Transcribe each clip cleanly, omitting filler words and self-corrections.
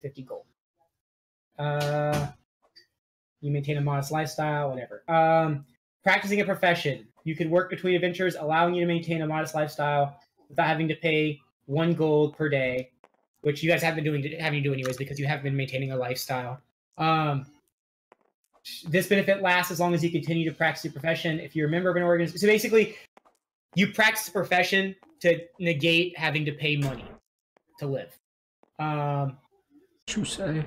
50 gold. You maintain a modest lifestyle, whatever. Practicing a profession. You can work between adventures, allowing you to maintain a modest lifestyle without having to pay 1 gold per day, which you guys have been having to do anyways because you have been maintaining a lifestyle. This benefit lasts as long as you continue to practice your profession. If you're a member of an organization, so basically, you practice a profession to negate having to pay money to live. You say.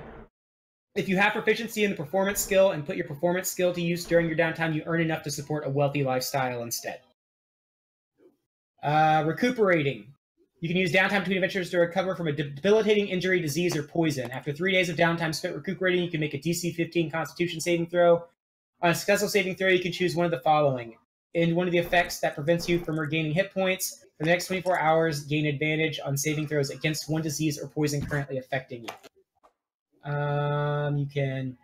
If you have proficiency in the performance skill and put your performance skill to use during your downtime, you earn enough to support a wealthy lifestyle instead. Recuperating. You can use downtime between adventures to recover from a debilitating injury, disease, or poison. After 3 days of downtime spent recuperating, you can make a DC 15 Constitution saving throw. On a successful saving throw, you can choose one of the following. In one of the effects that prevents you from regaining hit points, for the next 24 hours, gain advantage on saving throws against one disease or poison currently affecting you. You can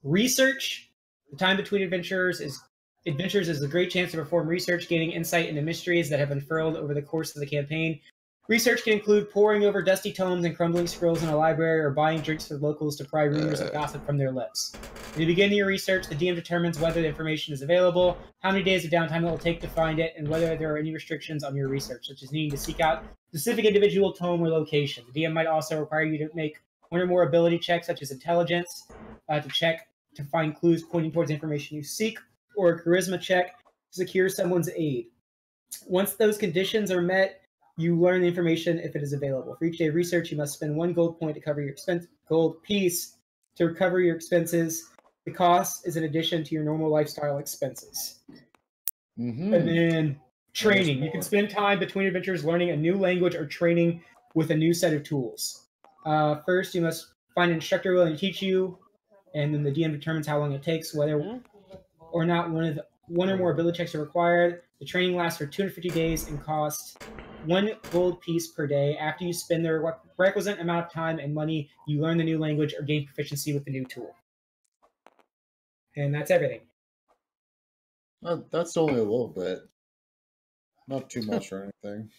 research. The time between adventures is a great chance to perform research, gaining insight into mysteries that have unfurled over the course of the campaign. Research can include poring over dusty tomes and crumbling scrolls in a library or buying drinks for locals to pry rumors of gossip from their lips. When you begin your research, the DM determines whether the information is available, how many days of downtime it will take to find it, and whether there are any restrictions on your research, such as needing to seek out specific individual tome or location. The DM might also require you to make one or more ability checks, such as intelligence, to find clues pointing towards information you seek, or a charisma check to secure someone's aid. Once those conditions are met, you learn the information if it is available. For each day of research, you must spend 1 gold point to cover your gold piece to recover your expenses. The cost is in addition to your normal lifestyle expenses. And then training. You can spend time between adventures learning a new language or training with a new set of tools. First, you must find an instructor willing to teach you, and then the DM determines how long it takes, whether or not one or more ability checks are required. The training lasts for 250 days and costs 1 gold piece per day. After you spend the requisite amount of time and money, you learn the new language or gain proficiency with the new tool. And that's everything. That's only a little bit. Not too much or anything.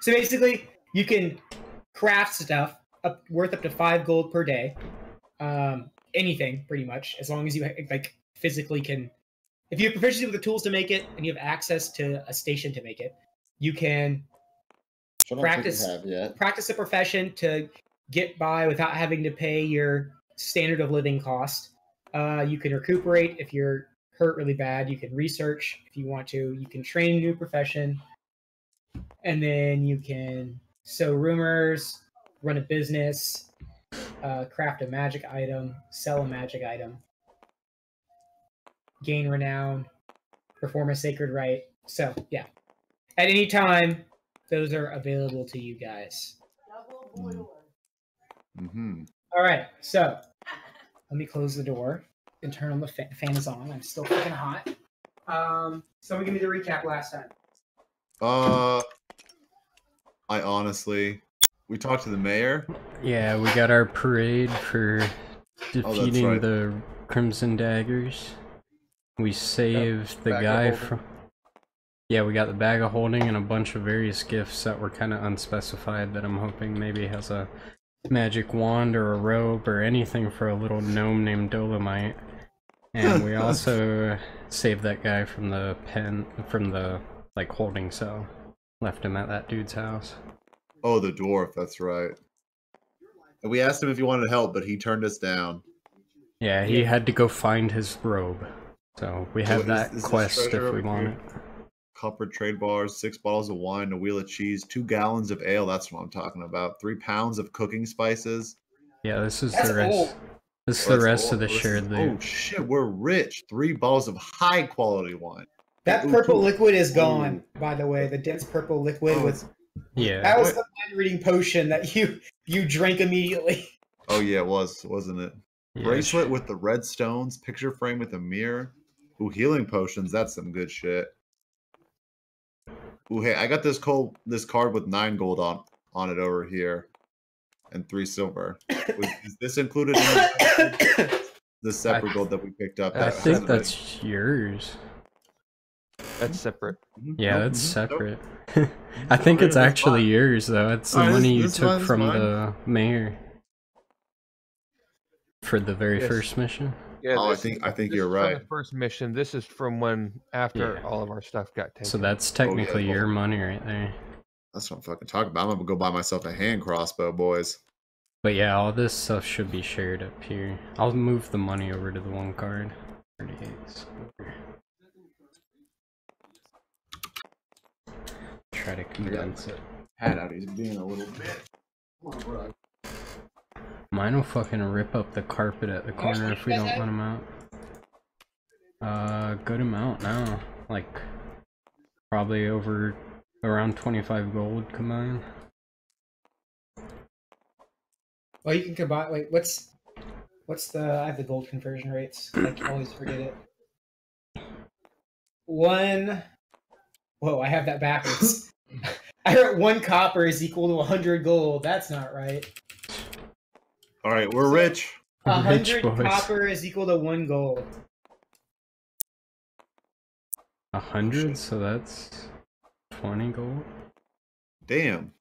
So basically, you can craft stuff worth up to 5 gold per day. Anything, pretty much, as long as you physically can. If you have proficiency with the tools to make it, and you have access to a station to make it, you can practice a profession to get by without having to pay your standard of living cost. You can recuperate if you're hurt really bad. You can research if you want to. You can train a new profession. And then you can sow rumors, run a business, craft a magic item, sell a magic item, gain renown, perform a sacred rite. So, yeah. At any time, those are available to you guys. All right, so let me close the door and turn on the fan. Fan is on. I'm still freaking hot. Someone give me the recap last time. I honestly, we talked to the mayor. Yeah, we got our parade for defeating the Crimson Daggers. We saved the guy from... Yeah, we got the bag of holding and a bunch of various gifts that were kind of unspecified that I'm hoping maybe has a magic wand or a robe or anything for a little gnome named Dolomite. And we also saved that guy from the holding cell. Left him at that dude's house. Oh, the dwarf, that's right. And we asked him if he wanted help, but he turned us down. Yeah, he had to go find his robe. So we have that quest if we want it. Copper trade bars, 6 bottles of wine, a wheel of cheese, 2 gallons of ale, that's what I'm talking about. 3 pounds of cooking spices. Yeah, this is the rest. This is the rest of the shared loot. Oh shit, we're rich. 3 bottles of high quality wine. That purple liquid is gone, by the way. The dense purple liquid was... Yeah. That was the mind-reading potion that you drank immediately. Oh yeah, it was, wasn't it? Yeah. Bracelet with the red stones, picture frame with a mirror. Ooh, healing potions, that's some good shit. Ooh, hey, I got this card with 9 gold on it over here. And 3 silver. Is this included in the separate gold that we picked up? I think that's yours. That's separate. Yeah, that's separate. I think it's actually yours, though. It's the money you took from the mayor. For the very first mission? Yeah. Oh, I think you're right. From the first mission. This is from when after all of our stuff got taken. So that's technically your money right there. That's what I'm fucking talking about. I'm gonna go buy myself a hand crossbow, boys. But yeah, all this stuff should be shared up here. I'll move the money over to the one card. 38. Try to condense it. Hat out. He's being a little bit. Come on, bro. Mine will fucking rip up the carpet at the corner if we don't let him out. Good amount now. Like, probably over around 25 gold combined. Well, you can combine. Wait, what's the? I have the gold conversion rates. I can always forget it. Whoa, I have that backwards. I heard 1 copper is equal to 100 gold. That's not right. All right, we're rich. 100 copper is equal to 1 gold. 100, so that's 20 gold. Damn.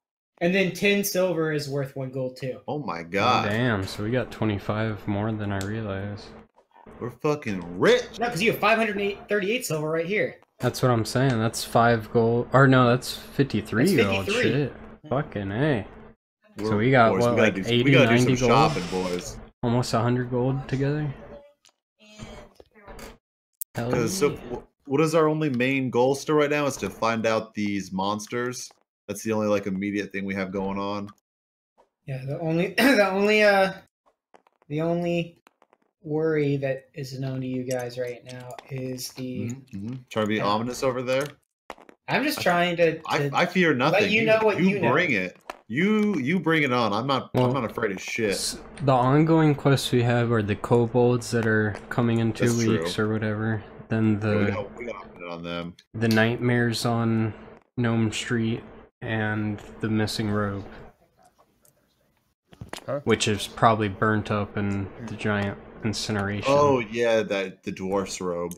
And then 10 silver is worth 1 gold too. Oh my god. Oh, damn, so we got 25 more than I realized. We're fucking rich. No, because you have 538 silver right here. That's what I'm saying. That's 5 gold. Or no, that's 53 gold. 53. Shit. Fucking A. So we got, boys, what, we like do, 80, we gotta 90 do some gold? shopping, boys. Almost 100 gold together? Hell yeah. So, what is our only main goal still right now? Is to find out these monsters. That's the only like immediate thing we have going on. Yeah, the only worry that is known to you guys right now is the. Trying to be ominous over there. I'm just trying to I fear nothing. let you know what you know. Bring it. You bring it on. I'm not afraid of shit. The ongoing quests we have are the kobolds that are coming in 2 That's weeks true. or whatever. Then we gotta put it on them. the nightmares on Gnome Street and the missing robe. Huh? Which is probably burnt up in the giant incineration. Oh yeah, the dwarf's robe.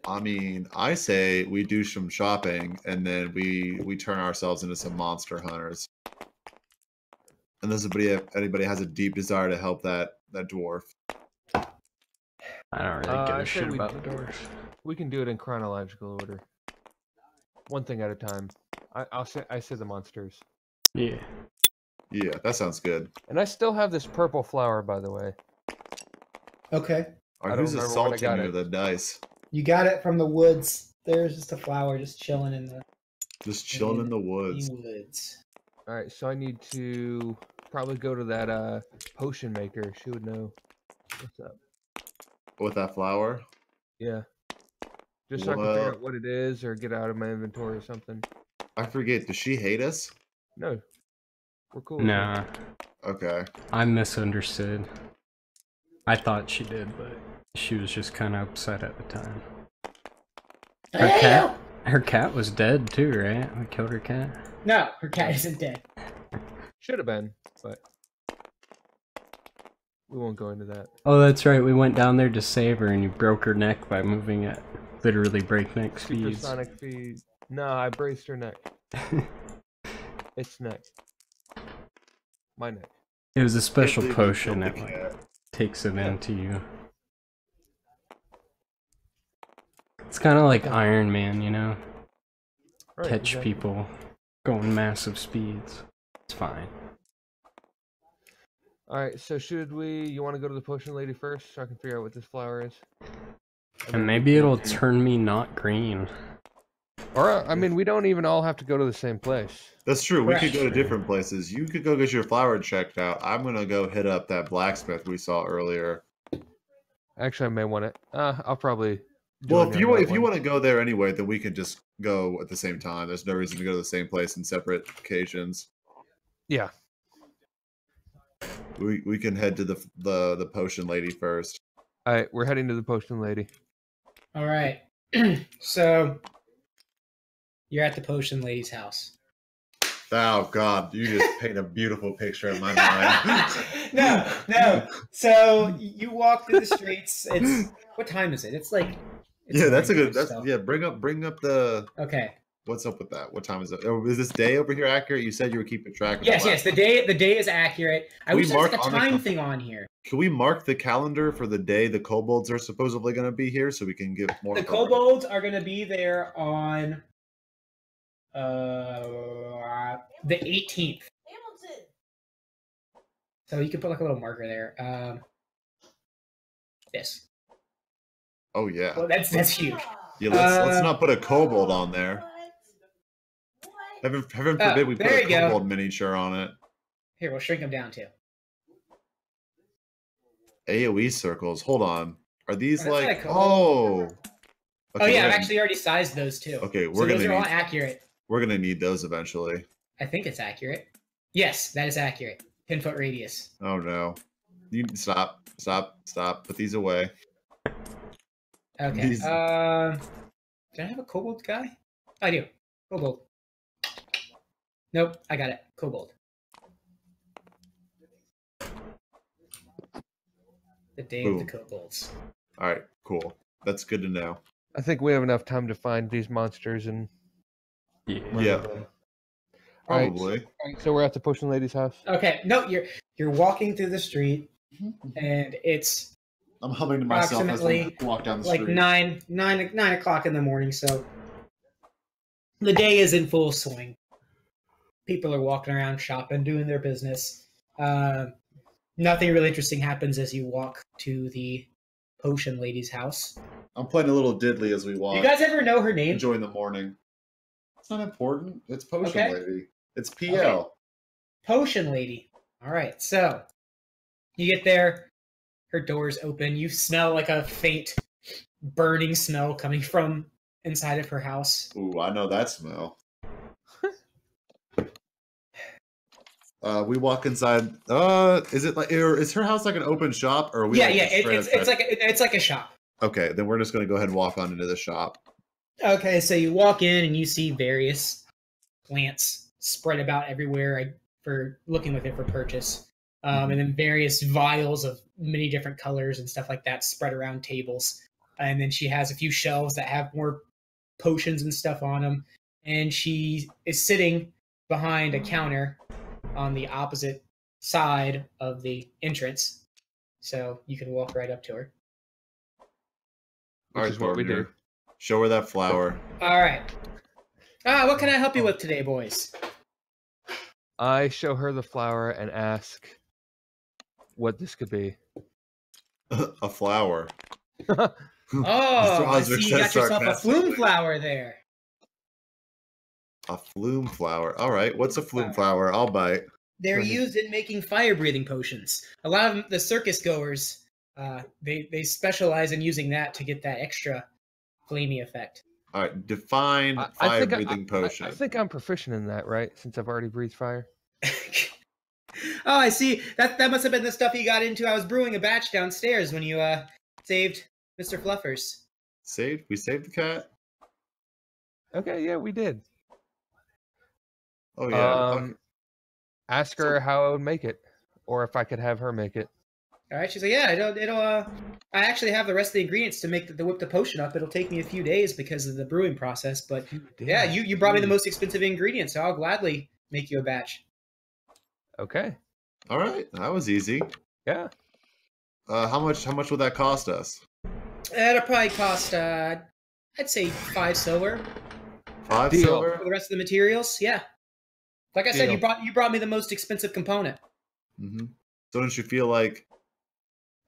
I mean, I say we do some shopping and then we turn ourselves into some monster hunters. Unless anybody has a deep desire to help that dwarf. I don't really give a shit about the dwarf. We can do it in chronological order. One thing at a time. I say the monsters. Yeah. Yeah, that sounds good. And I still have this purple flower, by the way. Okay. All right, who's assaulting me with a dice? You got it from the woods. There's just a flower just chilling in the. Just chilling in the woods. All right, so I need to probably go to that potion maker. She would know what's up. With that flower? Yeah. Just so I can figure out what it is or get it out of my inventory or something. I forget. Does she hate us? No. We're cool. Nah. Okay. I misunderstood. I thought she did, but she was just kind of upset at the time. Her cat was dead too, right? We killed her cat? No, her cat isn't dead. Should have been, but we won't go into that. Oh, that's right. We went down there to save her, and you broke her neck by moving at literally breakneck speeds. Supersonic speed. No, I braced her neck. It's neck. My neck. It was a special potion that like, takes it into you. It's kind of like Iron Man, you know? Right, Catch people going massive speeds. It's fine. Alright, so you want to go to the potion lady first so I can figure out what this flower is? And maybe it'll turn me not green. Or, I mean, we don't even all have to go to the same place. That's true. We could go to different places. You could go get your flower checked out. I'm going to go hit up that blacksmith we saw earlier. Actually, I may want it. I'll probably... Well, if you want to go there anyway, then we can just go at the same time. There's no reason to go to the same place in separate occasions. Yeah. We can head to the potion lady first. All right, we're heading to the potion lady. All right. So you're at the potion lady's house. Oh God, you just paint a beautiful picture in my mind. No. So you walk through the streets. It's what time is it? It's like yeah, that's a good. Bring up the. Okay. What's up with that? What time is it? Oh, is this day over here accurate? You said you were keeping track of Yes, the day is accurate. I wish there was like a time thing on here. Can we mark the calendar for the day the kobolds are supposedly going to be here so we can get more? The kobolds are going to be there on the 18th. So you can put like a little marker there. This. Oh yeah. Well, that's huge. Yeah, let's not put a kobold on there. Heaven forbid we put a kobold miniature on it. Here, we'll shrink them down too. AoE circles. Hold on. Are these like? Oh. Okay, oh yeah, I've actually already sized those too. Okay, those are all accurate. We're gonna need those eventually. I think it's accurate. Yes, that is accurate. 10-foot radius. Oh no! You stop. Put these away. Okay. Do I have a kobold guy? I do. Kobold. Nope, I got it. Kobold. The day of the kobolds. All right, cool. That's good to know. I think we have enough time to find these monsters and. Yeah. Probably. All right, so we're at the potion lady's house. Okay. No, you're walking through the street, and it's. I'm humming to myself as I walk down the street. Like 9 o'clock in the morning. So the day is in full swing. People are walking around, shopping, doing their business. Nothing really interesting happens as you walk to the potion lady's house. I'm playing a little diddly as we walk. You guys ever know her name? Enjoying the morning. It's not important. It's potion lady. It's PL. Okay. Potion lady. All right. So you get there. Her door's open. You smell like a faint burning smell coming from inside of her house. Ooh, I know that smell. We walk inside. Is it like? Is her house like an open shop, or are we? Yeah, it's like a shop. Okay, then we're just gonna go ahead and walk on into the shop. Okay, so you walk in and you see various plants spread about everywhere for looking with it for purchase, and then various vials of many different colors and stuff like that spread around tables. And then she has a few shelves that have more potions and stuff on them, and she is sitting behind a counter on the opposite side of the entrance, so you can walk right up to her. Which is what we do. Show her that flower. All right. What can I help you with today, boys? I show her the flower and ask what this could be. A flower. Oh, I see you got yourself a flume flower there. A flume flower. All right. What's a flume flower? I'll bite. They're used in making fire-breathing potions. A lot of the circus goers, they specialize in using that to get that extra flamey effect. All right. Define fire-breathing potion. I think I'm proficient in that, right? Since I've already breathed fire. Oh, I see. That must have been the stuff you got into. I was brewing a batch downstairs when you saved Mr. Fluffers. We saved the cat? Okay, yeah, we did. Oh yeah. Ask her how I would make it, or if I could have her make it. All right, she's like, yeah, it'll. I actually have the rest of the ingredients to make whip the potion up. It'll take me a few days because of the brewing process, but yeah, you brought me the most expensive ingredients, so I'll gladly make you a batch. Okay. All right, that was easy. Yeah. How much would that cost us? It'll probably cost, I'd say 5 silver. 5 silver for the rest of the materials. Yeah. Like I said, you brought me the most expensive component. Mm-hmm. So don't you feel like?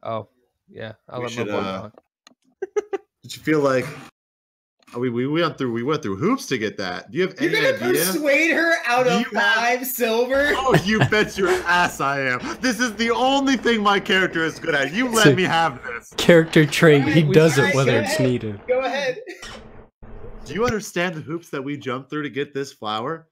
Oh, yeah. I'll let my boy talk. Did you feel like? We went through hoops to get that. Do you have any idea? You're gonna persuade her out of 5 silver? Oh, you bet your ass I am. This is the only thing my character is good at. You let me have this. Character trait. He does it whether it's needed. Go ahead. Do you understand the hoops that we jumped through to get this flower?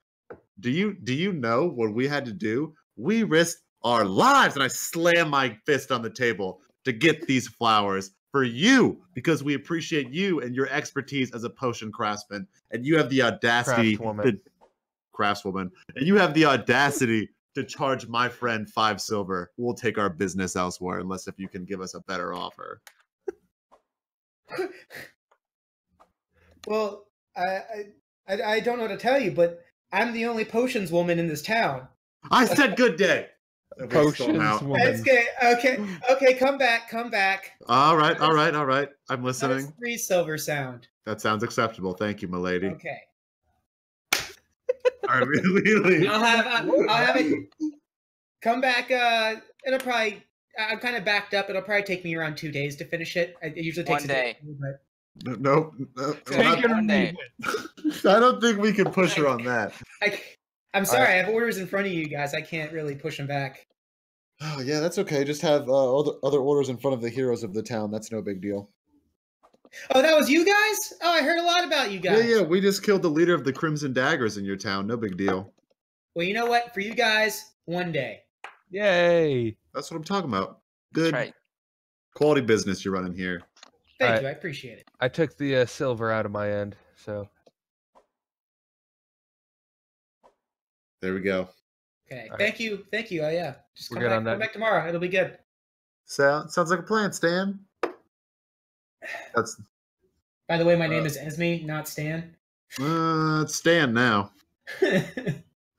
Do you know what we had to do? We risked our lives, and I slammed my fist on the table to get these flowers for you, because we appreciate you and your expertise as a potion craftsman, and you have the audacity craftswoman, and you have the audacity to charge my friend 5 silver. We'll take our business elsewhere, unless if you can give us a better offer. Well, I don't know what to tell you, but I'm the only potions woman in this town. I said good day. Potions woman. That's good. Okay, come back. All right. I'm listening. That's 3 silver sound. That sounds acceptable. Thank you, milady. Okay. I really. I'll have it. Come back. It'll probably. I'm kind of backed up. It'll probably take me around 2 days to finish it. It usually takes 1 day. But No. Take it 1 day. I don't think we can push her on that. I'm sorry. I have orders in front of you guys. I can't really push them back. Oh yeah, that's okay. Just have other orders in front of the heroes of the town. That's no big deal. Oh, that was you guys? Oh, I heard a lot about you guys. Yeah. We just killed the leader of the Crimson Daggers in your town. No big deal. Well, you know what? For you guys, 1 day. Yay! That's what I'm talking about. Good That's right. quality business you're running here. Thank you. I appreciate it. I took the silver out of my end, so. There we go. Okay. All Thank you. Oh, yeah. Just We're come good back, on that. come back tomorrow. It'll be good. Sounds like a plan, Stan. That's By the way, my name is Esme, not Stan. it's Stan now. All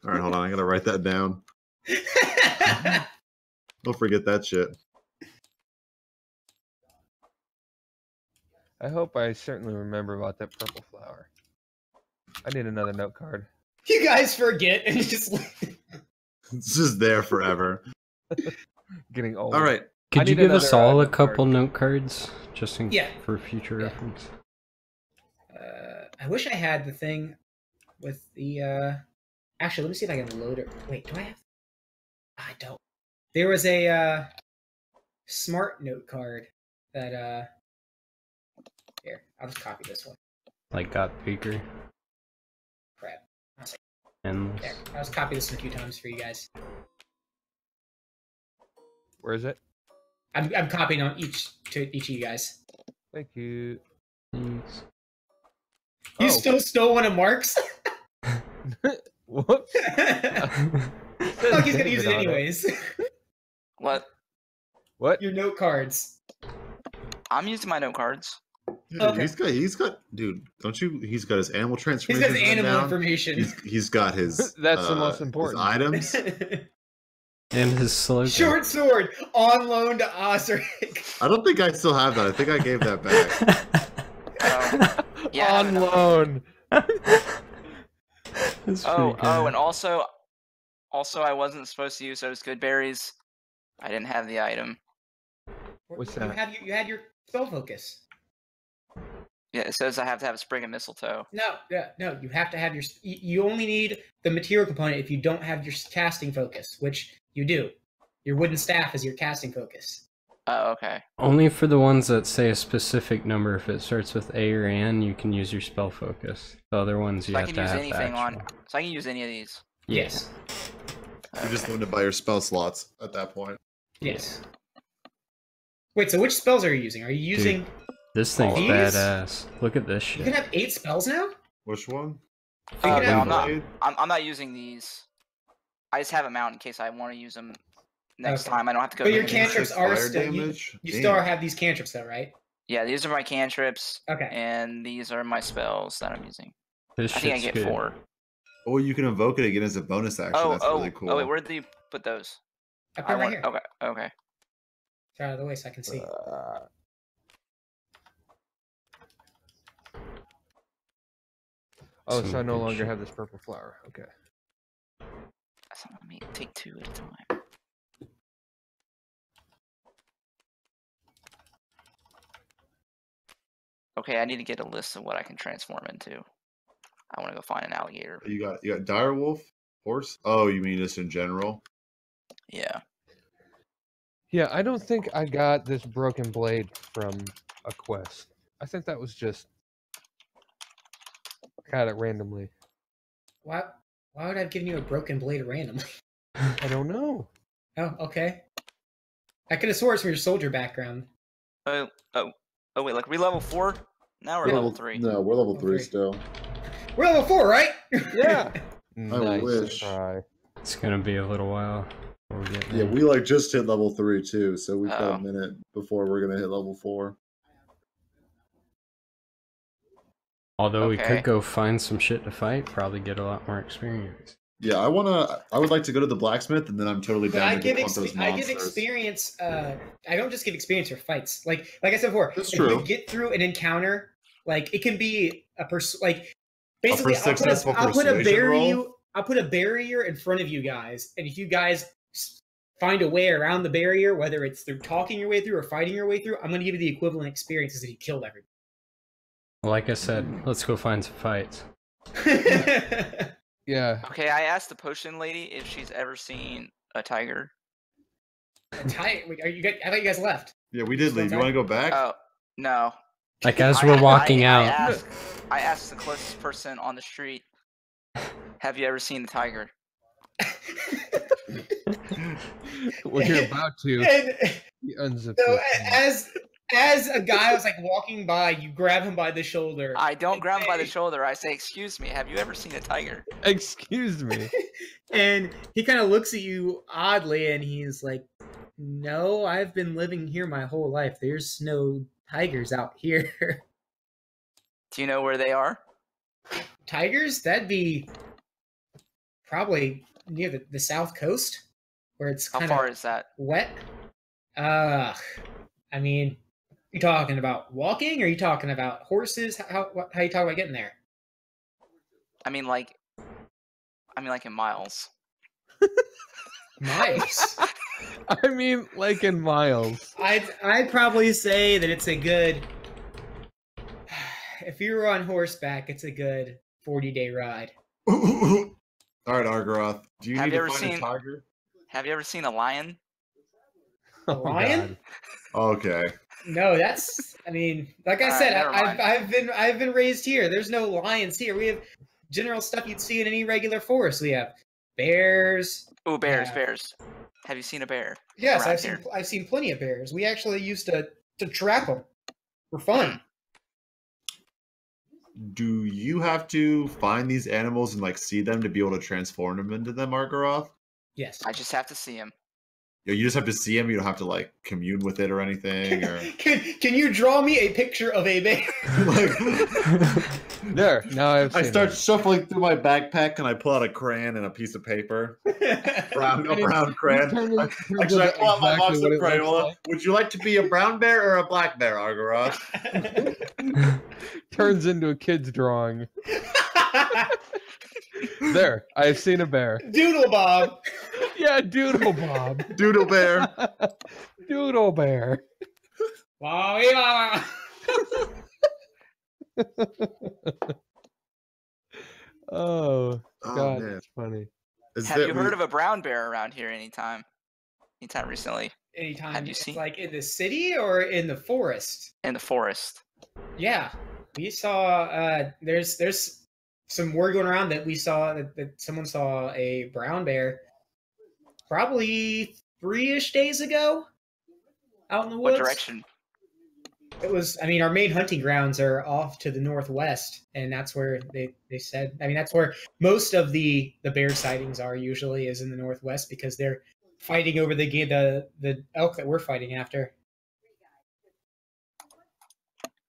right, hold on. I gotta write that down. Don't forget that shit. I hope I certainly remember about that purple flower. I need another note card. You guys forget and just. It's just there forever. Getting old. All right. Could you need give us another, all a note couple card. note cards, just for future Yeah. reference? I wish I had the thing with the. Actually, let me see if I can load it. Wait, do I have? I don't. There was a smart note card that. Here, I'll just copy this one. Like got bigger. Crap. And There, I'll just copy this a few times for you guys. Where is it? I'm copying on each of you guys. Thank you. thanks. You Oh. still stole one of Mark's? Whoops. Fuck, he's gonna use it anyways. What? What? Your note cards. I'm using my note cards. Dude, Okay. he's got, dude. Don't you? He's got his animal He's transformations. got his written animal down. information. He's got his. That's the most his important. items. And his slogan. Short sword on loan to Osric. I don't think I still have that. I think I gave that back. Yeah, I On have enough. loan. That's Oh, pretty good. and also I wasn't supposed to use those good berries. I didn't have the item. What's You that? you had your spell focus. Yeah, it says I have to have a sprig of mistletoe. No. You have to have your. You only need the material component if you don't have your casting focus, which you do. Your wooden staff is your casting focus. Oh, okay. Only for the ones that say a specific number. If it starts with A or N, you can use your spell focus. The other ones you So I have can to use have anything the on. actual. So I can use any of these. Yes. You're just limited by your spell slots at that point. Yes. Wait. So which spells are you using? Are you using? This thing's These? badass. Look at this You shit. can have 8 spells now. Which one? You Oh, can no, have- I'm not. Blade? I'm not using these. I just have them out in case I want to use them next Okay. time. I don't have to go. But your get Can you them. cantrips take are fire still. damage? You Damn. still have these cantrips though, right? Yeah, these are my cantrips, Okay. and these are my spells that I'm using. This I think I shit's get good. 4. Or you can invoke it again as a bonus action. Oh, That's really cool. oh, wait, where did you put those? I put it right here. Okay, okay. Get out of the way so I can see. Oh, Some so I no good longer shit. have this purple flower. Okay. So let me take 2 at a time. Okay, I need to get a list of what I can transform into. I want to go find an alligator. You got direwolf, horse. Oh, you mean just in general? Yeah. Yeah, I don't think I got this broken blade from a quest. I think that was just got it randomly. Why would I have given you a broken blade randomly? I don't know. Oh, okay. I could have swore it's from your soldier background. Oh, wait, like we level 4 now or level 3? No, we're level Level 3 3. still. We're level 4, right? Yeah. I Nice wish. try. It's gonna be a little while before we get Yeah, there. we like just hit level 3 too, so we've got Oh. a minute before we're gonna hit level 4. Although we Okay. could go find some shit to fight, probably get a lot more experience. Yeah, I would like to go to the blacksmith, and then I'm totally But down I to give go hunt those I give monsters. experience. I don't just give experience for fights. Like I said before, That's if true. you get through an encounter, like it can be basically successful I'll put a persuasion barrier. roll? I'll put a barrier in front of you guys, and if you guys find a way around the barrier, whether it's through talking your way through or fighting your way through, I'm going to give you the equivalent experience as if you killed everybody. Like I said, let's go find some fights. Yeah. Okay, I asked the potion lady if she's ever seen a tiger. Wait, are you guys, I thought you guys left. Yeah, we did leave. You want to go back? Oh, no. Like as we're walking out. I asked the closest person on the street, have you ever seen the tiger? Well, you're about to. And so as a guy was like walking by, you grab him by the shoulder. I don't grab him by the shoulder. I say, excuse me, have you ever seen a tiger? Excuse me. And he kind of looks at you oddly, and he's like, no, I've been living here my whole life. There's no tigers out here. Do you know where they are? Tigers? That'd be probably near the south coast, where it's How kind far of is that? wet. I mean, you talking about walking, or are you talking about horses? How you talking about getting there? I mean, like in miles. Miles. I mean, like in miles. I'd probably say that it's a good. If you were on horseback, it's a good 40-day ride. All right, Argaroth. Do you Have need you to ever find seen- a tiger? Have you ever seen a lion? A lion? Okay. No, that's. I mean, like I All said, right, never mind. I've been raised here. There's no lions here. We have general stuff you'd see in any regular forest. We have bears. Oh, bears, Yeah. bears. Have you seen a bear? Yes, around I've seen plenty of bears. We actually used to trap them for fun. Do you have to find these animals and like see them to be able to transform them into them, Argaroth? Yes. I just have to see him. Yeah, you just have to see them. You don't have to like commune with it or anything. Or Can you draw me a picture of a bear? There. Now I've I seen start it. shuffling through my backpack and I pull out a crayon and a piece of paper. A brown crayon. Actually, I pull out my box of Exactly what it looks Crayola. like. Would you like to be a brown bear or a black bear, Argaroth? Turns into a kid's drawing. There. I've seen a bear. Doodle Bob. Yeah, Doodle Bob. Doodle bear. Doodle bear. Wow, yeah. Oh, God, man. that's funny. Have you heard of a brown bear around here anytime recently? Anytime Have you it's seen- like in the city or in the forest? In the forest. Yeah, we saw. There's some word going around that we saw that someone saw a brown bear, probably 3-ish days ago, out in the woods. What direction? It was. I mean, our main hunting grounds are off to the northwest, and that's where they said. I mean, that's where most of the bear sightings are usually, is in the northwest, because they're fighting over the elk that we're fighting after.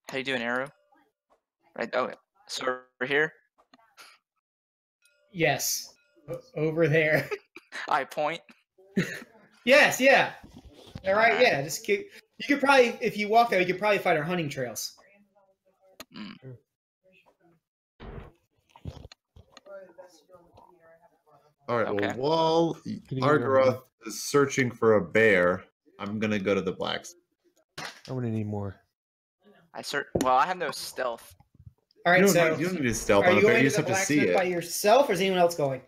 How do you do an arrow? Right. Oh, so over here. Yes, over there. I point. Yes, yeah. All right, yeah. Just keep. You could probably, if you walk there, you could probably find our hunting trails. Mm. All right. Okay. Well, while you go Argaroth is searching for a bear, I'm gonna go to the blacks. I'm gonna need more. Well, I have no stealth. All right, You so don't need to stealth are on you a bear. going You to just the have to see blacksmith by it. yourself, or is anyone else going?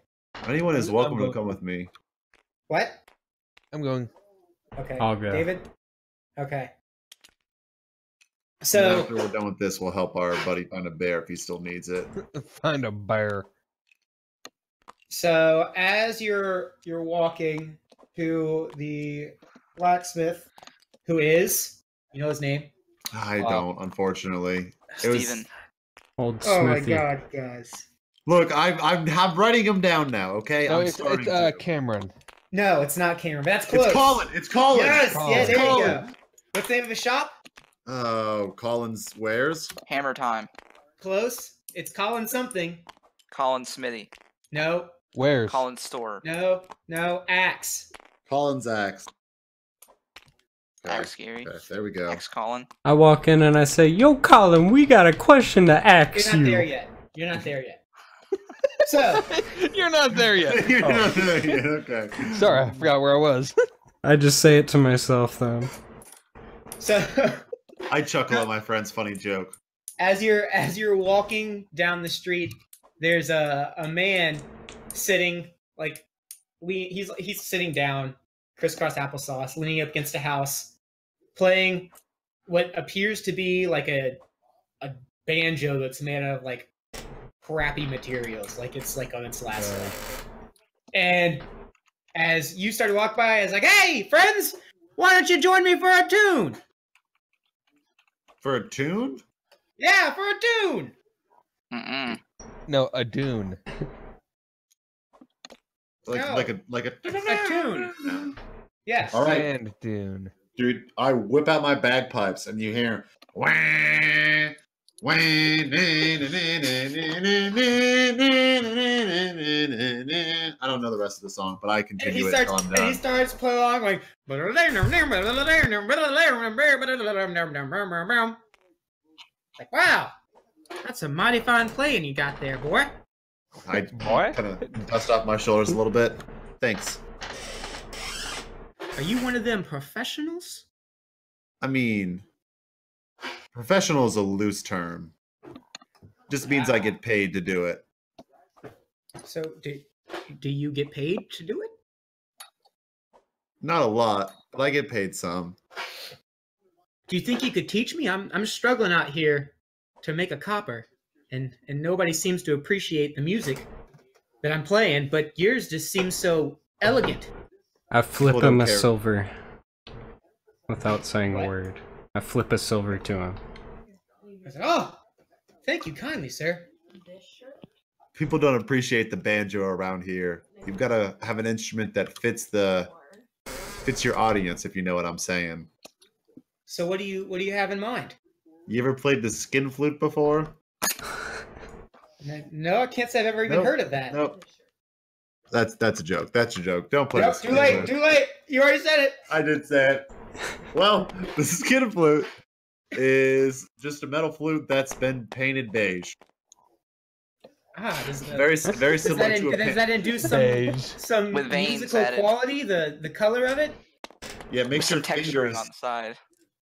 Anyone is welcome to going. come with me. What? I'm going. Okay. I'll go. David? Okay. And So, after we're done with this, we'll help our buddy find a bear if he still needs it. Find a bear. as you're walking to the blacksmith, who is, you know his name? I Wow. don't, unfortunately. It was- Steven. Old Oh my Smithy. god, guys. Look, I'm writing him down now. Okay, No, I'm it's starting to. Cameron. No, it's not Cameron, but that's close. It's Colin. It's Colin. Yes, Colin. yeah, there you Colin. go. What's the name of the shop? Oh, Colin's wares. Hammer time. Close. It's Colin something. Colin Smithy. No. Where's? Colin Store. No. No. Axe. Colin's axe. Axe Gary. Okay, there we go. Axe Colin. I walk in and I say, "Yo, Colin, we got a question to ask You're not you." there yet. You're not there yet. So. You're not there yet. You're Oh. not there yet, okay. Sorry, I forgot where I was. I just say it to myself then. So. I chuckle at my friend's funny joke. As you're walking down the street, there's a man sitting like he's sitting down, crisscross applesauce, leaning up against a house, playing what appears to be like a banjo that's made out of like crappy materials, like it's like on its last leg. And as you start to walk by, it's like, "Hey, friends, why don't you join me for a tune?" For a tune? Yeah, for a tune. Mm-mm. No, a dune. Like a tune. Yes. All right. Sand dune. Dude, I whip out my bagpipes and you hear wah, wah, I don't know the rest of the song, but I continue it till I'm And he done. starts playing along like like, wow, that's a mighty fine playing you got there, boy. I Boy? kind of dust off my shoulders a little bit. Thanks. Are you one of them professionals? I mean, professional is a loose term. Just means I get paid to do it. So do you get paid to do it? Not a lot, but I get paid some. Do you think you could teach me? I'm struggling out here to make a copper, and nobody seems to appreciate the music that I'm playing, but yours just seems so elegant. I flip People him don't a care. silver without saying What? a word. I flip a silver to him. I said, "Oh, thank you kindly, sir." People don't appreciate the banjo around here. You've got to have an instrument that fits your audience, if you know what I'm saying. So what do you have in mind? You ever played the skin flute before? No, I can't say I've ever even Nope. heard of that. Nope. That's a joke. That's a joke. Don't play Nope, the too skin late. flute. Too late. You already said it. I did say it. Well, the skin flute is just a metal flute that's been painted beige. Does Very similar to a does paint. that induce Beige. some With veins musical added. quality? The color of it? Yeah, it makes Some your texturing fingers on the side.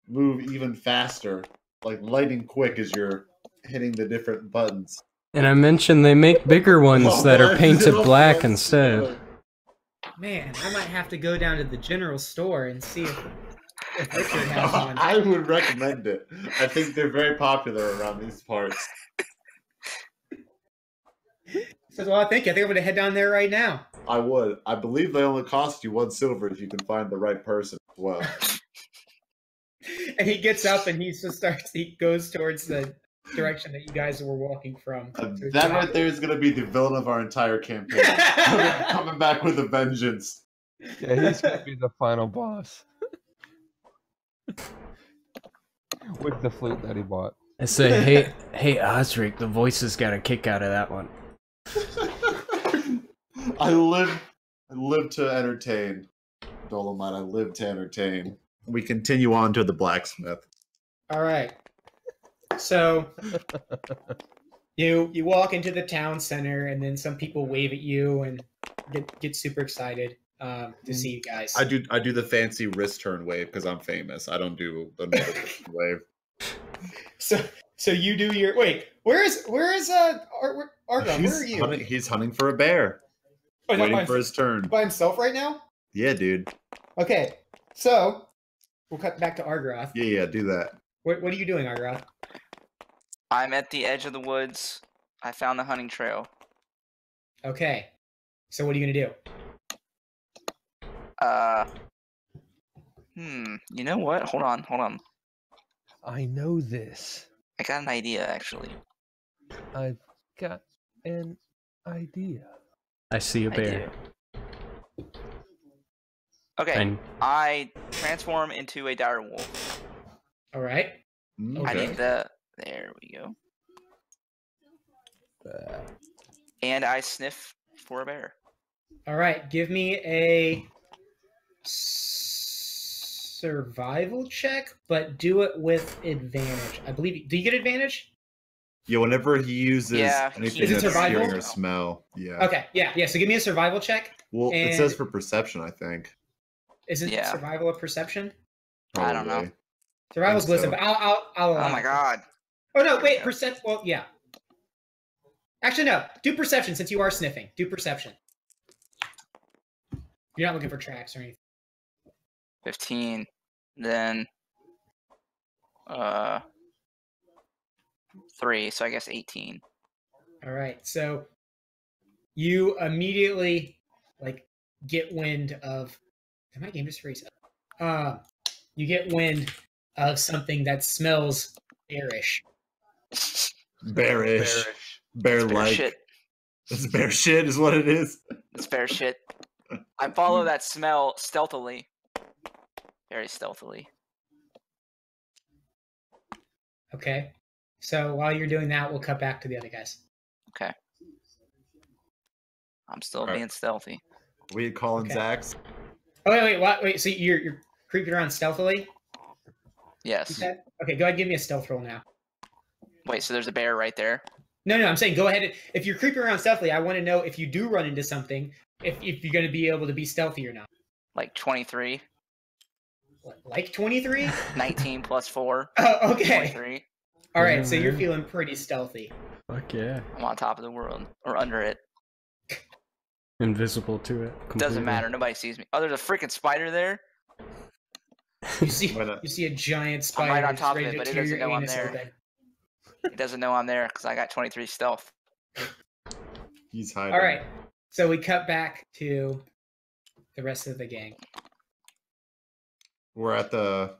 move even faster, like lightning quick as you're hitting the different buttons. And I mentioned they make bigger ones that are painted black instead. Man, I might have to go down to the general store and see if Richard has one. I would recommend it. I think they're very popular around these parts. Says, well, I think I'm going to head down there right now. I would. I believe they only cost you 1 silver if you can find the right person as well. And he gets up and he goes towards the direction that you guys were walking from. That right there is going to be the villain of our entire campaign. Coming back with a vengeance. Yeah, he's gonna be the final boss. With the flute that he bought. I say, hey, Osric, the voices got a kick out of that one. I live to entertain. Dolomite, I live to entertain. We continue on to the blacksmith. All right. So you walk into the town center, and then some people wave at you and get super excited to see you guys. I do the fancy wrist turn wave because I'm famous. I don't do the normal wrist wave. So you do your wait. Where is Argon? Where are you? He's hunting for a bear. Oh, he's not Waiting for his turn. by himself right now. Yeah, dude. Okay, so we'll cut back to Argroth. Yeah, do that. What are you doing, Argroth? I'm at the edge of the woods. I found the hunting trail. Okay, so what are you gonna do? You know what? Hold on. I know this. I got an idea, actually. I've got an idea. I see a bear. Okay, And I transform into a dire wolf. All right. Okay. I need the... There we go. And I sniff for a bear. All right, give me a survival check, but do it with advantage. I believe. Do you get advantage? Yeah, whenever he uses anything Is it that's survival? hearing or smell. Yeah. Okay, yeah. So give me a survival check. Well, it and says for perception, I think. Isn't survival a perception? Probably. I don't know. Survival's glisten, but I'll Oh my god. Oh no, wait, percent. Well, yeah. Actually, no. Do perception since you are sniffing. Do perception. You're not looking for tracks or anything. 15. Then 3, so I guess 18. All right. So you immediately get wind of. Did my game just freeze up? You get wind of something that smells bearish. Bearish. Bear-like. Shit. It's bear shit is what it is. It's bear shit. I follow that smell stealthily. Very stealthily. Okay. So while you're doing that, we'll cut back to the other guys. Okay. I'm still being stealthy. We calling Zax? Oh wait, what? Wait. So you're creeping around stealthily? Yes. Okay. Go ahead. Give me a stealth roll now. Wait. So there's a bear right there. No. I'm saying go ahead. If you're creeping around stealthily, I want to know if you do run into something, if you're going to be able to be stealthy or not. Like 23. What, like 23? 19 plus 4. Oh, okay. 23. All right. So you're feeling pretty stealthy. Fuck yeah. I'm on top of the world or under it. Invisible to it. Completely. Doesn't matter. Nobody sees me. Oh, there's a freaking spider there. You see a giant spider. I'm right on top of ready it, to but it tear doesn't your know I'm anus there. open. It doesn't know I'm there because I got 23 stealth. He's hiding. All right. So we cut back to the rest of the gang. We're at the.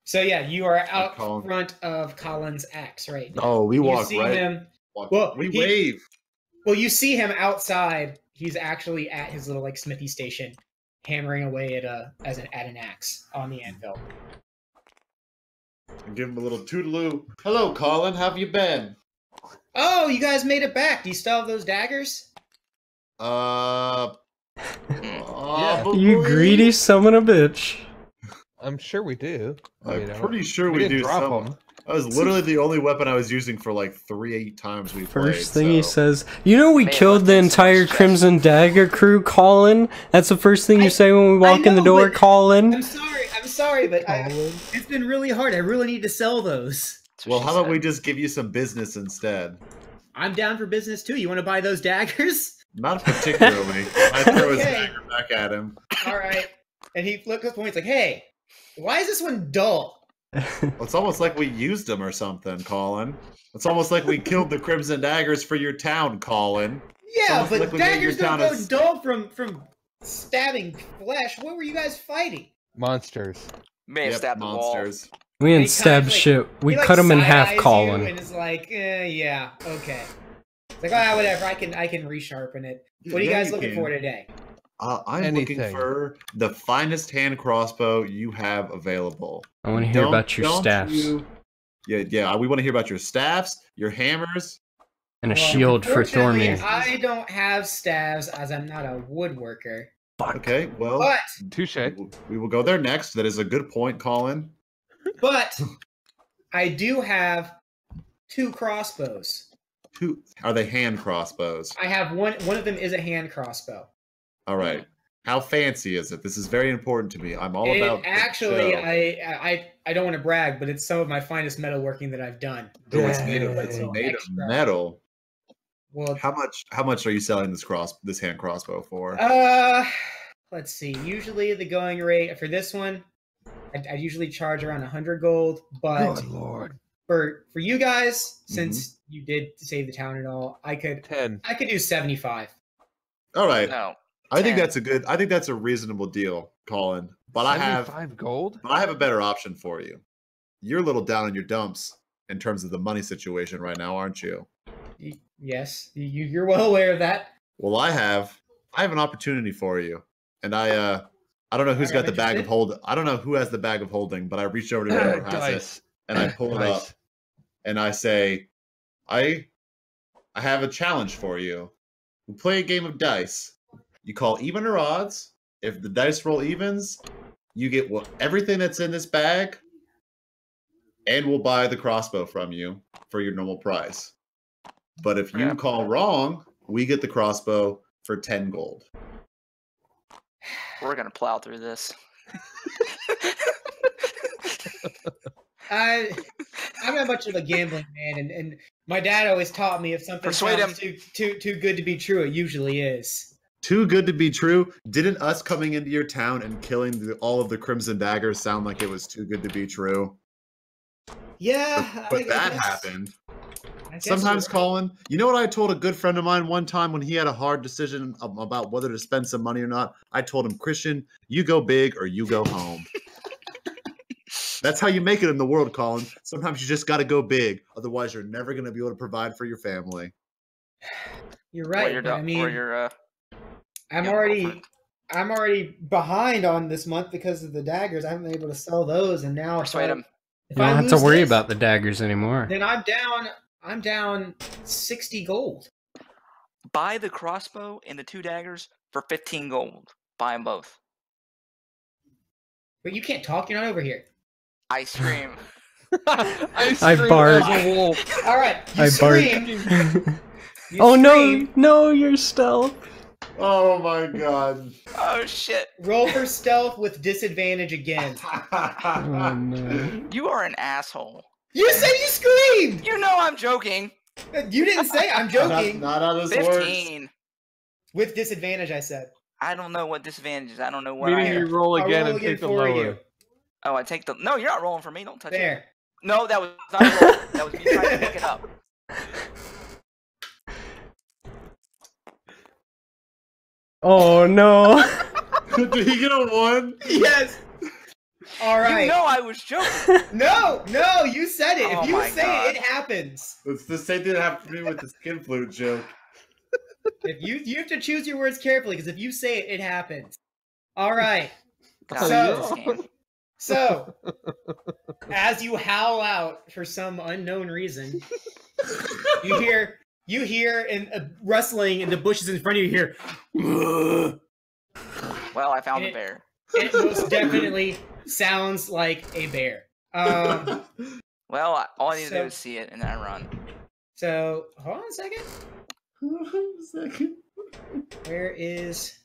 So yeah, you are out Colin. front of Colin's axe right now. Oh, we You walk see right. him. Well, we wave. Well, you see him outside. He's actually at his little smithy station, hammering away at an axe on the anvil. And give him a little toodaloo. Hello, Colin. How have you been? Oh, you guys made it back. Do you still have those daggers? Yeah. You greedy son of a bitch. I'm sure we do. I'm pretty sure we do. Drop them. That was literally the only weapon I was using for like 3 times we played. First thing he says, you know we killed the entire Crimson Dagger crew, Colin? That's the first thing you say when we walk in the door, Colin? I'm sorry, but it's been really hard. I really need to sell those. Well, how about we just give you some business instead? I'm down for business too. You want to buy those daggers? Not particularly. I throw his dagger back at him. All right. And he flips his point. He's like, hey, why is this one dull? It's almost like we used them or something, Colin. It's almost like we killed the Crimson Daggers for your town, Colin. Yeah, but like daggers don't go dull from stabbing flesh. What were you guys fighting? Monsters. May have stabbed the wall. We didn't stab shit. We cut them in half, Colin. And it's like, yeah, okay. It's like, whatever. I can resharpen it. What are you guys looking for today? I'm looking for the finest hand crossbow you have available. I want to hear about your staffs. Yeah. We want to hear about your staffs, your hammers, and a shield for Thormir. I don't have staves as I'm not a woodworker. Fuck. Okay, well, touche. We will go there next. That is a good point, Colin. But I do have 2 crossbows. Are they hand crossbows? I have one. One of them is a hand crossbow. All right. How fancy is it? This is very important to me. I'm all about. Actually, I don't want to brag, but it's some of my finest metalworking that I've done. It's made of metal. Well, how much are you selling this hand crossbow for? Let's see. Usually the going rate for this one, I usually charge around 100 gold. But good lord, for you guys, since you did save the town and all, I could 10. I could do 75. All right. No. I think that's a reasonable deal, Colin. But I have 5 gold. But I have a better option for you. You're a little down in your dumps in terms of the money situation right now, aren't you? Yes, you're well aware of that. Well, I have an opportunity for you, and I don't know who's got the bag of holding. I don't know who has the bag of holding, but I reach over to whoever has it, and I pull it up, and I say, I I have a challenge for you. We play a game of dice. You call even or odds. If the dice roll evens, you get everything that's in this bag, and we'll buy the crossbow from you for your normal price. But if you call wrong, we get the crossbow for 10 gold. We're gonna plow through this. I'm not much of a gambling man, and my dad always taught me if something sounds too good to be true, it usually is. Too good to be true? Didn't us coming into your town and killing all of the Crimson Daggers sound like it was too good to be true? Yeah, but that happened. Sometimes, Colin, you know what I told a good friend of mine one time when he had a hard decision about whether to spend some money or not? I told him, Christian, you go big or you go home. That's how you make it in the world, Colin. Sometimes you just got to go big. Otherwise, you're never going to be able to provide for your family. You're right. I'm already behind on this month because of the daggers. I haven't been able to sell those, and now persuade him. You don't have to worry about the daggers anymore. Then I'm down 60 gold. Buy the crossbow and the 2 daggers for 15 gold. Buy them both. But you can't talk. You're not over here. I scream. I bark. All right. I bark. Oh no, you're stealth. Oh my god. Oh shit. Roll for stealth with disadvantage again. Oh no. You are an asshole. You said you screamed! You know I'm joking. You didn't say I'm joking. Not how this 15. works. With disadvantage, I said. I don't know what disadvantage is. I don't know what Meaning you roll again and take the lower. You. Oh, I take the... No, you're not rolling for me. Don't touch there. it. No, that was not a roll. That was me trying to look it up. Oh no. Did he get a 1? Yes. All right. You know I was joking. No, you said it. Oh if you my say God. it happens. It's the same thing that happened to me with the skin flute joke. If you have to choose your words carefully, because if you say it, it happens. All right. God, So, as you howl out for some unknown reason, you hear in rustling in the bushes in front of you. Hear. Well, I found a bear. It most definitely sounds like a bear. Well, all I need to do is see it, and then I run. So, hold on a second. Where is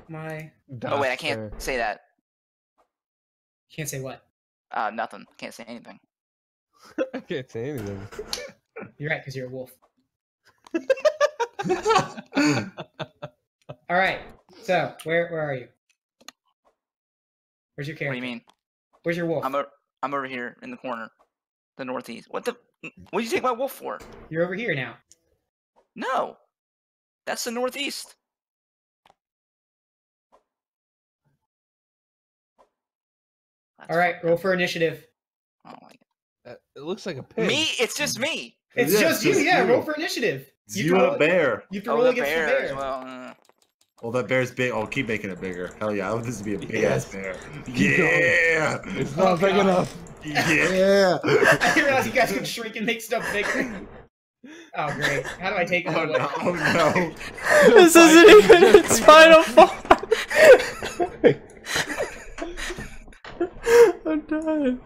my... Oh, wait, I can't say that. Can't say what? Nothing. Can't say anything. I can't say anything. You're right, because you're a wolf. All right. So, where are you? Where's your character? What do you mean? Where's your wolf? I'm over here in the corner, the northeast. What did you take my wolf for? You're over here now. No, that's the northeast. All right, roll for initiative. Oh my God. It looks like a pig. Me? It's just me. It's just you. Yeah, roll for initiative. You and a bear. You have to roll against bear the bear. as well. Well, that bear's big. Oh, keep making it bigger. Hell yeah, I want this to be a big ass bear. Yeah. It's not big enough. Yeah. I didn't realize you guys could shrink and make stuff bigger. Oh great! How do I take this away? Oh no! This isn't even its final form. I'm done.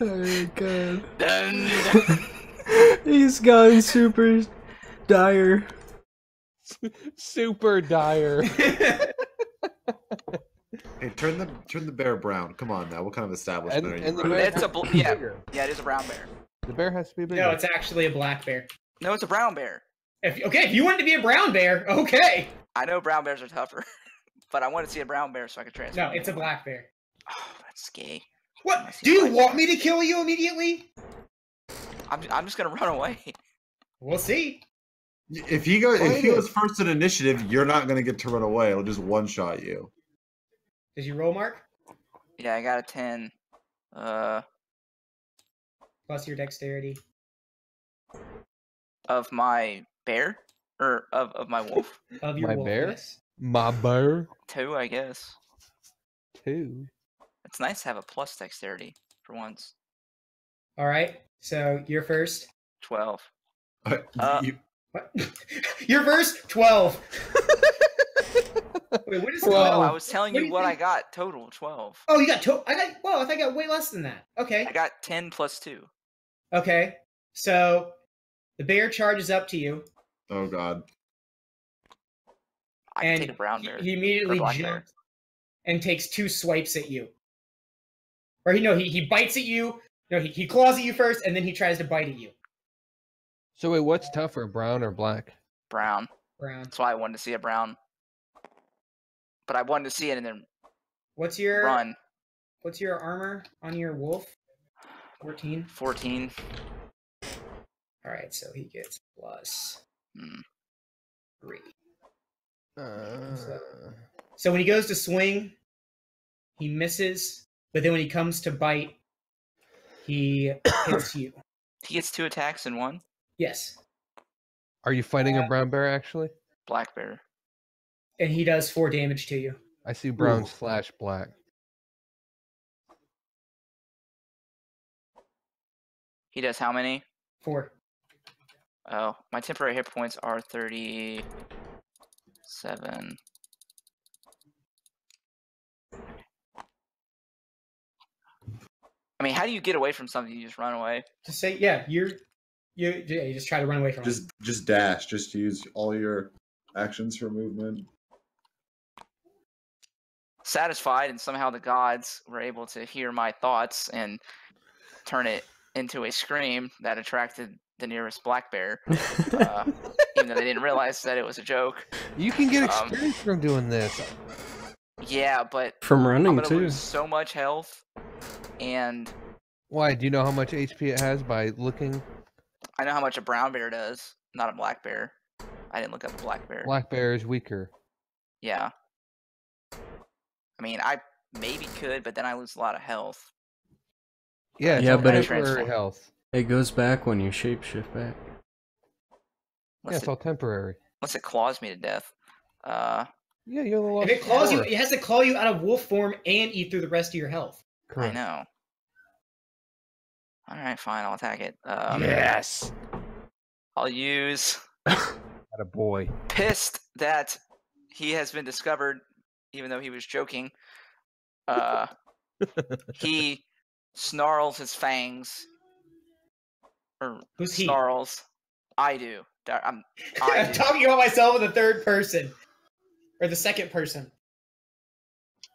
Oh my god. He's gone super dire. Super dire. Hey, turn the bear brown. Come on now. What kind of establishment are you? And the bear It's yeah, it is a brown bear. The bear has to be bigger. No, it's actually a black bear. No, it's a brown bear. If you want it to be a brown bear, okay. I know brown bears are tougher, but I want to see a brown bear so I can transfer. No, it's a black bear. Oh, that's gay. What? Do you want me to kill you immediately? I'm just gonna run away. We'll see. If he goes first in initiative, you're not gonna get to run away. It'll just one shot you. Did you roll, Mark? Yeah, I got a 10. Plus your dexterity. Of my bear? Or of my wolf? Of your My wolf, bear? yes. My bear. 2, I guess. 2. It's nice to have a plus dexterity for once. All right. So you're first. 12. You- What? Your verse 12. Wait, what is No, 12? I was telling What do you you what I think? got total 12. Oh, you got I got. Whoa, I think I got way less than that. Okay. I got 10 plus 2. Okay. So the bear charges up to you. oh God. I can and take a brown bear. he immediately black bear. jumps and takes 2 swipes at you. Or he bites at you. No, he claws at you first, and then he tries to bite at you. So wait, what's tougher, brown or black? Brown. Brown. That's why I wanted to see a brown. But I wanted to see it and then What's your run. What's your armor on your wolf? 14. 14. All right, so he gets plus 3. So when he goes to swing, he misses, but then when he comes to bite, he hits you. He gets 2 attacks in 1. Yes, Are you fighting a brown bear, actually? Black bear. and he does 4 damage to you. I see brown Ooh. / black. He does how many? 4. Oh, my temporary hit points are 37. I mean, how do you get away from something? You just run away? Just say, yeah, you just try to run away from him. Just dash. Just use all your actions for movement. Satisfied, and somehow the gods were able to hear my thoughts and turn it into a scream that attracted the nearest black bear, even though they didn't realize that it was a joke. You can get experience from doing this. Yeah, but From running I'm gonna too. lose so much health, and Why? Do you know how much HP it has by looking? I know how much a brown bear does, not a black bear. I didn't look up the black bear. Black bear is weaker. Yeah. I mean, I maybe could, but then I lose a lot of health. Yeah, it's Yeah, all but it- temporary health. It goes back when you shapeshift back. Yeah, it's all temporary. Unless it claws me to death. Yeah, you're the If it claws you, it has to claw you out of wolf form and eat through the rest of your health. Correct. I know. Alright, fine, I'll attack it. Yes! I'll use... Atta boy. Pissed that he has been discovered, even though he was joking. He snarls his fangs. Or Who's he? snarls. I do. I'm I do. talking about myself in the third person. Or the second person.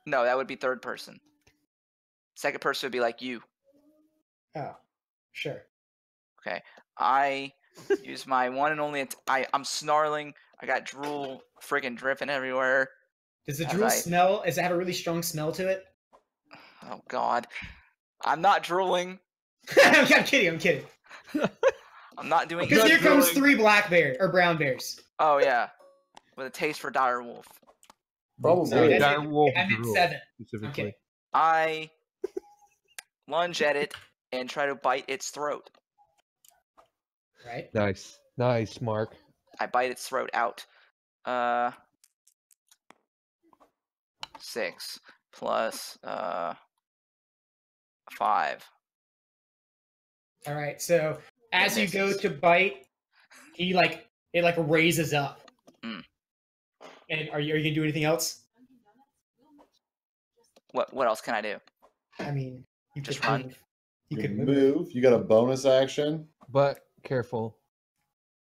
No, that would be third person. Second person would be like you. Oh, sure. Okay. I use my one and only... I'm snarling. I got drool friggin' dripping everywhere. Does the As drool I- smell? Does it have a really strong smell to it? Oh, God. I'm not drooling. I'm kidding. I'm not doing Because any here comes drooling. 3 black bears or brown bears. Oh, yeah. With a taste for dire wolf. Probably. Sorry, that's Dire wolf I meant drool, 7. I'm specifically. kidding. I lunge at it and try to bite its throat. Right? Nice. Nice, Mark. I bite its throat out. 6 plus 5. All right. So as It you go misses. to bite, it raises up. Mm. And are you gonna do anything else? What else can I do? I mean, you Just could run. move. You You could can move. move. You got a bonus action. But careful.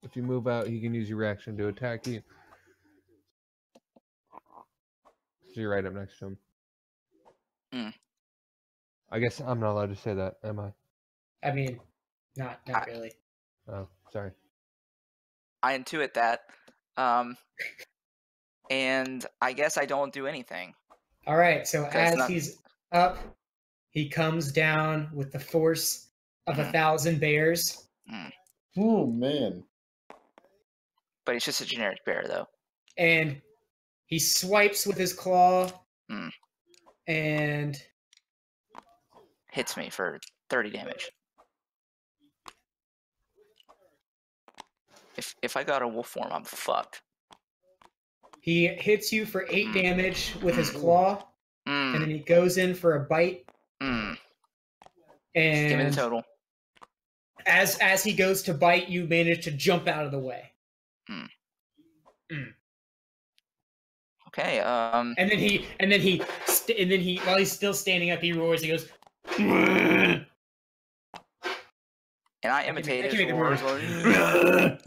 If you move out, he can use your reaction to attack you. So you're right up next to him. Mm. I guess I'm not allowed to say that, am I? I mean, not really. Oh, sorry. I intuit that. And I guess I don't do anything. All right. So Okay, it's as not- he's up, he comes down with the force of 1,000 bears. Oh man. But he's just a generic bear, though. And he swipes with his claw Mm. and Hits me for 30 damage. If I got a wolf form, I'm fucked. he hits you for 8 damage with his claw, and then he goes in for a bite. Mm. And Give me the total. As he goes to bite, you manage to jump out of the way. Okay. And then he, while he's still standing up, he roars. He goes, and I imitate his the roars. roar.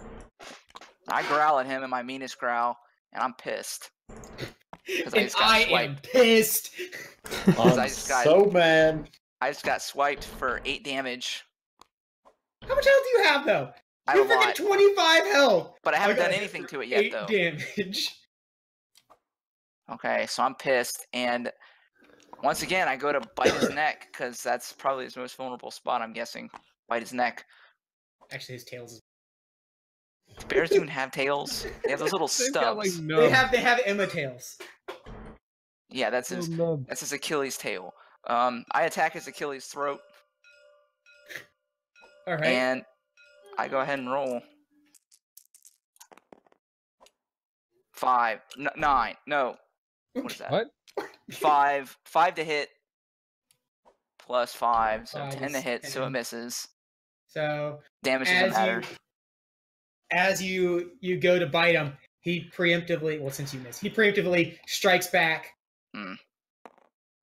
I growl at him in my meanest growl, and I'm pissed. And I am pissed. I'm so mad. I just got swiped for 8 damage. How much health do you have, though? I You have a freaking lot. 25 health. But I haven't done anything to it yet, 8 though. damage. Okay, so I'm pissed, and once again, I go to bite his neck, because that's probably his most vulnerable spot, I'm guessing. Bite his neck. Actually, his tails. Bears don't have tails. They have those little stubs. They have Emma tails. Yeah, that's his Achilles tail. I attack his Achilles throat. All right. And I go ahead and roll. 5, 9. No. What is that? What? 5 to hit. Plus 5, so 10 to is hit, so it 10. misses. So damage doesn't matter. As you go to bite him, he preemptively, well, since you missed, he preemptively strikes back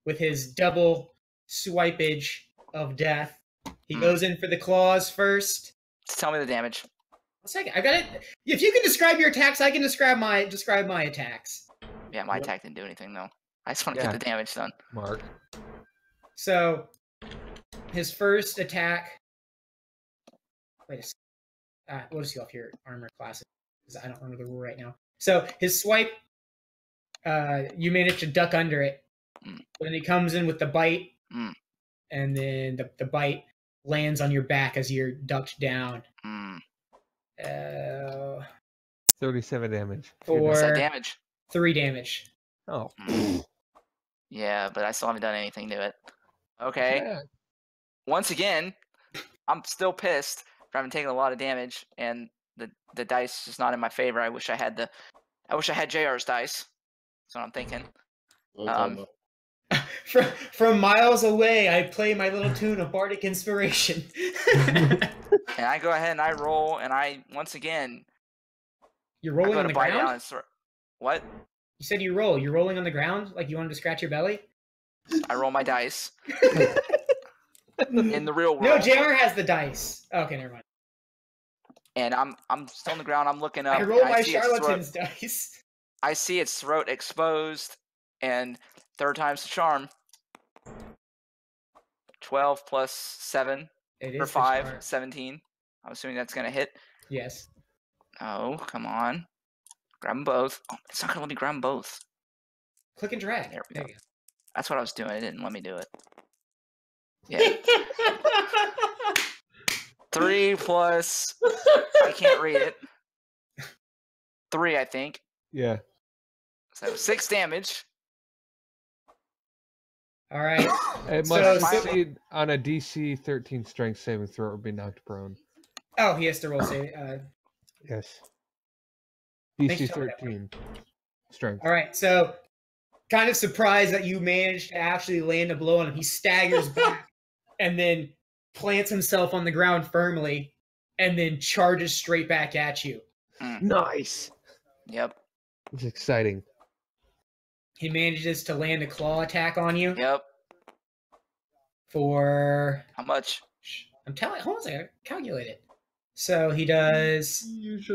with his double swipage of death. He goes in for the claws first. Just tell me the damage. A second, I got it. If you can describe your attacks, I can describe my attacks. Yeah, my attack didn't do anything though. I just want to get the damage done. Mark. So his first attack. Wait a second. We'll just go off your armor classes because I don't remember the rule right now. So his swipe, you manage to duck under it. Then he comes in with the bite, and then the bite lands on your back as you're ducked down. 37 damage. What's that damage? 3 damage. Oh. Yeah, but I still haven't done anything to it. Okay. Yeah. Once again, I'm still pissed for having taken a lot of damage, and the dice is not in my favor. I wish I had JR's dice. That's what I'm thinking. From miles away, I play my little tune of Bardic Inspiration. And I go ahead and I roll, and I once again. You're rolling on the ground? What? You said you roll. You're rolling on the ground like you wanted to scratch your belly? I roll my dice. In the real world. No, JR has the dice. Okay, never mind. And I'm still on the ground. I'm looking up. I roll my charlatan's dice. I see its throat exposed, and third time's the charm. 12 plus 7 or 5, 17. I'm assuming that's gonna hit. Yes. Oh, come on. Grab them both. Oh, it's not gonna let me grab them both. Click and drag. There we go. That's what I was doing. It didn't let me do it. Yeah. 3 plus. I can't read it. 3, I think. Yeah. So 6 damage. All right. It must succeed on a DC 13 strength saving throw or be knocked prone. Oh, he has to roll save. Yes. DC 13 strength. All right. So, kind of surprised that you managed to actually land a blow on him. He staggers back and then plants himself on the ground firmly and then charges straight back at you. Nice. Yep. It's exciting. He manages to land a claw attack on you. Yep. For how much? I'm telling. Hold on a second. I calculate it. So he does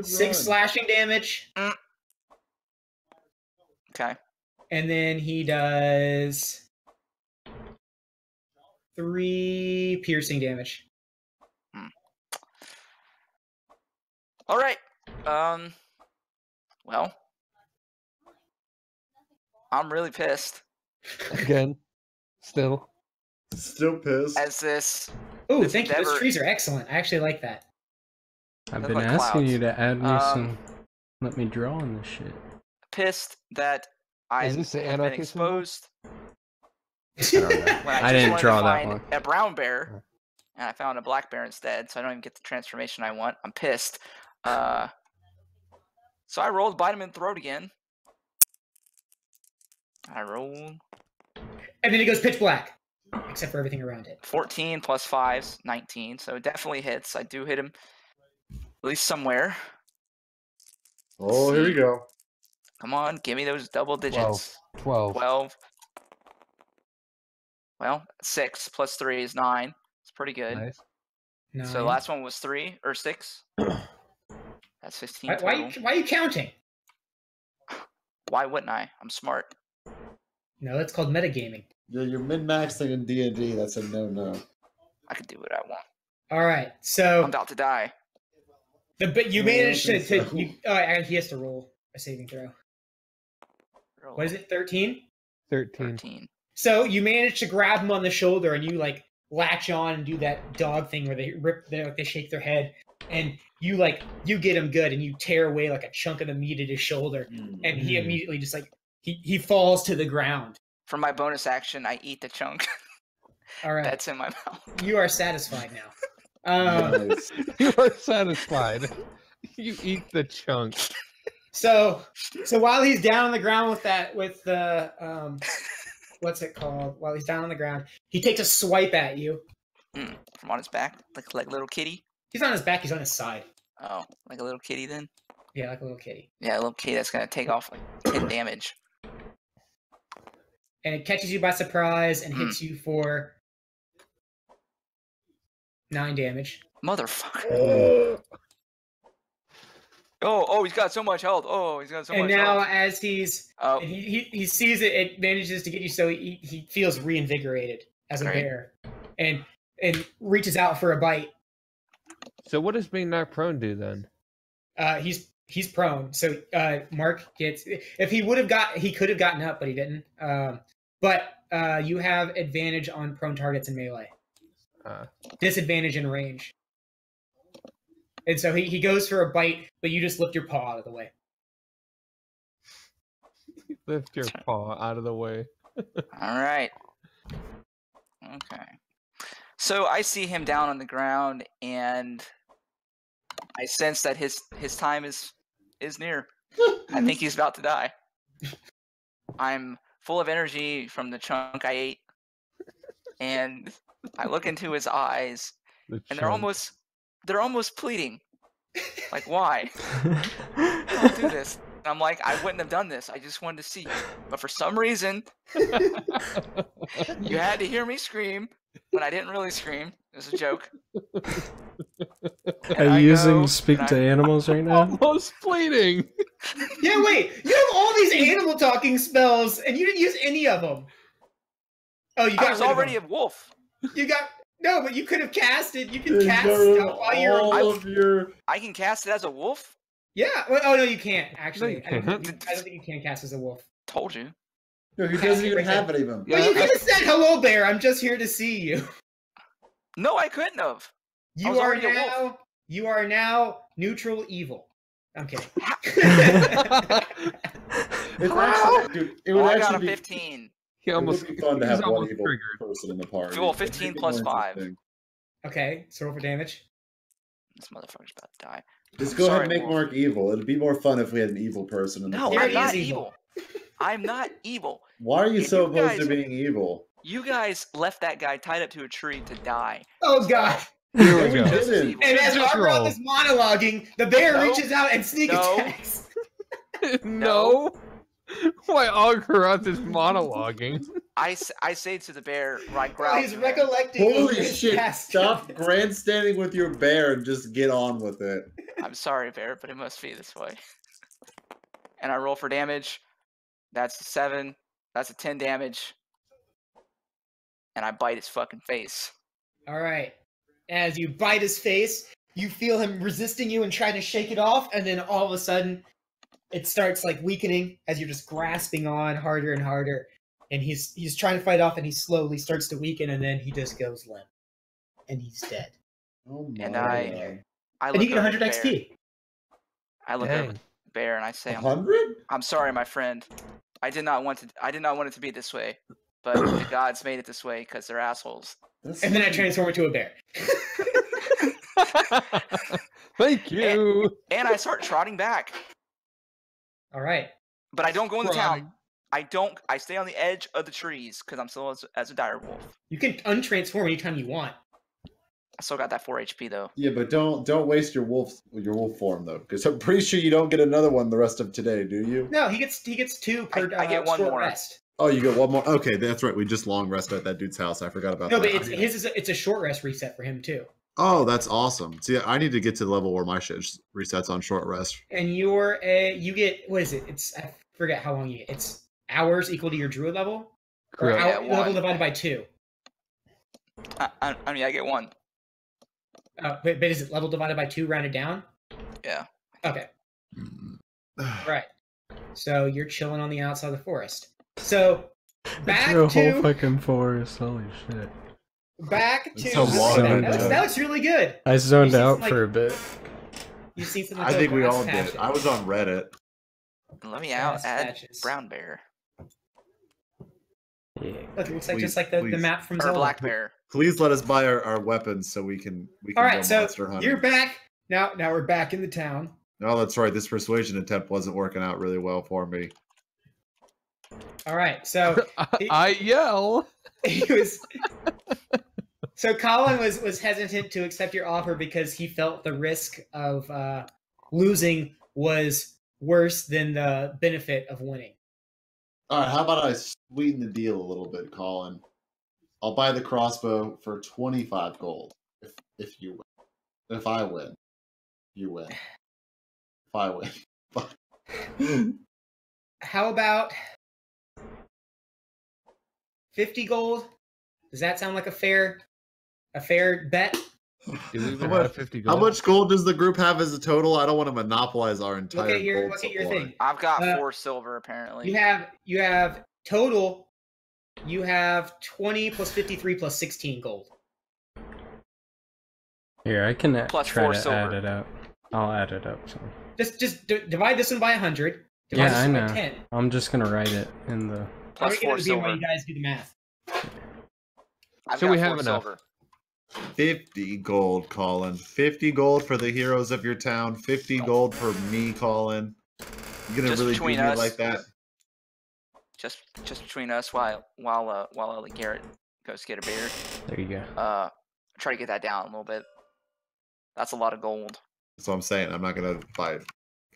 6 slashing damage. Okay. And then he does 3 piercing damage. All right. Well, I'm really pissed. Again. Still pissed. As this. Oh, thank you. Those trees are excellent. I actually like that. I've been asking you to add me some. Let me draw on this shit. Pissed that I have been exposed. I didn't draw that one. A brown bear, and I found a black bear instead, so I don't even get the transformation I want. I'm pissed. So I rolled, bite him in the throat again. I rolled. And then he goes pitch black. except for everything around it. 14 plus 5's 19, so it definitely hits. I do hit him at least somewhere. Oh, here we go. Come on, give me those double digits. 12. 12. Well, 6 plus 3 is 9. It's pretty good. Nice. So the last one was 3 or 6. That's 15 total. Why are you counting? Why wouldn't I? I'm smart. No, that's called metagaming. You're min-maxing in D&D. That's a no-no. I can do what I want. All right, so I'm about to die. but you managed to. So. He has to roll a saving throw. What is it? 13. 13. So you manage to grab him on the shoulder, and you like latch on and do that dog thing where they shake their head, and you get him good, and you tear away like a chunk of the meat at his shoulder, and he immediately just like he falls to the ground. For my bonus action, I eat the chunk. All right, that's in my mouth. You are satisfied now. Nice. You are satisfied. You eat the chunk. So while he's down on the ground with the what's it called? While he's down on the ground, he takes a swipe at you. From on his back, like a little kitty. He's on his back. He's on his side. Oh, like a little kitty then. Yeah, like a little kitty. Yeah, a little kitty that's gonna take off like 10 damage. And it catches you by surprise and hits you for 9 damage. Motherfucker. Oh, he's got so much health. Oh, he's got so much health. And now as he's... he sees it, it manages to get you, so he feels reinvigorated as a bear. And reaches out for a bite. So what does being knocked prone do then? He's prone. So Mark gets... If he he could have gotten up, but he didn't. But you have advantage on prone targets in melee. Disadvantage in range. And so he goes for a bite, but you just lift your paw out of the way. Lift your paw out of the way. All right. Okay. So I see him down on the ground, and I sense that his time is near. I think he's about to die. I'm full of energy from the chunk I ate, and I look into his eyes, and they're almost pleading. Like, why? Don't do this. And I'm like, I wouldn't have done this. I just wanted to see you. But for some reason, you had to hear me scream when I didn't really scream. It was a joke. Are you using speak to animals right now? Almost pleading. Yeah, wait. You have all these animal talking spells, and you didn't use any of them. Oh, you got I was already a wolf. You got... No, but you could have cast it. You can cast stuff while you're... I can cast it as a wolf? Yeah. Well, oh, no, you can't, actually. No, I don't think you can cast as a wolf. Told you. No, he doesn't even have any of them. Well, you could have said, hello, bear. I'm just here to see you. No, I couldn't have. You are now neutral evil. I'm kidding. It's actually, dude, it would I actually got a be 15. He almost, it would be fun to have one evil triggered. person in the party. Well, 15 plus 5. Okay, so roll for damage. This motherfucker's about to die. Just go ahead and make Wolf. Mark evil. It'd be more fun if we had an evil person in the No, party. I'm not evil. I'm not evil. Why are you If so you opposed to guys- being evil? You guys left that guy tied up to a tree to die. Oh, God. Here we We go. Just as didn't. evil. And as Just Armroth roll. is monologuing, the bear No. reaches out and sneak No. attacks. No. Why Algaroth is monologuing? I say to the bear, right, growl. He's recollecting. Holy his shit, past stop troubles. grandstanding with your bear and just get on with it. I'm sorry, bear, but it must be this way. And I roll for damage. That's a 7. That's a 10 damage. And I bite his fucking face. All right. As you bite his face, you feel him resisting you and trying to shake it off, and then all of a sudden, it starts like weakening as you're just grasping on harder and harder. And he's trying to fight off, and he slowly starts to weaken, and then he just goes limp, and he's dead. Oh my And God. I And look you get over 100 the bear. XP. I look over the bear and I say, 100? I'm sorry, my friend. I did not want it to be this way, but the gods made it this way because they're assholes. And then I transform into a bear. Thank you. And I start trotting back, All right. but I don't go in the town. I stay on the edge of the trees because I'm still as a dire wolf. You can untransform anytime you want. I still got that 4 HP though. Yeah, but don't waste your wolf form though, because I'm pretty sure you don't get another one the rest of today, do you? No, he gets 2 per. I get one short more. Rest. Oh, you get one more. Okay, that's right. We just long rested at that dude's house. I forgot about No, that. but it's a short rest reset for him too. Oh, that's awesome. See, I need to get to the level where my shit resets on short rest. And you get, what is it? I forget how long you get. It's hours equal to your druid level, or Correct. level divided by 2. I mean, I get 1. But is it level divided by 2 rounded down? Yeah. Okay. Right. So you're chilling on the outside of the forest. So back It's to a whole fucking forest. Holy shit. Back to so long. that looks really good. I zoned out like, for a bit. You've seen some. I think we all did. I was on Reddit. Let me Grass add patches. brown bear Yeah. Look, it looks like Please, just like the please. map from or Zelda. black bear. Please let us buy our weapons so we can All right, go so monster hunting. you're back now. Now we're back in the town. Oh, that's right. This persuasion attempt wasn't working out really well for me. All right, so I yell. he was. So Colin was hesitant to accept your offer because he felt the risk of losing was worse than the benefit of winning. All right, how about I sweeten the deal a little bit, Colin? I'll buy the crossbow for 25 gold if you win. If I win, you win. If I win. How about 50 gold? Does that sound like a fair bet? Do we even How much- have 50 gold? How much gold does the group have as a total? I don't want to monopolize our entire Look at your gold thing. supply. I've got Uh, 4 silver apparently. You have total. You have 20 plus 53 plus 16 gold. Here, I can Plus try 4 to silver. add it up. I'll add it up. So. Just divide this one by 100. Divide Yeah, this I one know. by 10. I'm just gonna write it in the. Plus How 4 are we gonna be while silver. you guys do the math? I've So got we 4 have enough. silver. 50 gold, Colin. 50 gold for the heroes of your town. 50 gold for me, Colin. You gonna Just really do me between us. like that? Just between us while Garrett goes get a beer. There you go. Try to get that down a little bit. That's a lot of gold. That's what I'm saying. I'm not gonna fight.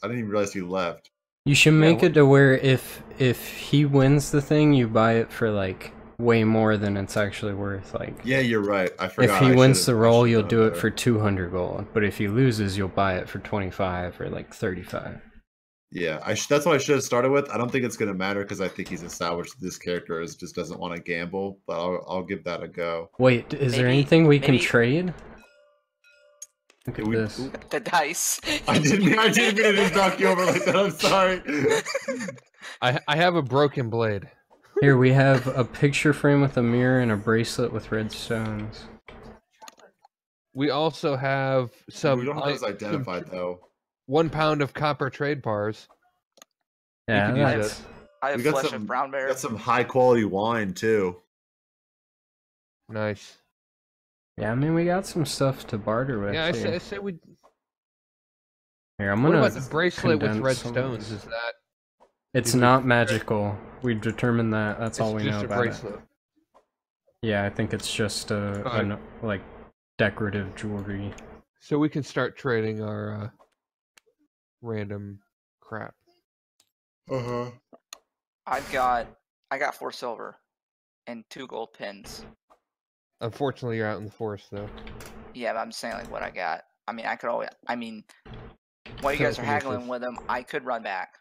I didn't even realize you left. You should make it to where if he wins the thing, you buy it for like way more than it's actually worth. Like, Yeah, you're right. I forgot. if he I wins should've- the I roll, should've you'll done do it better. for 200 gold. But if he loses, you'll buy it for 25 or like 35. Yeah, that's what I should have started with. I don't think it's gonna matter because I think he's established this character just doesn't want to gamble. But I'll give that a go. Wait, is there Maybe- anything we can maybe- trade? Look at We- this. The dice. I didn't mean to just knock you over like that. I'm sorry. I have a broken blade. Here we have a picture frame with a mirror and a bracelet with red stones. We also have some. we don't have those identified though. 1 pound of copper trade bars. Yeah, could use that's. I have We got flesh some- of brown We bear. got some high quality wine too. Nice. Yeah, I mean we got some stuff to barter with. Yeah, I here. say we. Here, I'm What gonna. about the bracelet with condense red some of stones? these. Is that It's Is it- not magical. We determined that. That's all we just know a about bracelet? it. Yeah, I think it's just Alright. like decorative jewelry. So we can start trading our random crap. Uh-huh. I got 4 silver and 2 gold pins. Unfortunately, you're out in the forest though. Yeah, but I'm saying like what I got. I mean, I could always. I mean, while you guys are Telekinesis. haggling with them, I could run back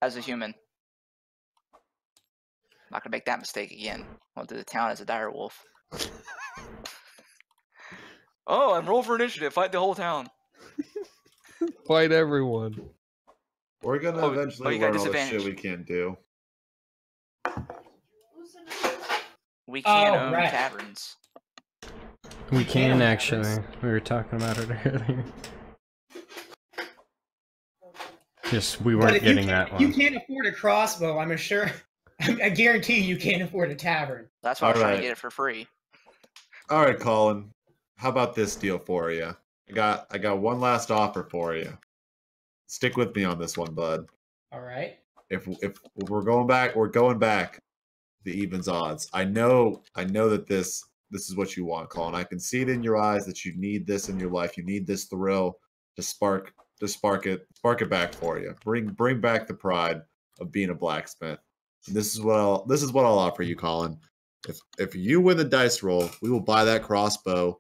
as a human. Not gonna make that mistake again. Went through the town as a dire wolf. Oh, I'm roll for initiative. Fight the whole town. Fight everyone. We're gonna Oh, eventually you got learn all the shit disadvantage. we can't do. We can't Oh, own right. taverns. We can Yeah, actually. We were talking about it earlier. Just we But weren't if you getting can't- that You one. can't afford a crossbow. I'm sure. I guarantee you can't afford a tavern. That's why I'm trying Alright. to get it for free. All right, Colin. How about this deal for you? I got one last offer for you. Stick with me on this one, bud. All right. if we're going back, we're going back. The evens odds. I know that this is what you want, Colin. I can see it in your eyes that you need this in your life. You need this thrill to spark it back for you. Bring back the pride of being a blacksmith. And this is what I'll offer you, Colin. If you win the dice roll, we will buy that crossbow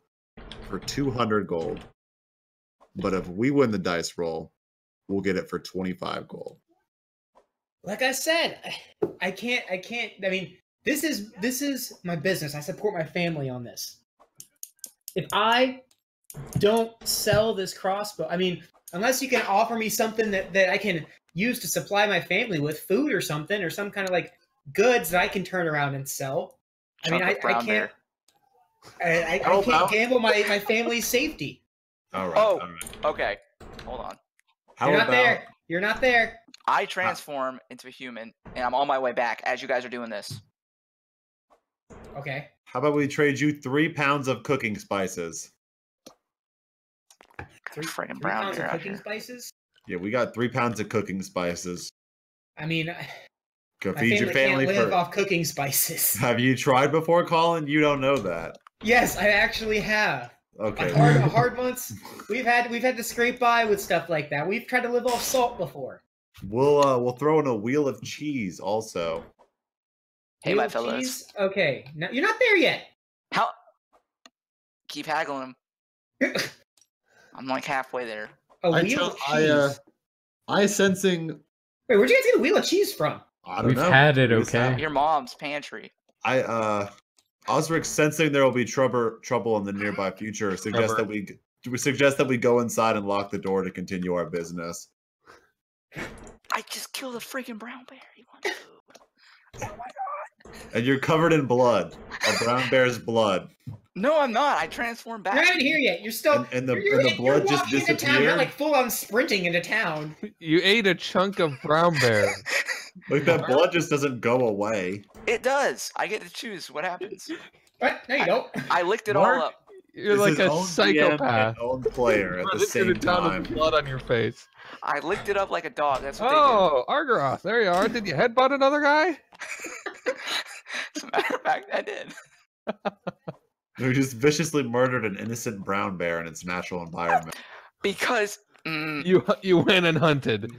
for 200 gold. But if we win the dice roll, we'll get it for 25 gold. Like I said, I can't. I mean, this is my business. I support my family on this. If I don't sell this crossbow, I mean, unless you can offer me something that I can use to supply my family with food or something, or some kind of like goods that I can turn around and sell. I mean, I can't. I can't gamble my family's safety. All right. Oh, all right. okay. Hold on. You're not there. You're not there. I transform into a human, and I'm on my way back as you guys are doing this. Okay. How about we trade you 3 pounds of cooking spices? Three friggin' 3 brown pounds beer of out cooking here. spices. Yeah, we got 3 pounds of cooking spices. I mean, Go my feed your family can't live for. off cooking spices. Have you tried before, Colin? You don't know that. Yes, I actually have. Okay. Hard months. We've had to scrape by with stuff like that. We've tried to live off salt before. We'll throw in a wheel of cheese also. Hey, Wheel my of fellows. cheese? Okay, no, you're not there yet. How? Keep haggling him. I'm like halfway there. A wheel of cheese. I sensing. Wait, where'd you guys get a wheel of cheese from? I don't We've know. had it, We just okay? have- Your mom's pantry. Osric's sensing there will be trouble in the nearby future. Suggest that we go inside and lock the door to continue our business. I just killed a freaking brown bear. You want food? Oh my god. And you're covered in blood. A brown bear's blood. No, I'm not. I transformed back. You're not even here yet. You're still. And the you're blood just walking into town. disappeared. You're like full on sprinting into town. You ate a chunk of brown bear. Like that blood just doesn't go away. It does. I get to choose what happens. What? No, you don't. I licked it Mark? all up. You're This like is a own DM psychopath. and own player at the same time. With blood on your face. I licked it up like a dog. That's what Oh, Argaroth, there you are. Did you headbutt another guy? they do. As a matter of fact, I did. We just viciously murdered an innocent brown bear in its natural environment. Because You went and hunted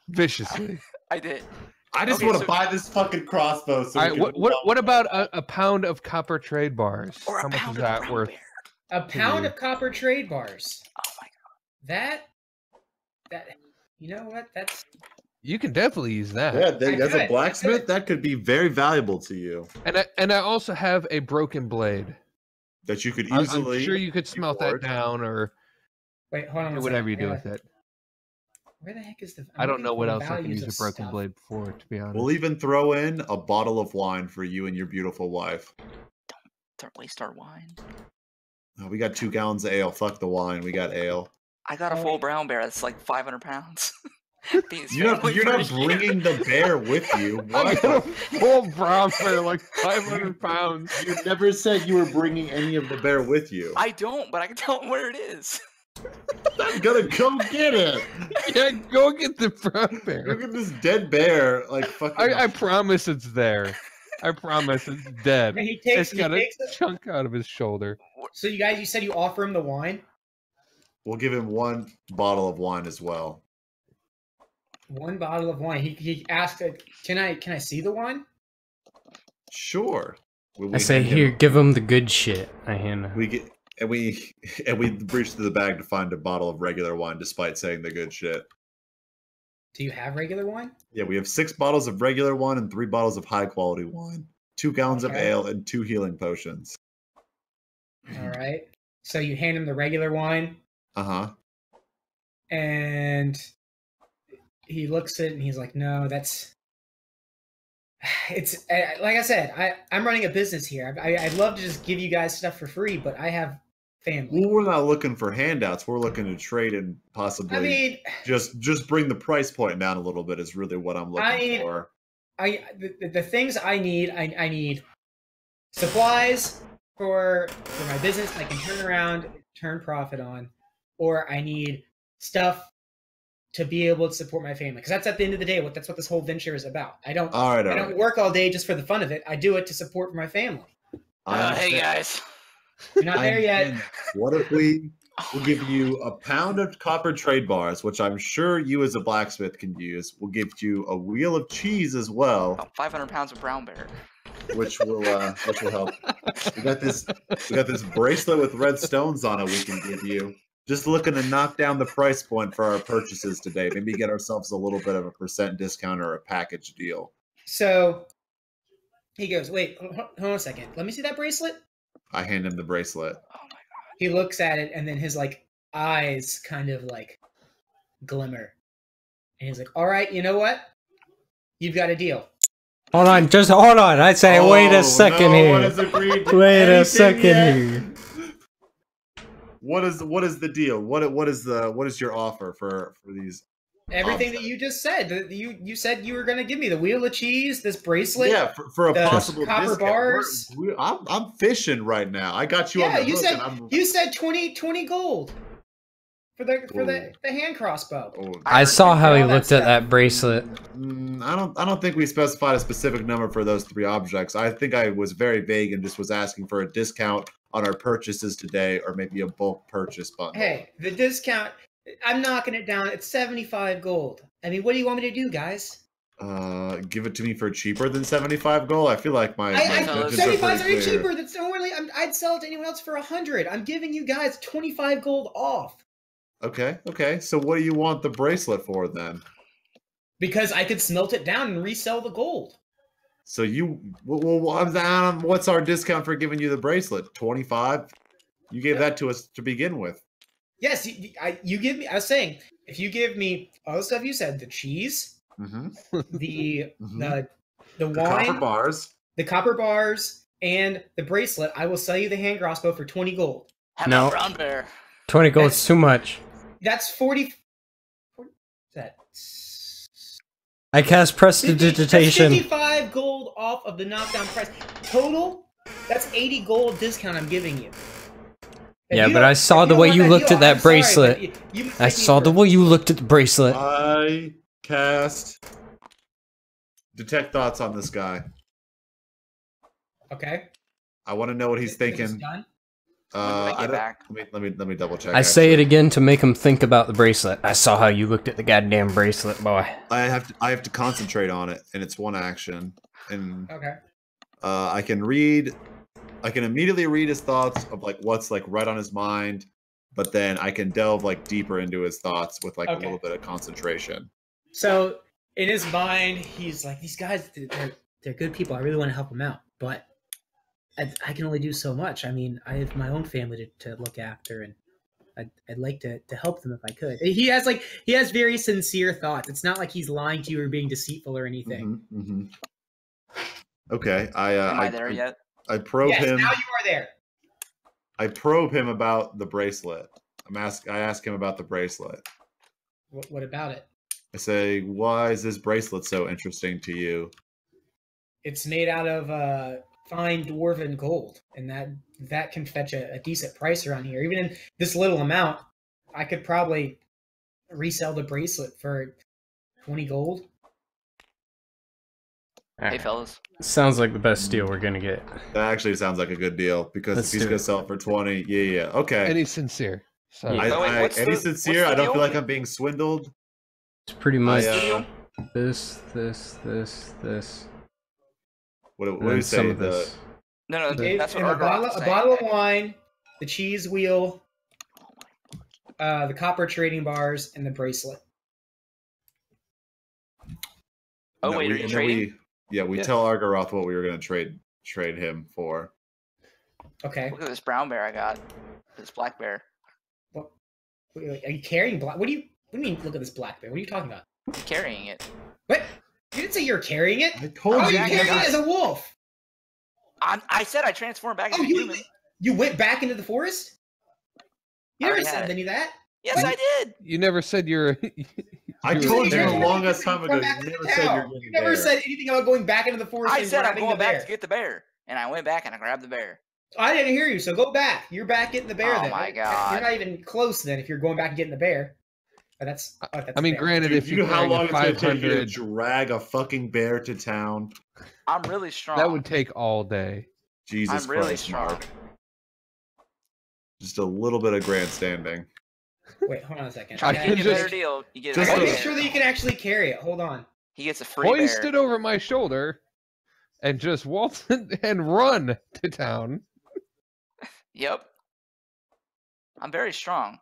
viciously. I did. I just Okay, want to so- buy this fucking crossbow. So All we right, can what about a pound of copper trade bars? Or a How much pound is of that brown worth? bear. A pound you. of copper trade bars. Oh my That. You know what? That's. You can definitely use that. Yeah, as a could. blacksmith, that could be very valuable to you. And I also have a broken blade. That you could I'm easily. sure you could smelt that forge. down or Wait, hold on. do one whatever you second. do with it. Where the heck is the? I don't know what else I can values use of a broken stuff. blade for, to be honest. We'll even throw in a bottle of wine for you and your beautiful wife. Don't waste our wine. Oh, we got 2 gallons of ale. Fuck the wine. We got ale. I got a Oh, full wait. brown bear that's like 500 pounds. You're not bringing the bear with you. I What? got a full brown bear, like 500 pounds. You never said you were bringing any of the bear with you. I don't, but I can tell him where it is. I'm gonna go get it. Yeah, go get the brown bear. Look at this dead bear. Like fucking. I promise it's there. I promise it's dead. And he takes. It's got a it. chunk out of his shoulder. So you guys, you said you offer him the wine. We'll give him 1 bottle of wine as well. 1 bottle of wine. He asked, "Can I see the wine?" Sure. I say, here, give him the good shit. I hand him. We get and we reach through the bag to find a bottle of regular wine, despite saying the good shit. Do you have regular wine? Yeah, we have 6 bottles of regular wine and 3 bottles of high quality wine, 2 gallons of Okay. ale, and 2 healing potions. All right. So you hand him the regular wine, and he looks at it and he's like, "No, that's." It's like I said, I'm running a business here. I'd love to just give you guys stuff for free, but I have family. Well, we're not looking for handouts. We're looking to trade and possibly I mean, just bring the price point down a little bit. Is really what I'm looking for. the things I need supplies for my business I can turn around, turn profit on, or I need stuff to be able to support my family, because that's at the end of the day that's what this whole venture is about. I don't work all day just for the fun of it. I do it to support my family. Hey guys, you're not there yet. What if we'll give you a pound of copper trade bars, which I'm sure you as a blacksmith can use. We'll give you a wheel of cheese as well. About 500 pounds of brown bear. Which will help. We got this bracelet with red stones on it we can give you. Just looking to knock down the price point for our purchases today. Maybe get ourselves a little bit of a % discount or a package deal. So he goes, wait, hold on a second. Let me see that bracelet. I hand him the bracelet. Oh my god. He looks at it, and then his like eyes kind of like glimmer. And he's like, all right, you know what? You've got a deal. Hold on, just hold on. I say, wait a second here. Wait a second here. What is the deal? What is your offer for these? Everything that you just said. You said you were going to give me the wheel of cheese, this bracelet. Yeah, for a possible copper discount. Bars. I'm fishing right now. I got you on the hook. You said 20 gold for the hand crossbow. Oh, I saw how he looked at that bracelet. I don't think we specified a specific number for those 3 objects. I think I was very vague and just was asking for a discount on our purchases today, or maybe a bulk purchase bundle. Hey, the discount, I'm knocking it down. It's 75 gold. I mean, what do you want me to do, guys? Give it to me for cheaper than 75 gold. I feel like my 75 are cheaper. That's only I'd sell it to anyone else for 100. I'm giving you guys 25 gold off. Okay. So what do you want the bracelet for then? Because I could smelt it down and resell the gold. So what's our discount for giving you the bracelet? 25? You gave that to us to begin with. Yes, you give me. I was saying, if you give me all the stuff you said, the cheese, the wine, the copper bars, and the bracelet, I will sell you the hand crossbow for 20 gold. No, brown bear. 20 gold's too much. That's 40. I cast prestidigitation. 55 gold off of the knockdown price. Total, that's 80 gold discount I'm giving you. Yeah, but I saw the way you looked at that bracelet. I saw the way you looked at the bracelet. I cast detect thoughts on this guy. Okay. I want to know what he's thinking. Let me double check. I say it again to make him think about the bracelet. I saw how you looked at the goddamn bracelet, boy. I have to concentrate on it, and it's one action. And okay. I can immediately read his thoughts of like what's like right on his mind, but then I can delve like deeper into his thoughts with like a little bit of concentration. So in his mind, he's like, these guys, they're good people. I really want to help them out, but I can only do so much. I mean, I have my own family to look after, and I'd like to help them if I could. He has very sincere thoughts. It's not like he's lying to you or being deceitful or anything. Okay, am I there yet? I probe him. Now you are there. I probe him about the bracelet. I ask him about the bracelet. What about it? I say, why is this bracelet so interesting to you? It's made out of fine dwarven gold, and that can fetch a decent price around here. Even in this little amount, I could probably resell the bracelet for 20 gold. Hey, fellas. Sounds like the best deal we're gonna get. That actually sounds like a good deal, because if he's gonna sell it for 20, yeah, okay. And he's sincere. So. And he's sincere. I don't feel like I'm being swindled. It's pretty much this. What do you say? No, that's what a bottle of wine, the cheese wheel, the copper trading bars, and the bracelet. Oh, wait, are you trading? We tell Argaroth what we were going to trade him for. Okay. Look at this brown bear I got. This black bear. What? Are you carrying black? What do you mean? Look at this black bear. What are you talking about? I'm carrying it. What? You didn't say you're carrying it. I told you. You carrying it as a wolf. I said I transformed back into a human. You went back into the forest? You never said any of that. Yes, I did. You never said you're. I told you a long ass time ago. You never said anything about going back into the forest. I said I'm going back to get the bear, and I went back and I grabbed the bear. I didn't hear you, so go back. You're back getting the bear. Oh then. my god! You're not even close then. If you're going back and getting the bear. that's I mean, fair. granted, Dude, if you you're know how carrying a long it's gonna take you to 500, drag a fucking bear to town? I'm really strong. that would take all day. Jesus I'm really Christ, strong. Mark. Just a little bit of grandstanding. Wait, hold on a second. Trying to I get can you a better just- deal. You get just a I free make bear. sure that you can actually carry it. Hold on. He gets a free Hoist bear. it over my shoulder and just waltz and run to town. Yep. I'm very strong.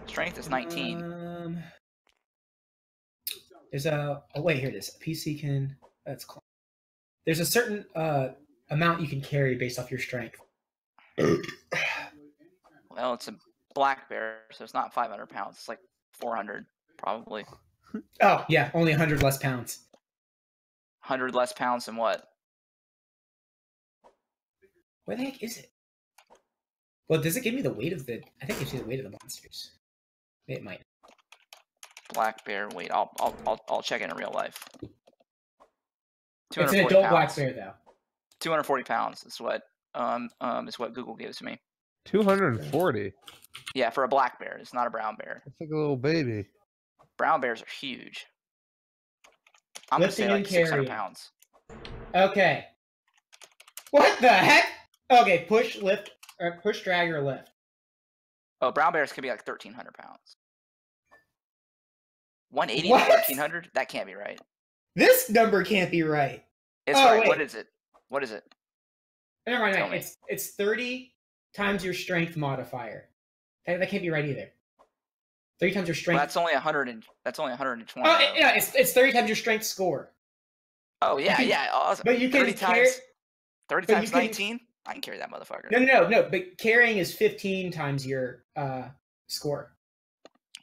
Strength is 19. There's a oh wait, here it is. A PC can that's cool. There's a certain amount you can carry based off your strength. Well, it's a black bear, so it's not 500 pounds. It's like 400, probably. Oh yeah, only 100 less pounds. 100 less pounds than what? Where the heck is it? Well, does it give me the weight of the? I think it gives you the weight of the monsters. It might. Black bear. Wait, I'll check it in real life. It's an adult black bear though. 240 pounds is what Google gives me. 240. Yeah, for a black bear. It's not a brown bear. It's like a little baby. Brown bears are huge. I'm gonna say Lifting like and 600 carrying. pounds. Okay. What the heck? Okay, push, lift, or push, drag, or lift. Oh, brown bears could be like 1,300 pounds. 180 What? to 1,300? That can't be right. This number can't be right. It's Oh, right. wait. What is it? What is it? Never mind. Tell me. It's 30 times your strength modifier. That can't be right either. 30 times your Well, strength. that's only 100 and that's only 120. Oh, though. yeah, it's 30 times your strength score. Oh yeah, can- yeah. Awesome. But you can 30 carry. times 30 but times you can- 19? I can carry that motherfucker. No. But carrying is 15 times your score.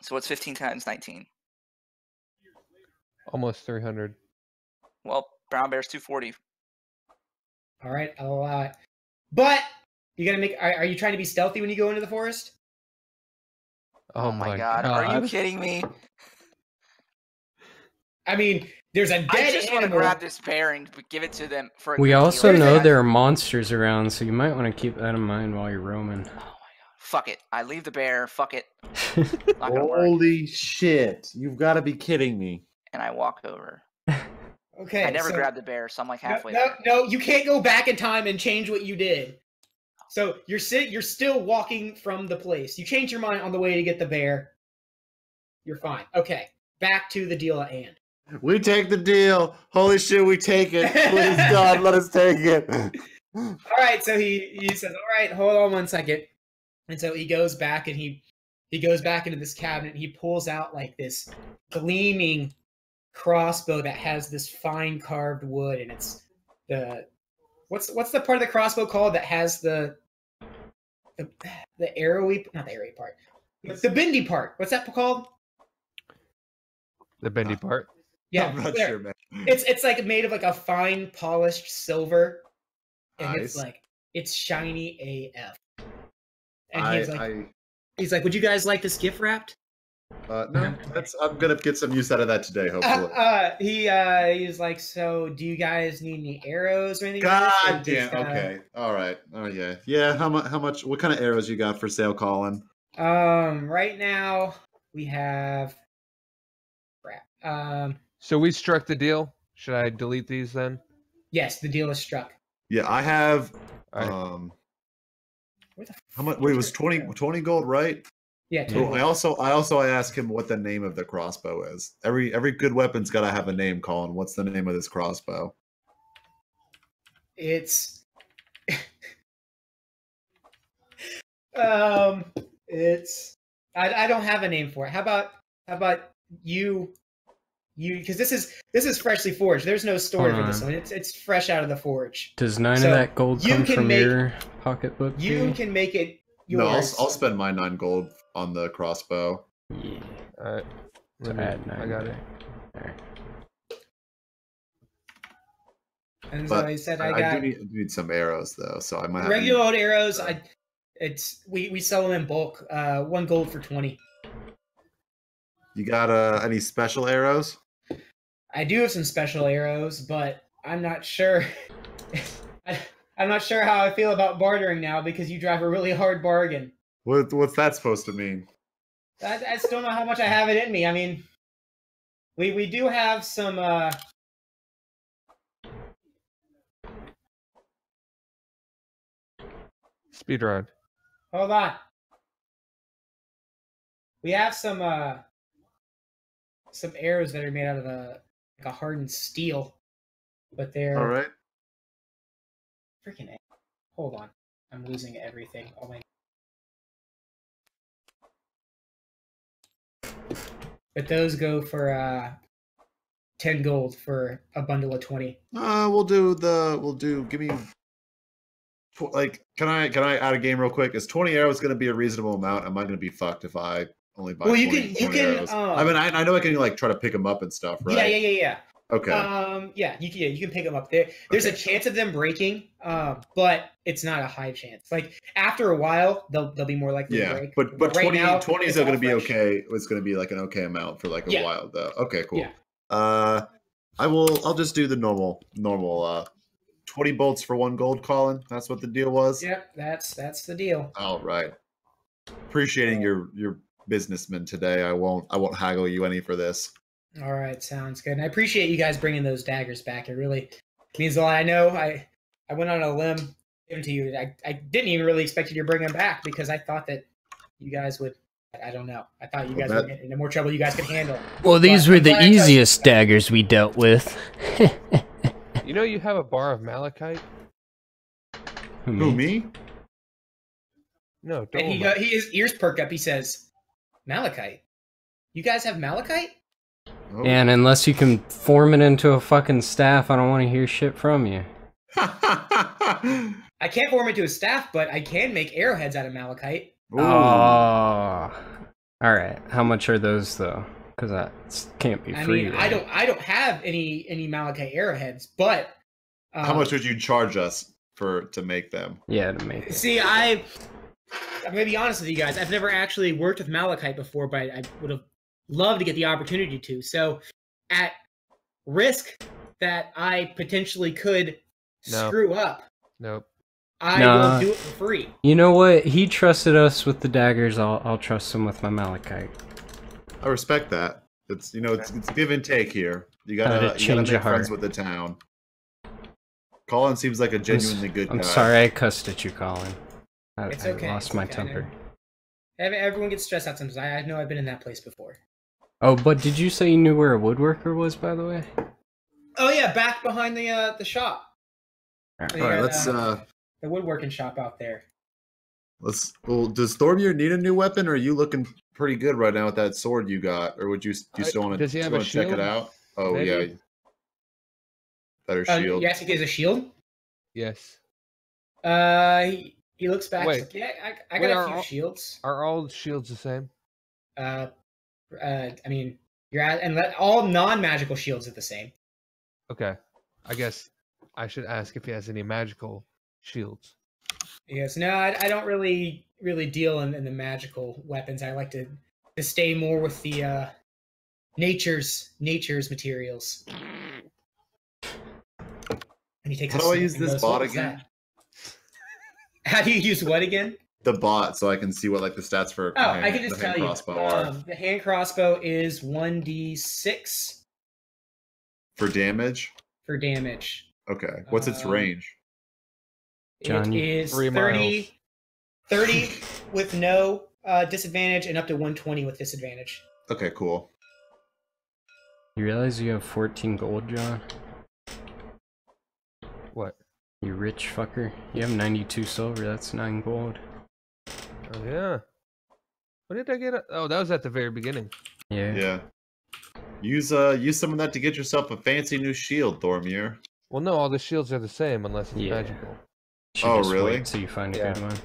So what's 15 times 19? Almost 300. Well, brown bear's 240. All right, I'll allow it. But you gotta make. Are you trying to be stealthy when you go into the forest? Oh, my god. Are you kidding me? I mean, there's a dead I just want to animal. grab this bear and give it to them for a We good also deal. know that? there are monsters around, so you might want to keep that in mind while you're roaming. Oh my god. Fuck it. I leave the bear. Fuck it. Not gonna work. Holy shit. You've got to be kidding me. And I walk over. Okay. I never so, grabbed the bear, so I'm like halfway no, there. no, you can't go back in time and change what you did. So you're still walking from the place. You change your mind on the way to get the bear. You're fine. Okay, back to the deal at hand. We take the deal. Holy shit, we take it. Please, God, let us take it. All right, so he says, "All right, hold on one second." And so he goes back and he goes back into this cabinet. And he pulls out like this gleaming crossbow that has this fine carved wood, and it's the what's the part of the crossbow called that has the arrowy, not the arrowy part, the bendy part. What's that called? The bendy part. Yeah, I'm not there. sure, man. It's like made of like a fine polished silver, and it's Nice. like it's shiny AF. And he's like, "Would you guys like this gift wrapped?" No, I'm gonna get some use out of that today, hopefully. He was like, "So, do you guys need any arrows or anything?" God Or damn. just, Okay. All right. Oh yeah. Yeah. How much? What kind of arrows you got for sale, Colin? Right now we have. Crap. So we struck the deal. Should I delete these then? Yes, the deal is struck. Yeah, I have. All right. Where the How much? fuck Wait, it is was your arrow? 20 gold, right? Yeah, Yeah. 20. Oh, I asked him what the name of the crossbow is. Every good weapon's got to have a name, Colin. What's the name of this crossbow? It's it's I don't have a name for it. How about you because this is freshly forged. There's no storage Hold for this on. one. It's fresh out of the forge. Does 9 So, of that gold you come can from make- your pocketbook? You P? can make it No, yours. I'll spend my 9 gold on the crossbow. Yeah. All right. So Let me- add 9 I got it. there. Alright. And so But I said I I got do need some arrows though, so I might have regular old arrows. We sell them in bulk. 1 gold for 20. You got any special arrows? I do have some special arrows, but I'm not sure. I'm not sure how I feel about bartering now because you drive a really hard bargain. What's that supposed to mean? I still don't know how much I have it in me. I mean, we do have some. Speed run. Hold on. We have some arrows that are made out of like a hardened steel, but they're All right. freaking. Hold on, I'm losing everything. Oh my. But those go for 10 gold for a bundle of 20. We'll do. Give me. Like, can I add a game real quick? Is 20 arrows going to be a reasonable amount? Am I going to be fucked if I only buy? Well, 20 arrows? I mean, I know I can like try to pick them up and stuff, right? Yeah. Okay. Yeah, you can pick them up there. There's a chance of them breaking, but it's not a high chance. Like after a while, they'll be more likely to break. But right 20 now, 20 is going to be okay. It's going to be like an okay amount for like a while though. Okay, cool. Yeah. I'll just do the normal 20 bolts for 1 gold, Colin. That's what the deal was. Yep, that's the deal. All right. Appreciating your businessman today. I won't haggle you any for this. All right, sounds good. And I appreciate you guys bringing those daggers back. It really means a lot. I know I went on a limb giving to you. I didn't even really expect you to bring them back because I thought that you guys would. I don't know. I thought you guys would get into more trouble you guys could handle. Well, these were the easiest daggers we dealt with. You know you have a bar of malachite? Who, me? No, don't. And his ears perk up. He says, "Malachite? You guys have malachite?" Oh. And unless you can form it into a fucking staff, I don't want to hear shit from you. I can't form it to a staff, but I can make arrowheads out of malachite. Ooh. Oh. Alright, how much are those though? Because that can't be free. I mean, right? I don't have any malachite arrowheads, but How much would you charge us to make them? Yeah, to make it. See, I'm gonna be honest with you guys. I've never actually worked with malachite before, but I would have loved to get the opportunity to. So, at risk that I potentially could screw up, I will do it for free. You know what? He trusted us with the daggers. I'll trust him with my malachite. I respect that. It's it's give and take here. You gotta make friends with the town. Colin seems like a genuinely good guy. I'm sorry I cussed at you, Colin. It's okay. I lost my temper. Everyone gets stressed out sometimes. I know I've been in that place before. Oh, but did you say you knew where a woodworker was, by the way? Oh yeah, back behind the shop. All right, let's the woodworking shop out there. Well, does Thormir need a new weapon, or are you looking pretty good right now with that sword you got? Or do you still want to check it out? Oh, maybe? Yeah. Better shield. Yes, he has a shield? Yes. He looks back. Wait. Yeah, I got a few shields. Are all shields the same? I mean, all non-magical shields are the same. Okay. I guess I should ask if he has any magical shields. Yes, no, I don't really deal in the magical weapons. I like to stay more with the nature's materials. And he takes How do I use this bot again? How do you use what again? The bot, so I can see what the stats for. I can just tell you. The hand crossbow is 1d6 for damage. For damage. Okay, what's its range? John, it is 30 with no disadvantage and up to 120 with disadvantage. Okay, cool. You realize you have 14 gold, John? What? You rich fucker. You have 92 silver, that's 9 gold. Oh, yeah. What did I get? Oh, that was at the very beginning. Yeah. Yeah. Use some of that to get yourself a fancy new shield, Thormir. Well, no, all the shields are the same unless it's magical. Should really? Wait till you find a good one.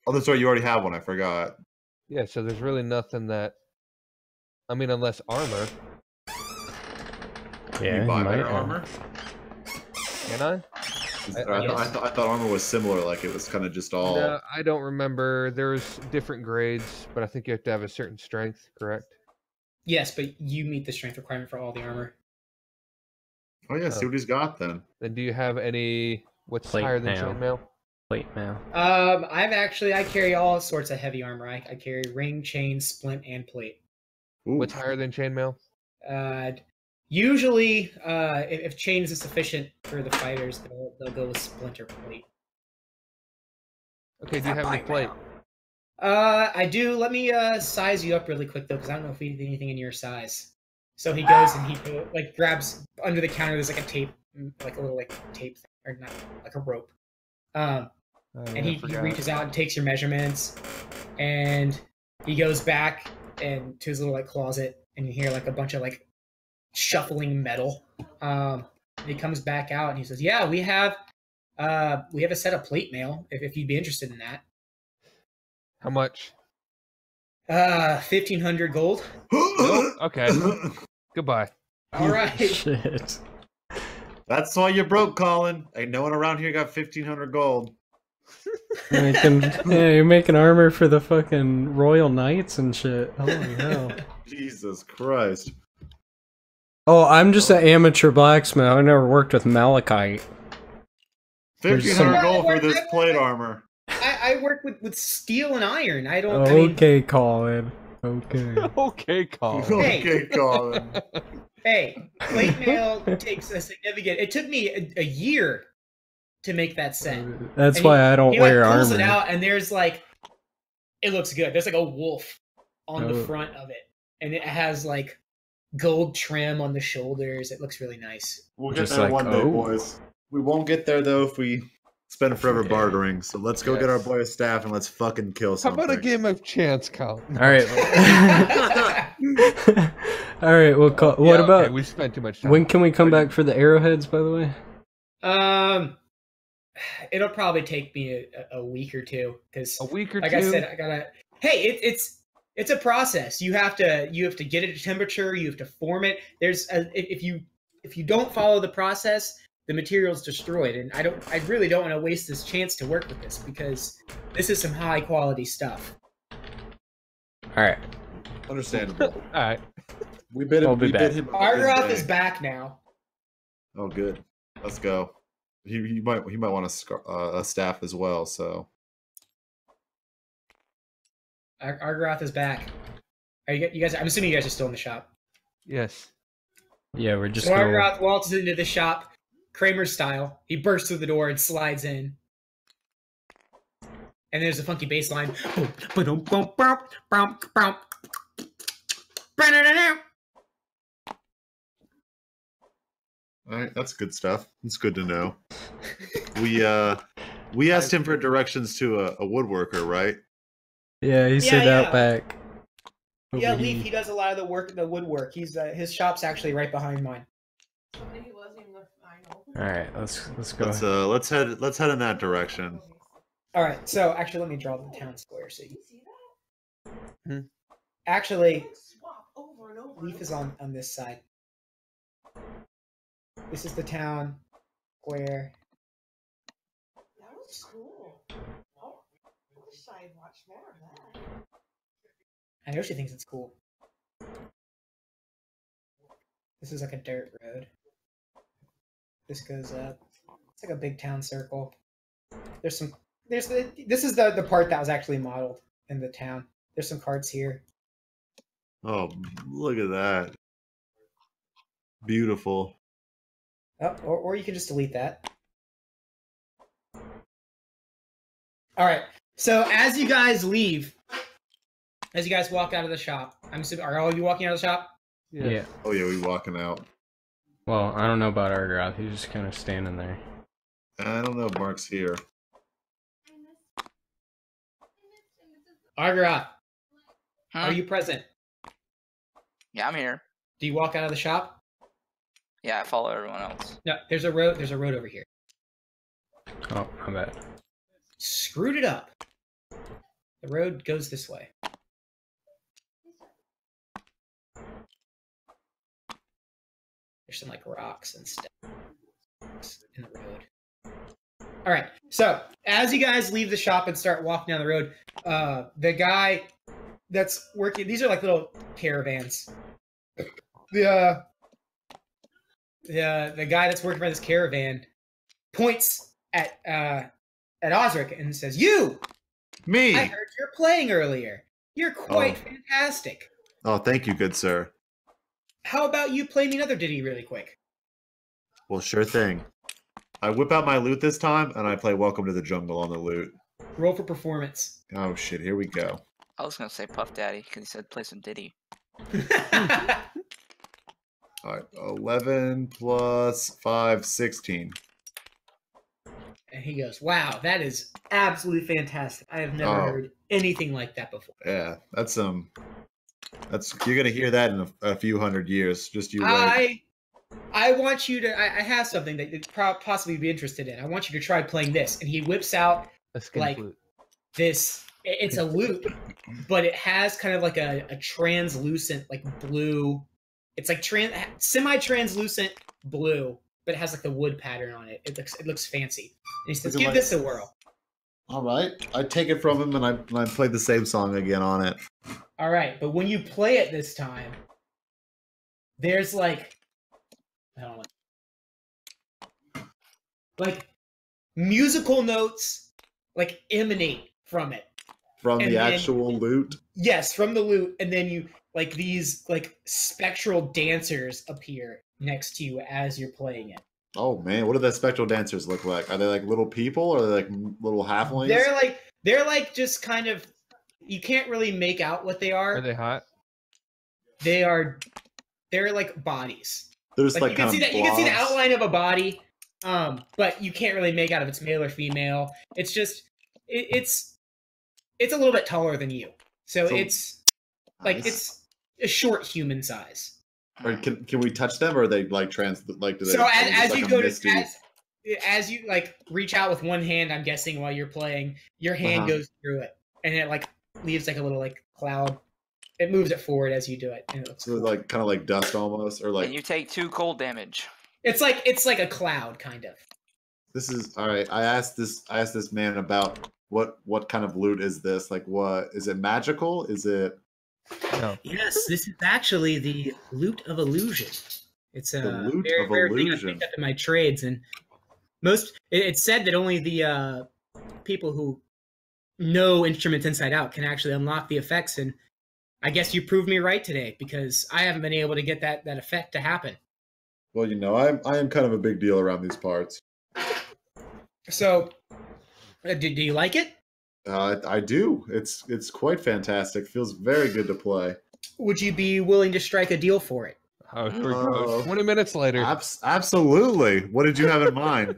Oh, that's right. You already have one. I forgot. Yeah, so there's really nothing that. I mean, unless armor. Yeah, you buy better armor. Can I? I thought armor was similar. Like it was kind of just all. No, I don't remember. There's different grades, but I think you have to have a certain strength, correct? Yes, but you meet the strength requirement for all the armor. Oh yeah, see what he's got then. Then do you have any? What's Plate higher than mail. chainmail? plate mail? I carry all sorts of heavy armor. I carry ring, chain, splint, and plate. Ooh. What's higher than chainmail? Usually, if chain is sufficient for the fighters, they'll go with splint or plate. Okay, do you have any plate? I do. Let me size you up really quick though, because I don't know if we have anything in your size. So he goes and he like grabs under the counter. There's like a tape, like a little like tape or not like a rope. And he reaches out and takes your measurements, and he goes back and to his little like closet, and you hear like a bunch of like shuffling metal. And he comes back out and he says, "Yeah, we have a set of plate mail if you'd be interested in that." How much? 1,500 gold. Okay. Goodbye. All right. Shit. That's why you're broke, Colin. Ain't no one around here got 1,500 gold. You're making armor for the fucking Royal Knights and shit. Holy hell. Jesus Christ. Oh, I'm just an amateur blacksmith. I never worked with malachite. 1,500 gold for this plate armor. I work with steel and iron. I don't. Okay, Colin. Okay. Okay, Colin. Okay, Colin. Hey, plate mail takes a significant. It took me a year to make that set. That's And why I don't he wear pulls armor. it out, and there's like, it looks good. There's like a wolf on the front of it, and it has like gold trim on the shoulders. It looks really nice. We'll get Just there like, one day, boys. We won't get there though if we spend forever bartering. So let's go get our boy a staff and let's fucking kill How something. about a game of chance, Colin? All right. All right. Well, what about? Okay, we spent too much time. When can we come back for the arrowheads? By the way. It'll probably take me a week or two because A week or like two? I said, I gotta. Hey, it's a process. You have to get it to temperature. You have to form it. If you don't follow the process, the material's destroyed. And I really don't want to waste this chance to work with this because this is some high quality stuff. All right. Understandable. All right. We bid him. I'll be We back. bid him. Argoth is back now. Oh, good. Let's go. He might want a staff as well. So Argoth is back. Are you guys? I'm assuming you guys are still in the shop. Yes. Yeah, we're just So gonna. Argoth waltzes into the shop, Kramer style. He bursts through the door and slides in. And there's a funky bass line. all right, that's good stuff. It's good to know. We asked him for directions to a woodworker, right? Yeah, he said Yeah. out back. Yeah, Over Leaf. here. He does a lot of the woodwork. His shop's actually right behind mine. All right, let's go. Let's head in that direction. All right. So actually, let me draw the town square. So Hmm. actually, Leaf is on this side. This is the town square. That was cool. Oh, I wish I'd watched more of that. I know she thinks it's cool. This is like a dirt road. This goes up. It's like a big town circle. This is the part that was actually modeled in the town. There's some cards here. Oh, look at that! Beautiful. Oh, or you can just delete that. All right. So as you guys leave, as you guys walk out of the shop, I'm assuming, are all of you walking out of the shop? Yeah. Oh yeah, we walking out. Well, I don't know about Argoth. He's just kind of standing there. I don't know if Mark's here. Argoth, Huh? are you present? Yeah, I'm here. Do you walk out of the shop? Yeah, I follow everyone else. No, there's a road over here. Oh, my bad. Screwed it up. The road goes this way. There's some like rocks and stuff in the road. All right. So as you guys leave the shop and start walking down the road, the guy that's working, these are like little caravans. The guy that's working for this caravan points at at Osric and says, "You! Me! I heard you're playing earlier. You're quite fantastic. Oh, thank you, good sir. How about you play me another ditty really quick?" Well, sure thing. I whip out my lute this time, and I play Welcome to the Jungle on the lute. Roll for performance. Oh, shit, here we go. I was gonna say Puff Daddy because he said play some Diddy. All right, 11 plus 5, 16. And he goes, "Wow, that is absolutely fantastic. I have never heard anything like that before." Yeah, that's you're gonna hear that in a few hundred years. Just you wait. I want you to. I have something that you'd possibly be interested in. I want you to try playing this. And he whips out like flute. this. It's a lute, but it has kind of like a translucent, like blue. It's like semi-translucent blue, but it has like the wood pattern on it. It looks fancy. And he says, "Give this a whirl." All right, I take it from him and I play the same song again on it. All right, but when you play it this time, there's like musical notes like emanate from it. From the actual lute? Yes, from the lute, and then you like these like spectral dancers appear next to you as you're playing it. Oh man, what do the spectral dancers look like? Are they like little people or are they like little halflings? They're like just kind of, you can't really make out what they are. Are they hot? They're like bodies. There's like you can see the outline of a body, but you can't really make out if it's male or female. It's just it's a little bit taller than you, so it's like it's a short human size. Or can we touch them, or are they like do they? So as you go to as you like reach out with one hand, I'm guessing while you're playing, your hand goes through it, and it like leaves like a little like cloud. It moves it forward as you do it, and it looks cool. Like kind of like dust almost, or like. And you take 2 cold damage. It's like a cloud kind of. This is all right. I asked this man about what kind of loot is this? Like, what is it? Magical? Is it? No. Yes, this is actually the Lute of Illusion. It's a Lute very of rare thing I Illusion. picked up in my trades, and it's said that only the people who know instruments inside out can actually unlock the effects. And I guess you proved me right today, because I haven't been able to get that effect to happen. Well, I am kind of a big deal around these parts. So, do you like it? I do. It's quite fantastic. Feels very good to play. Would you be willing to strike a deal for it? Oh, here we go. 20 minutes later. Absolutely. What did you have in mind?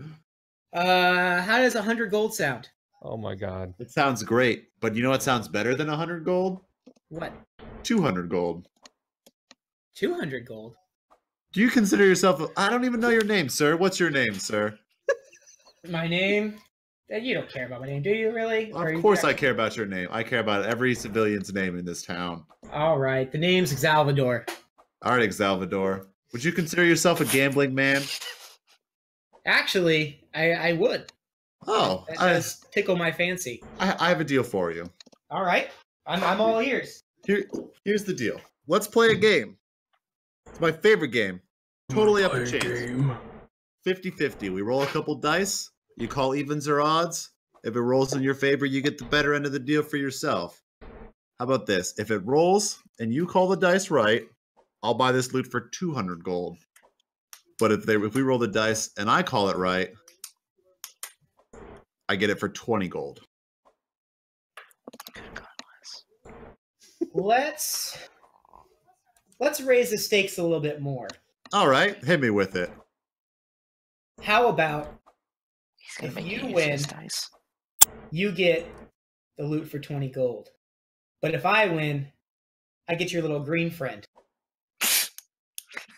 How does 100 gold sound? Oh my god. It sounds great, but you know what sounds better than 100 gold? What? 200 gold. 200 gold? Do you consider yourself I don't even know your name, sir. What's your name, sir? My name? You don't care about my name, do you really? Of course I care about your name. I care about every civilian's name in this town. All right. The name's Exalvador. All right, Exalvador. Would you consider yourself a gambling man? Actually, I would. Oh. That does tickle my fancy. I have a deal for you. All right. I'm all ears. Here's the deal. Let's play a game. It's my favorite game. Totally up to chance. 50-50. We roll a couple dice. You call evens or odds. If it rolls in your favor, you get the better end of the deal for yourself. How about this? If it rolls and you call the dice right, I'll buy this loot for 200 gold. But if we roll the dice and I call it right, I get it for 20 gold. Let's raise the stakes a little bit more. All right, hit me with it. How about if you win, you get the loot for 20 gold. But if I win, I get your little green friend.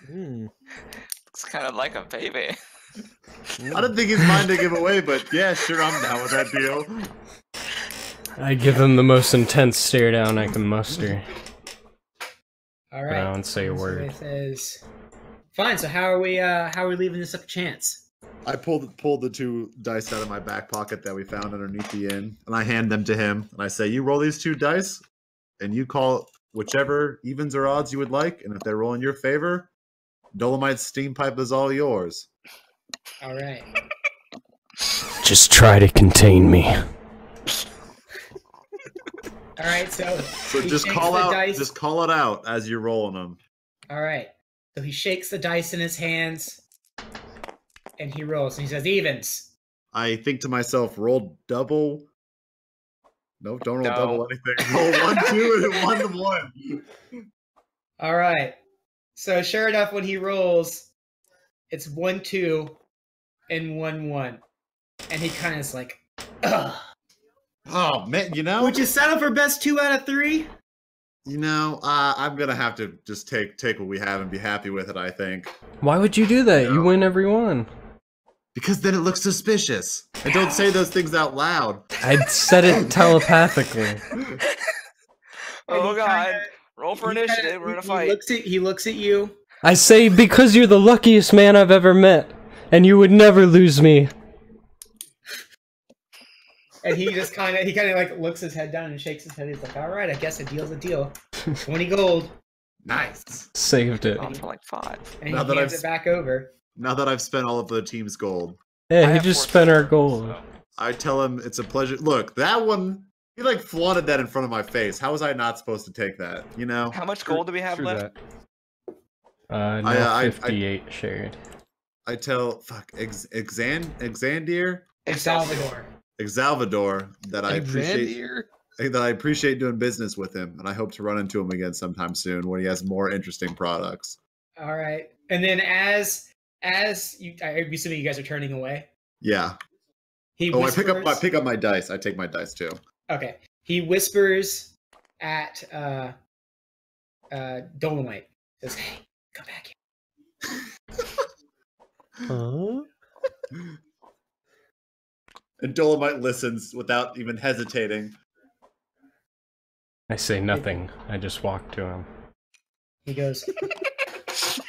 It's kind of like a baby. I don't think he's mine to give away, but yeah, sure, I'm down with that deal. I give him the most intense stare down I can muster. All right. But I don't say a word. It says, fine. So how are we leaving this up to chance? I pulled the 2 dice out of my back pocket that we found underneath the inn, and I hand them to him, and I say, "You roll these 2 dice, and you call whichever evens or odds you would like, and if they roll in your favor, Dolomite's steam pipe is all yours." All right. Just try to contain me. All right, so he just shakes call the out. dice. Just call it out as you're rolling them. All right, so he shakes the dice in his hands, and he rolls. And he says evens. I think to myself, roll double. No, don't roll No. double anything. Roll 1, 2, and 1 1. All right. So sure enough, when he rolls, it's 1 2 and 1 1, and he kind of is like, ugh. Oh man, you know. Would you settle for best 2 out of 3? You know, I'm gonna have to just take what we have and be happy with it. I think. Why would you do that? You win every one. Because then it looks suspicious. And don't say those things out loud. I'd said it telepathically. Oh he god. kinda- Roll for He kinda- initiative. We're in a he fight. He looks at you. I say because you're the luckiest man I've ever met, and you would never lose me. And he just kind of like looks his head down and shakes his head. He's like, "All right, I guess a deal's a deal. 20 gold." Nice. Saved it. Gone for like 5. And he Now that hands I've- it back over. Now that I've spent all of the team's gold, Yeah, I he have just 4 spent our silver, gold. so- I tell him it's a pleasure. Look, that one, he like flaunted that in front of my face. How was I not supposed to take that? You know? How much gold do we have True left? that. No, I- 58 shared. I tell Exandir, Salvador. Exalvador that I appreciate Xandir? that I appreciate doing business with him, and I hope to run into him again sometime soon when he has more interesting products. All right. And then as you, I'm assuming you guys are turning away. Yeah. He Oh, whispers, I pick up my dice. I take my dice too. Okay. He whispers at Dolomite. Says, "Hey, come back here." Huh? And Dolomite listens without even hesitating. I say nothing. I just walk to him. He goes,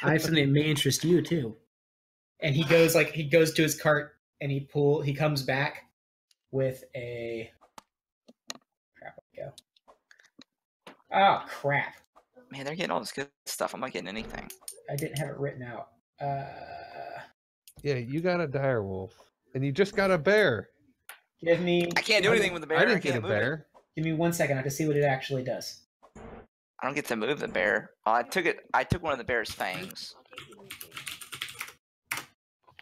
"I have something that may interest you too." And he goes to his cart and he comes back with a crap. Let me go. Oh crap! Man, they're getting all this good stuff. I'm not getting anything. I didn't have it written out. Yeah, you got a dire wolf, and you just got a bear. Give me. I can't do anything with the bear. I didn't get a can't move it. bear. Give me 1 second. I have to see what it actually does. I don't get to move the bear. Oh, I took one of the bear's fangs.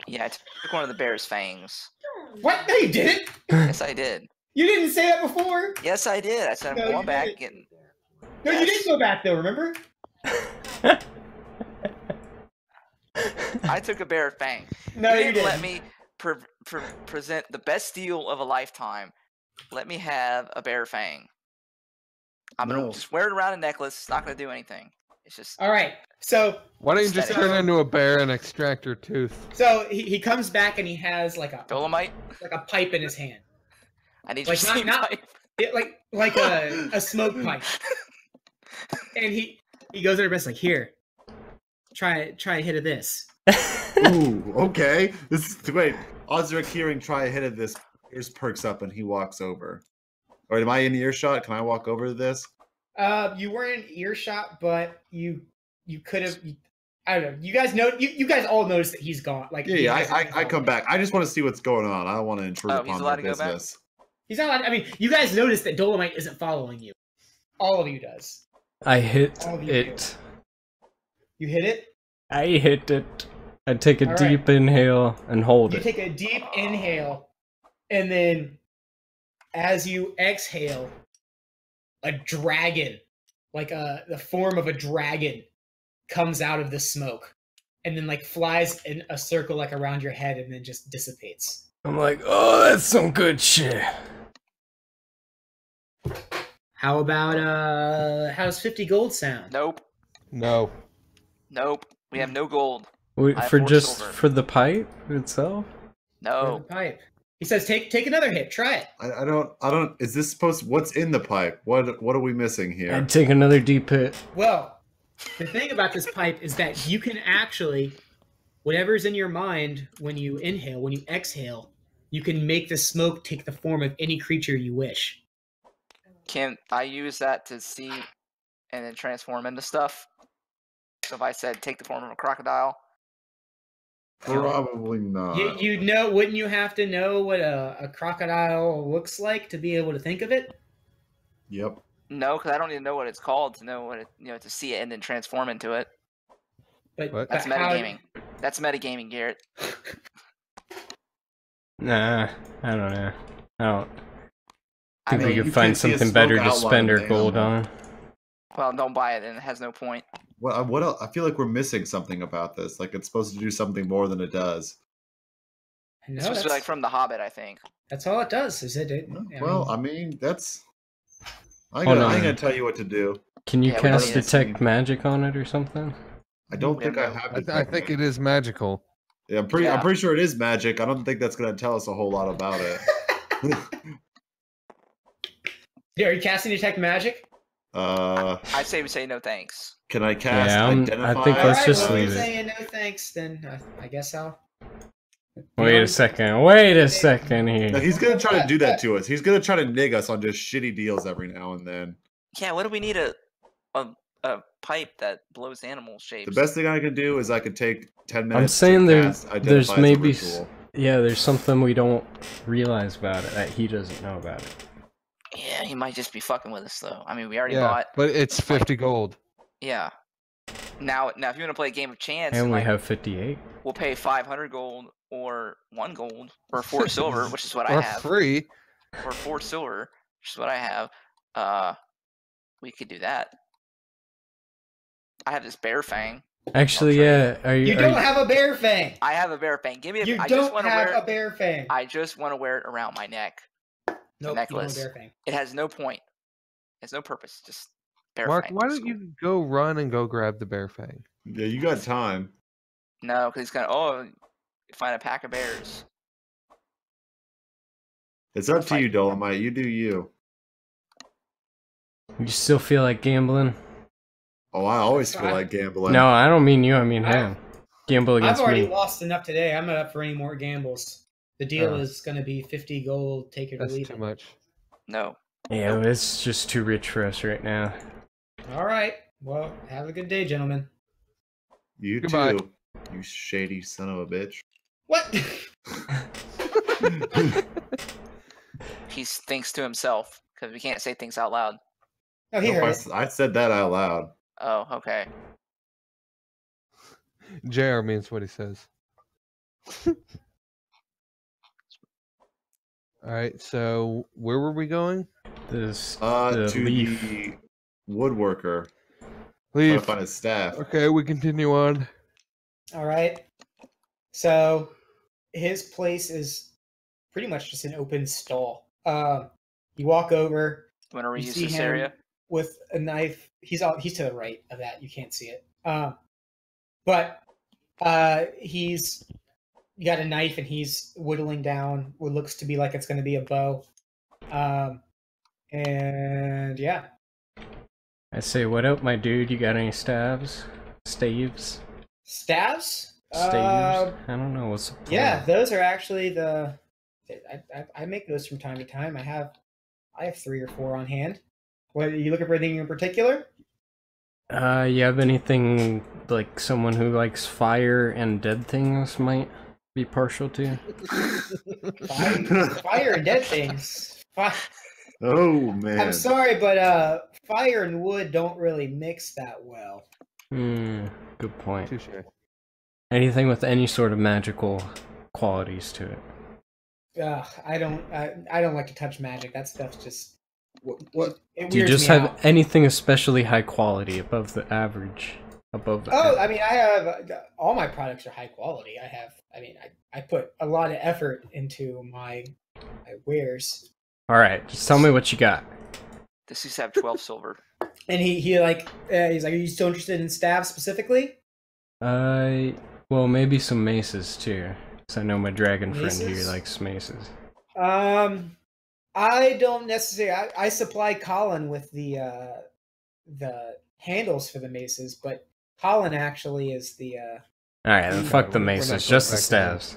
Yeah, I took one of the bear's fangs. What? No, you didn't. Yes, I did. You didn't say that before. Yes, I did. I said I'm No, you going back. didn't. No, you didn't go back though. Remember? I took a bear fang. No, you didn't didn't. let me present the best deal of a lifetime. Let me have a bear fang. I'm No. gonna just wear it around a necklace. It's not gonna do anything. It's just All right. So Why don't you just Aesthetic. turn into a bear and extract her tooth? he comes back and he has like a Dolomite. pipe in his hand, I need Like, your steam not- pipe. like a smoke pipe, and he goes to her best like, "Here, try a hit of this." Ooh, okay. This is great. Ozric hearing try a hit of this, ears perks up and he walks over. Or am I in earshot? Can I walk over to this? You weren't in earshot, but you could have. I don't know. You guys know. You guys all noticed that he's gone. Like Yeah, I come back. I just want to see what's going on. I don't want to intrude Oh, he's upon allowed their to go back? business. He's not. Allowed, I mean, you guys noticed that Dolomite isn't following you. All of you does. I hit All of you it. You hit it. I hit it. I take a All right. deep inhale and hold You it. take a deep inhale, and then as you exhale, a dragon, like the form of a dragon, comes out of the smoke, and then like flies in a circle like around your head, and then just dissipates. I'm like, oh, that's some good shit. How about how's 50 gold sound? Nope. No. Nope. We have no gold. Wait, I have for 4 just silver. for the pipe itself? For the No. pipe. He says, take another hit. Try it. I don't. Is this supposed? What's in the pipe? What are we missing here? I'd take another deep hit. Well, the thing about this pipe is that you can actually, whatever's in your mind when you inhale, when you exhale, you can make the smoke take the form of any creature you wish. Can I use that to see and then transform into stuff? So if I said take the form of a crocodile, Probably not. You know, wouldn't you have to know what a crocodile looks like to be able to think of it? Yep. No, because I don't even know what it's called to know what it, to see it and then transform into it. But What? That's but how- metagaming. That's metagaming, Garrett. Nah, I don't know. I don't I think mean, we you could find can't see a something smoke better to outline spend of our an gold animal. on. well, don't buy it, and it has no point. What else? I feel like we're missing something about this. Like it's supposed to do something more than it does. No, It's supposed to be like from The Hobbit, I think. that's all it does. Is it? Well, I mean, that's. I Hold ain't on. gonna tell you what to do. Can you Yeah, we don't cast need to detect see- magic on it or something? I don't We think I have no- have. I detect think magic. it is magical. Yeah, I'm pretty Yeah. sure it is magic. I don't think that's gonna tell us a whole lot about it. Yeah, are you casting detect magic? I say we say no thanks. Can I cast Yeah, identify? I think All let's right, just well, leave you're it. saying no thanks, then I guess I'll. Wait a second. Wait a second No, here. he's gonna try to do that to us. He's gonna try to nig us on just shitty deals every now and then. Yeah, what do we need a pipe that blows animal shapes? The best thing I could do is I could take 10 minutes. I'm saying to there's cast identify as a maybe ritual. yeah, there's something we don't realize about it that he doesn't know about it. Yeah, he might just be fucking with us though. I mean, we already Yeah, bought. but it's 50 gold. Yeah. Now, if you want to play a game of chance, And we like, have 58. we'll pay 500 gold or 1 gold or 4 silver, which is what I Or have, free. or 4 silver, which is what I have. We could do that. I have this bear fang. Actually, yeah. Are You are don't have a bear fang. I have a bear fang. Give me. You I just don't want to have wear. a bear fang. I just want to wear it around my neck. Nope, you don't have necklace. a bear fang. It has no point. It has no purpose. Just bear Mark, fang. why looks don't cool. you go run and go grab the bear fang? Yeah, you got time. No, because he's gonna. Find a pack of bears. It's up to Fight. you, Dolomite. You do you. You still feel like gambling? Oh, I always That's feel fine. like gambling. No, I don't mean you. I mean him. Gamble I've against already me. lost enough today. I'm not up for any more gambles. The deal Oh. is going to be 50 gold. Take it or That's leave too it. much. No. Yeah, it's just too rich for us right now. All right. Well, have a good day, gentlemen. You Goodbye. too. You shady son of a bitch. What? He thinks to himself because we can't say things out loud. Oh, he Nope, heard it. I said that out loud. Oh, okay. JR means what he says. Alright, so where were we going? This To leaf. the woodworker. Trying to Leave. find his staff. Okay, we continue on. All right. So his place is pretty much just an open stall. You walk over You want to You reuse see this him area? with a knife. He's to the right of that. You can't see it. But he's got a knife and he's whittling down what looks to be like it's going to be a bow. And yeah. I say, what up, my dude? You got any staves? Staves? Staves? Staves? I don't know. What's the Yeah, plural? those are actually the. I make those from time to time. I have 3 or 4 on hand. What are you looking for? Anything in particular? You have anything like someone who likes fire and dead things might be partial to? Fire and dead things. Oh man. I'm sorry, but fire and wood don't really mix that well. Good point. Touche. Anything with any sort of magical qualities to it. I don't like to touch magic. That stuff's just. What? It Do you weirds just me have out. anything especially high quality, above the average? Above the Oh, average? I mean, I have all my products are high quality. I put a lot of effort into my wares. Alright, just tell me what you got. This used to have 12 silver. And he's like, are you still interested in staves specifically? Well, maybe some maces too. Because I know my dragon friend here Maces? likes maces. I don't necessarily. I supply Colin with the handles for the maces, but Colin actually is the Alright, then fuck the we're not maces, going just the back to that. staves.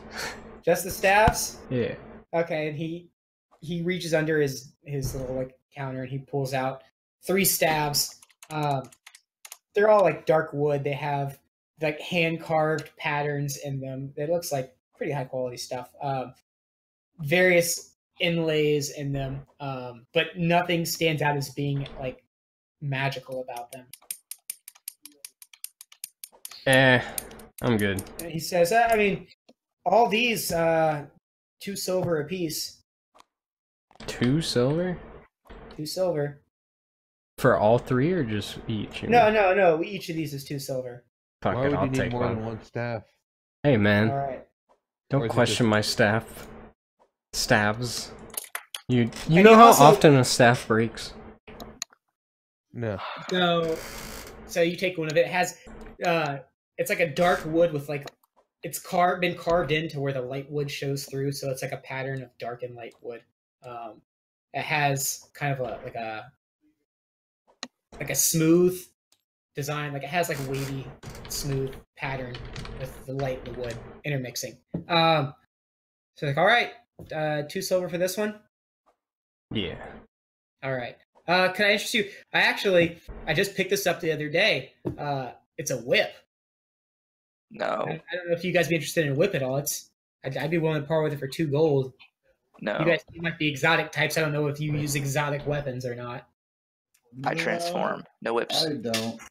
just the staves. Yeah. Okay, and he reaches under his little like counter and he pulls out 3 staves. They're all like dark wood. They have like hand carved patterns in them. It looks like pretty high quality stuff. Various inlays in them, but nothing stands out as being like magical about them. I'm good. And he says, I mean, all these 2 silver apiece. 2 silver? 2 silver. For all 3 or just each? No. Each of these is 2 silver. Fuck Why it, would I'll you need take more one. than one staff? Hey man, All right. Or don't is it question just- my staff. Stabs. You And know he how also- often a staff breaks? No. So you take one of it. It has it's like a dark wood with like it's been carved into where the light wood shows through, so it's like a pattern of dark and light wood. It has kind of like a smooth design, like it has like a wavy, smooth pattern with the light and the wood intermixing. So like, all right, 2 silver for this one. Yeah. All right. Can I interest you? I just picked this up the other day. It's a whip. No, I don't know if you guys be interested in a whip at all. I'd be willing to part with it for 2 gold. no. You might be exotic types. I don't know if you use exotic weapons or not. I transform. No whips. I don't.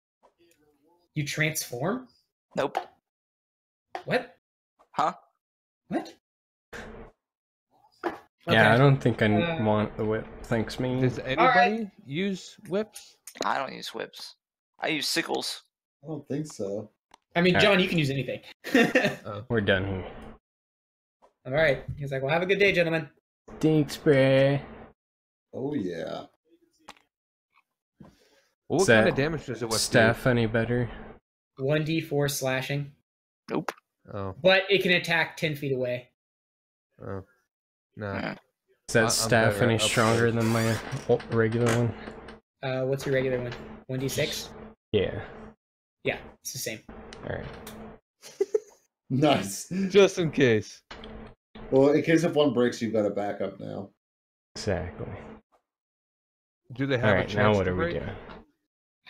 You transform? Nope. What? Huh? What? Yeah, I don't think I Uh, want the whip. Thanks, me. Does anybody use whips? I don't use whips. I use sickles. I don't think so. I mean, All John, you can use anything. We're done here. All right. He's like, well, have a good day, gentlemen. Thanks, bruh. Oh yeah. Well, what kind of damage does a whip Staff any better? 1d4 slashing, Nope. do? Oh, but it can attack 10 feet away. oh. No. Yeah. Is that I'm staff better any up stronger close. than my regular one? What's your regular one? 1d6? Yeah. Yeah, it's the same. Alright. Nice. Just in case. Well, in case if one breaks, you've got a backup now. Exactly. Do they have a Alright, chance now what to are we break? doing?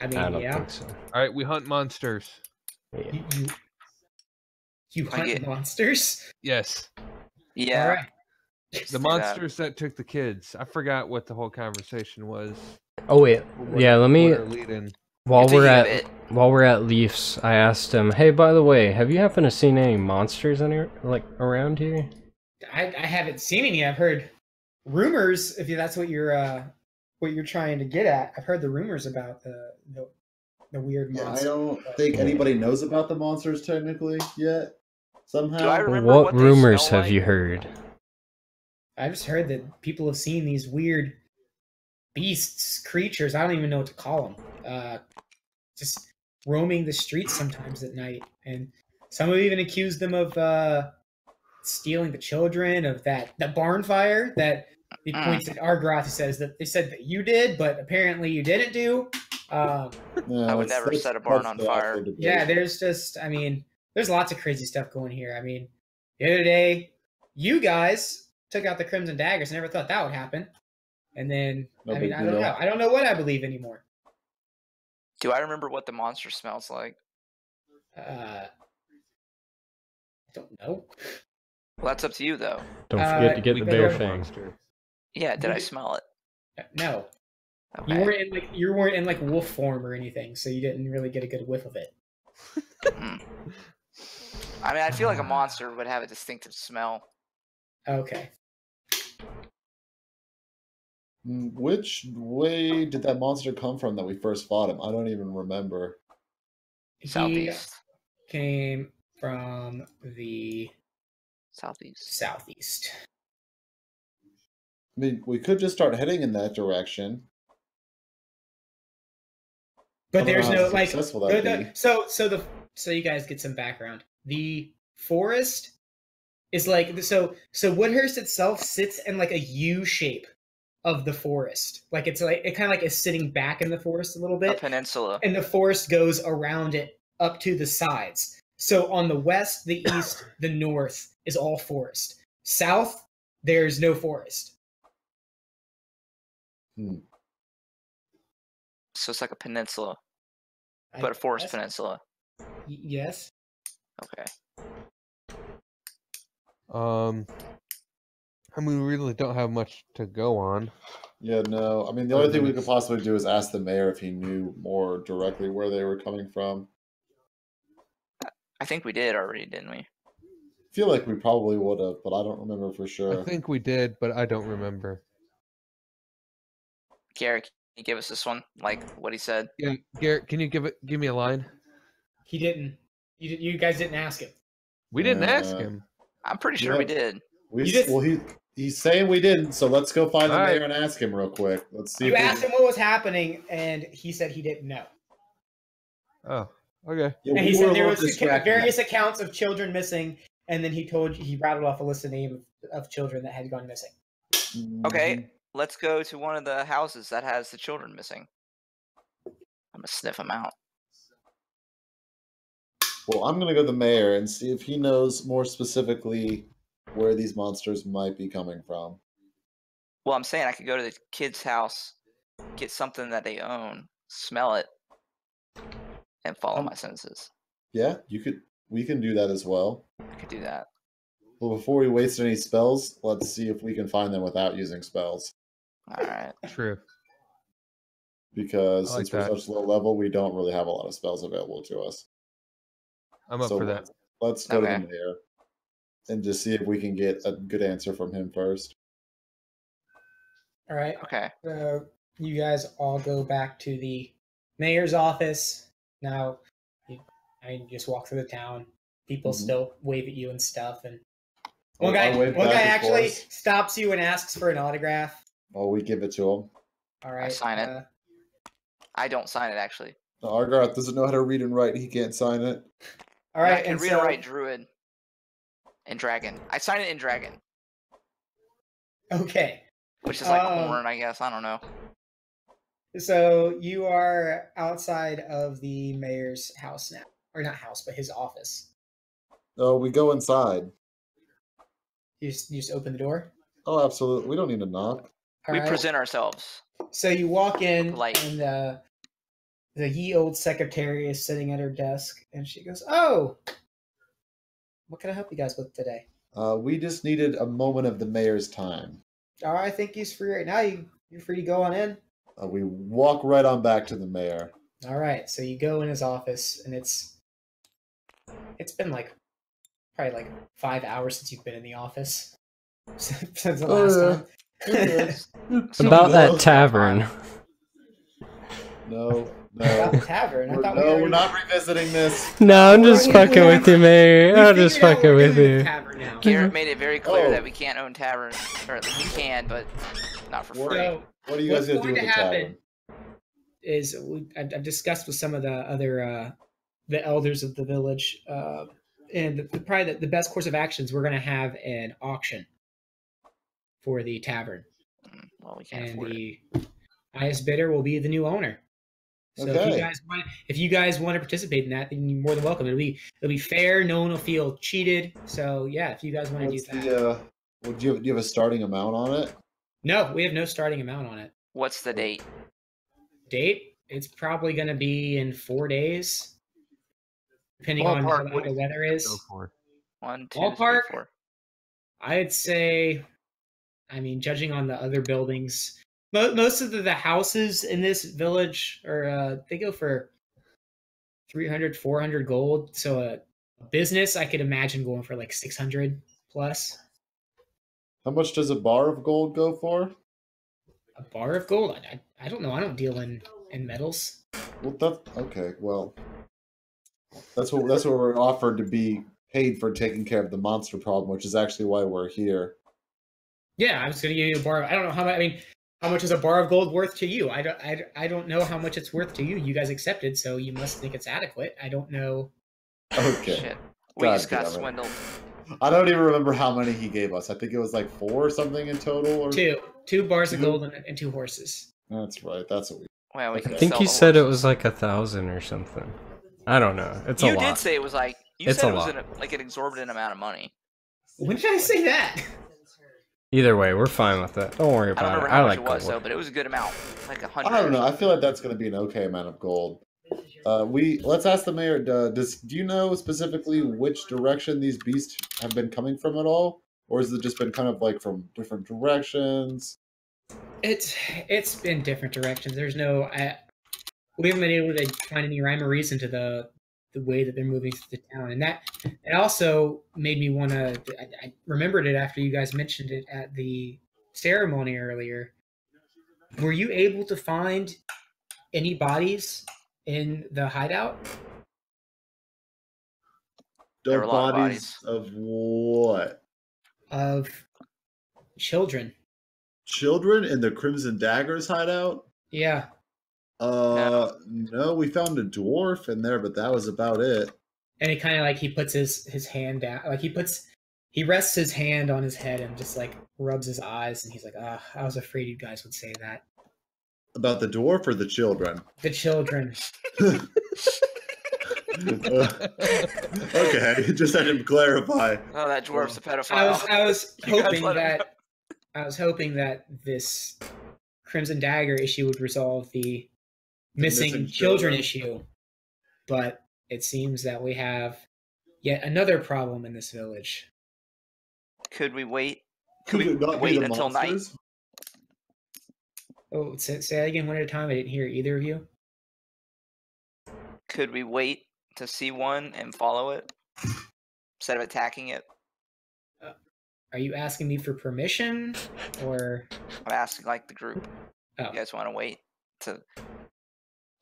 I mean, I don't yeah. think so. All right, we hunt monsters. Yeah. You I hunt get- Monsters? Yes, Yeah. All right. the do that. monsters that took the kids. I forgot what the whole conversation was. Oh wait, yeah. Let me. What are leading? While You're we're thinking at of it. while we're at Leafs, I asked him, "Hey, by the way, have you happened to seen any monsters around here?" I haven't seen any. I've heard rumors. If that's what you're trying to get at, I've heard the rumors about the weird Yeah, I monster. don't think anybody knows about the monsters technically yet. Somehow. Do I remember What what they rumors smell have you like? heard? I just heard that people have seen these weird beasts, creatures. I don't even know what to call them. Just roaming the streets sometimes at night, and some have even accused them of stealing the children. Of that barn fire that he points at Argroth. He says that they said that you did, but apparently you didn't do. No, I would it's- never that's- set a barn that's on the fire. awful debate. Yeah, there's lots of crazy stuff going here. I mean, the other day, you guys took out the Crimson Daggers. I never thought that would happen. And then, No I mean, big I don't deal. know. I don't know what I believe anymore. Do I remember what the monster smells like? I don't know. Well, that's up to you, though. Don't forget to get We the killed bear a fang. monster. Yeah, did I did- smell it? No, Okay. you weren't in like wolf form or anything, so you didn't really get a good whiff of it. Hmm. I mean, I feel like a monster would have a distinctive smell. Okay. Which way did that monster come from that we first fought him? I don't even remember. He Southeast. came from the Southeast. southeast. I mean, we could just start heading in that direction. But I don't know there's how no like successful that'd be. so you guys get some background. The forest is like so Woodhurst itself sits in like a U shape of the forest. Like it kind of like is sitting back in the forest a little A bit, peninsula. and the forest goes around it up to the sides. So on the west, the east, the north is all forest. South, there's no forest. So it's like a peninsula, I but a forest guess. peninsula. Yes. Okay. I mean, we really don't have much to go on. Yeah, no. I mean, the only thing we could possibly do is ask the mayor if he knew more directly where they were coming from. I think we did already, didn't we? I feel like we probably would have, but I don't remember for sure. I think we did, but I don't remember. Garrett, can you give us this one? Like what he said? Yeah, Garrett, can you give me a line? He didn't. You guys didn't ask him. We didn't ask him. I'm pretty sure we did. He's saying we didn't, so let's go find the All right. mayor and ask him real quick. Let's see. You asked him what was happening, and he said he didn't know. Oh, okay. Yeah, And he said there was various accounts of children missing, and then he rattled off a list of names of children that had gone missing. Okay, let's go to one of the houses that has the children missing. I'm gonna sniff them out. Well, I'm gonna go to the mayor and see if he knows more specifically where these monsters might be coming from. Well, I'm saying I could go to the kid's house, get something that they own, smell it, and follow my senses. Yeah, we can do that as well. I could do that. Well, before we waste any spells, let's see if we can find them without using spells. All right. True. Because like since we're that. such low level, we don't really have a lot of spells available to us. I'm up for that. Let's go to the mayor and just see if we can get a good answer from him first. All right. Okay. You guys all go back to the mayor's office. Now, you just walk through the town. People still wave at you and stuff. And one guy actually stops you and asks for an autograph. Oh, we give it to him. All right. I sign it. I don't sign it, actually. No, Argarth doesn't know how to read and write. He can't sign it. All right. I can read and write Druid and Dragon. I sign it in Dragon. Okay. Which is like a horn, I guess. I don't know. So you are outside of the mayor's house now. Or not house, but his office. Oh, we go inside. You just open the door? Oh, absolutely. We don't need to knock. All we right. present ourselves. So you walk in, Like- and the ye old secretary is sitting at her desk, and she goes, "Oh, what can I help you guys with today?" We just needed a moment of the mayor's time. Oh, I think he's free right now. You're free to go on in. We walk right on back to the mayor. All right, so you go in his office, and it's been probably 5 hours since you've been in the office since the last time. About that tavern. No. About the tavern. I thought We're not revisiting this. No, I'm just fucking with you, Mayor. I'm just fucking with you. Garrett made it very clear that we can't own taverns, or at least we can, but not for free. So, What are you guys going to do with the tavern? Is I've discussed with some of the other the elders of the village, and probably the best course of actions, we're going to have an auction for the tavern. Well, we can't And afford the highest bidder will be the new owner. So if you guys want to participate in that, then you're more than welcome. It'll be fair. No one will feel cheated. So yeah, if you guys want to do that. Do you have a starting amount on it? No, we have no starting amount on it. What's the date? Date? It's probably going to be in 4 days, depending on how the weather is. Go for? 1, 2, Ballpark? 3, 4. I'd say, judging on the other buildings, most of the houses in this village they go for 300, 400 gold. So a business, I could imagine going for 600 plus. How much does a bar of gold go for? A bar of gold? I don't know. I don't deal in metals. Well, that's what we're offered to be paid for taking care of the monster problem, which is actually why we're here. Yeah, I was going to give you a bar. I don't know how much. How much is a bar of gold worth to you? I don't know how much it's worth to you. You guys accepted, so you must think it's adequate. I don't know. Okay. Shit. We just got swindled. I don't even remember how many he gave us. I think it was 4 or something in total. Or... Two bars of gold and 2 horses. That's right. That's what we. Well, we I think you said it was 1,000 or something. I don't know. It's a lot. You did say it was It's said a it was lot. an exorbitant amount of money. When did I say that? Either way, we're fine with that. Don't worry I don't about remember it. how I much like it was gold. though, but it was a good amount, 100. I don't know. I feel like that's going to be an okay amount of gold. Let's ask the mayor. Do you know specifically which direction these beasts have been coming from at all, or has it just been kind of like from different directions? It's been different directions. There's no we haven't been able to find any rhyme or reason to the way that they're moving through the town, and that it also made me want to. I remembered it after you guys mentioned it at the ceremony earlier. Were you able to find any bodies in the hideout? There were a lot of bodies. Of what? Of children. Children in the Crimson Daggers hideout? Yeah. No, we found a dwarf in there, but that was about it. And he kind of like he puts his hand down, like he rests his hand on his head and just like rubs his eyes, and he's like, "Ah, I was afraid you guys would say that." About the dwarf or the children? The children. Okay, just had to clarify. Oh, that dwarf's a pedophile. I was hoping that this Crimson Dagger issue would resolve the missing children issue, but it seems that we have yet another problem in this village. Could we wait? Could we not wait be the until monsters? night? Oh, say that again one at a time. I didn't hear either of you. Could we wait to see one and follow it instead of attacking it? Are you asking me for permission, or I'm asking like the group. Oh. You guys want to wait to?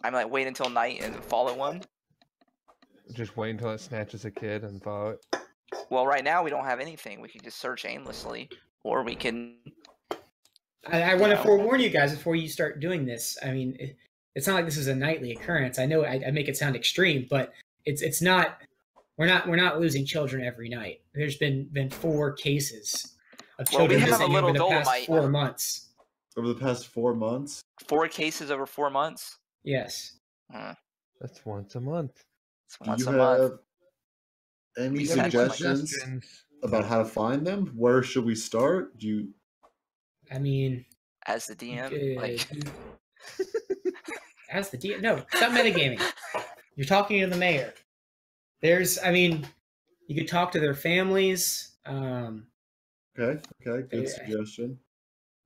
I'm like wait until night and follow one. Just wait until it snatches a kid and follow it. Well, right now we don't have anything. We can just search aimlessly, or we can. I want to forewarn you guys before you start doing this. I mean, it's not like this is a nightly occurrence. I know I make it sound extreme, but it's not. We're not losing children every night. There's been 4 cases of children missing over the past 4 months. Over the past 4 months? 4 cases over 4 months? Yes. That's once a month. It's once a month. Any suggestions about how to find them? Where should we start? I mean, as the DM, like as the DM. No, stop metagaming. You're talking to the mayor. You could talk to their families. Okay, good suggestion.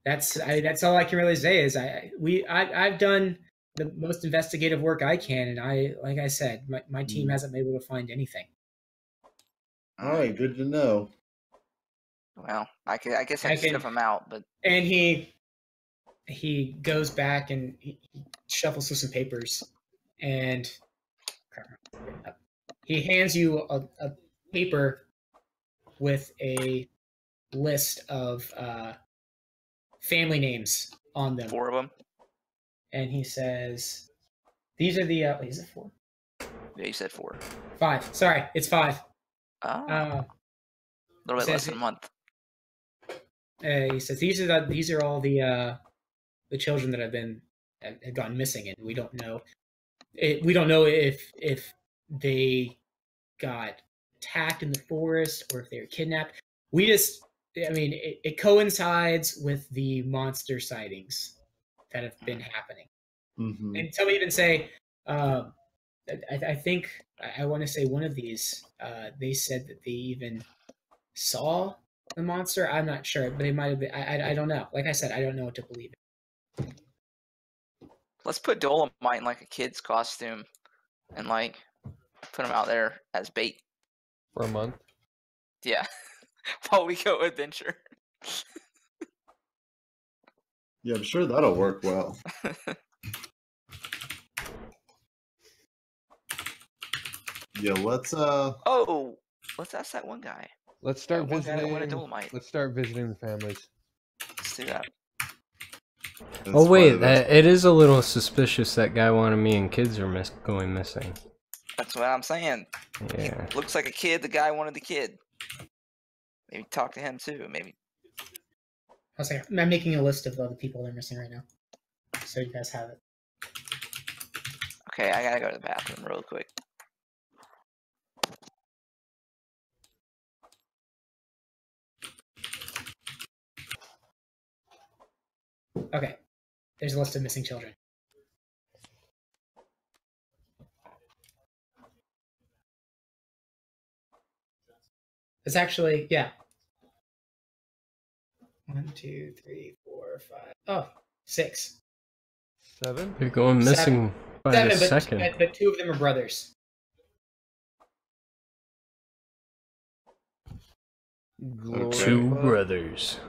That's all I can really say is I've done the most investigative work I can, and like I said, my team hasn't been able to find anything. All right, good to know. Well, I guess I can sniff him out, but and he goes back and he shuffles through some papers, and he hands you a paper with a list of family names on them. 4 of them. And he says, "These are the." Wait, is it 4? Yeah, you said 4. 5. Sorry, it's 5. Oh. A little bit less than a month. He says these are all the children that have gone missing, and we don't know. We don't know if they got attacked in the forest or if they were kidnapped. It coincides with the monster sightings that have been happening. Mm-hmm. And some even say, I think I want to say one of these. They said that they even saw the monster. I'm not sure, but they might have been. I don't know. Like I said, I don't know what to believe in. Let's put Dolomite in like a kid's costume, and like put him out there as bait for a month. Yeah, while we go adventure. Yeah, I'm sure that'll work well. Yeah, let's let's ask that one guy. Let's start visiting. Let's start visiting the families. Let's do that. Oh wait, it is a little suspicious that guy wanted me and kids are going missing. That's what I'm saying. Yeah. He looks like a kid. The guy wanted the kid. Maybe talk to him too. Maybe. I'm making a list of all the people that are missing right now, so you guys have it. Okay, I gotta go to the bathroom real quick. Okay, there's a list of missing children. It's actually, yeah. 1, 2, 3, 4, 5. Oh, 6. 7. You're going missing by a 7, second. but 2 of them are brothers. Glory Two bug. brothers.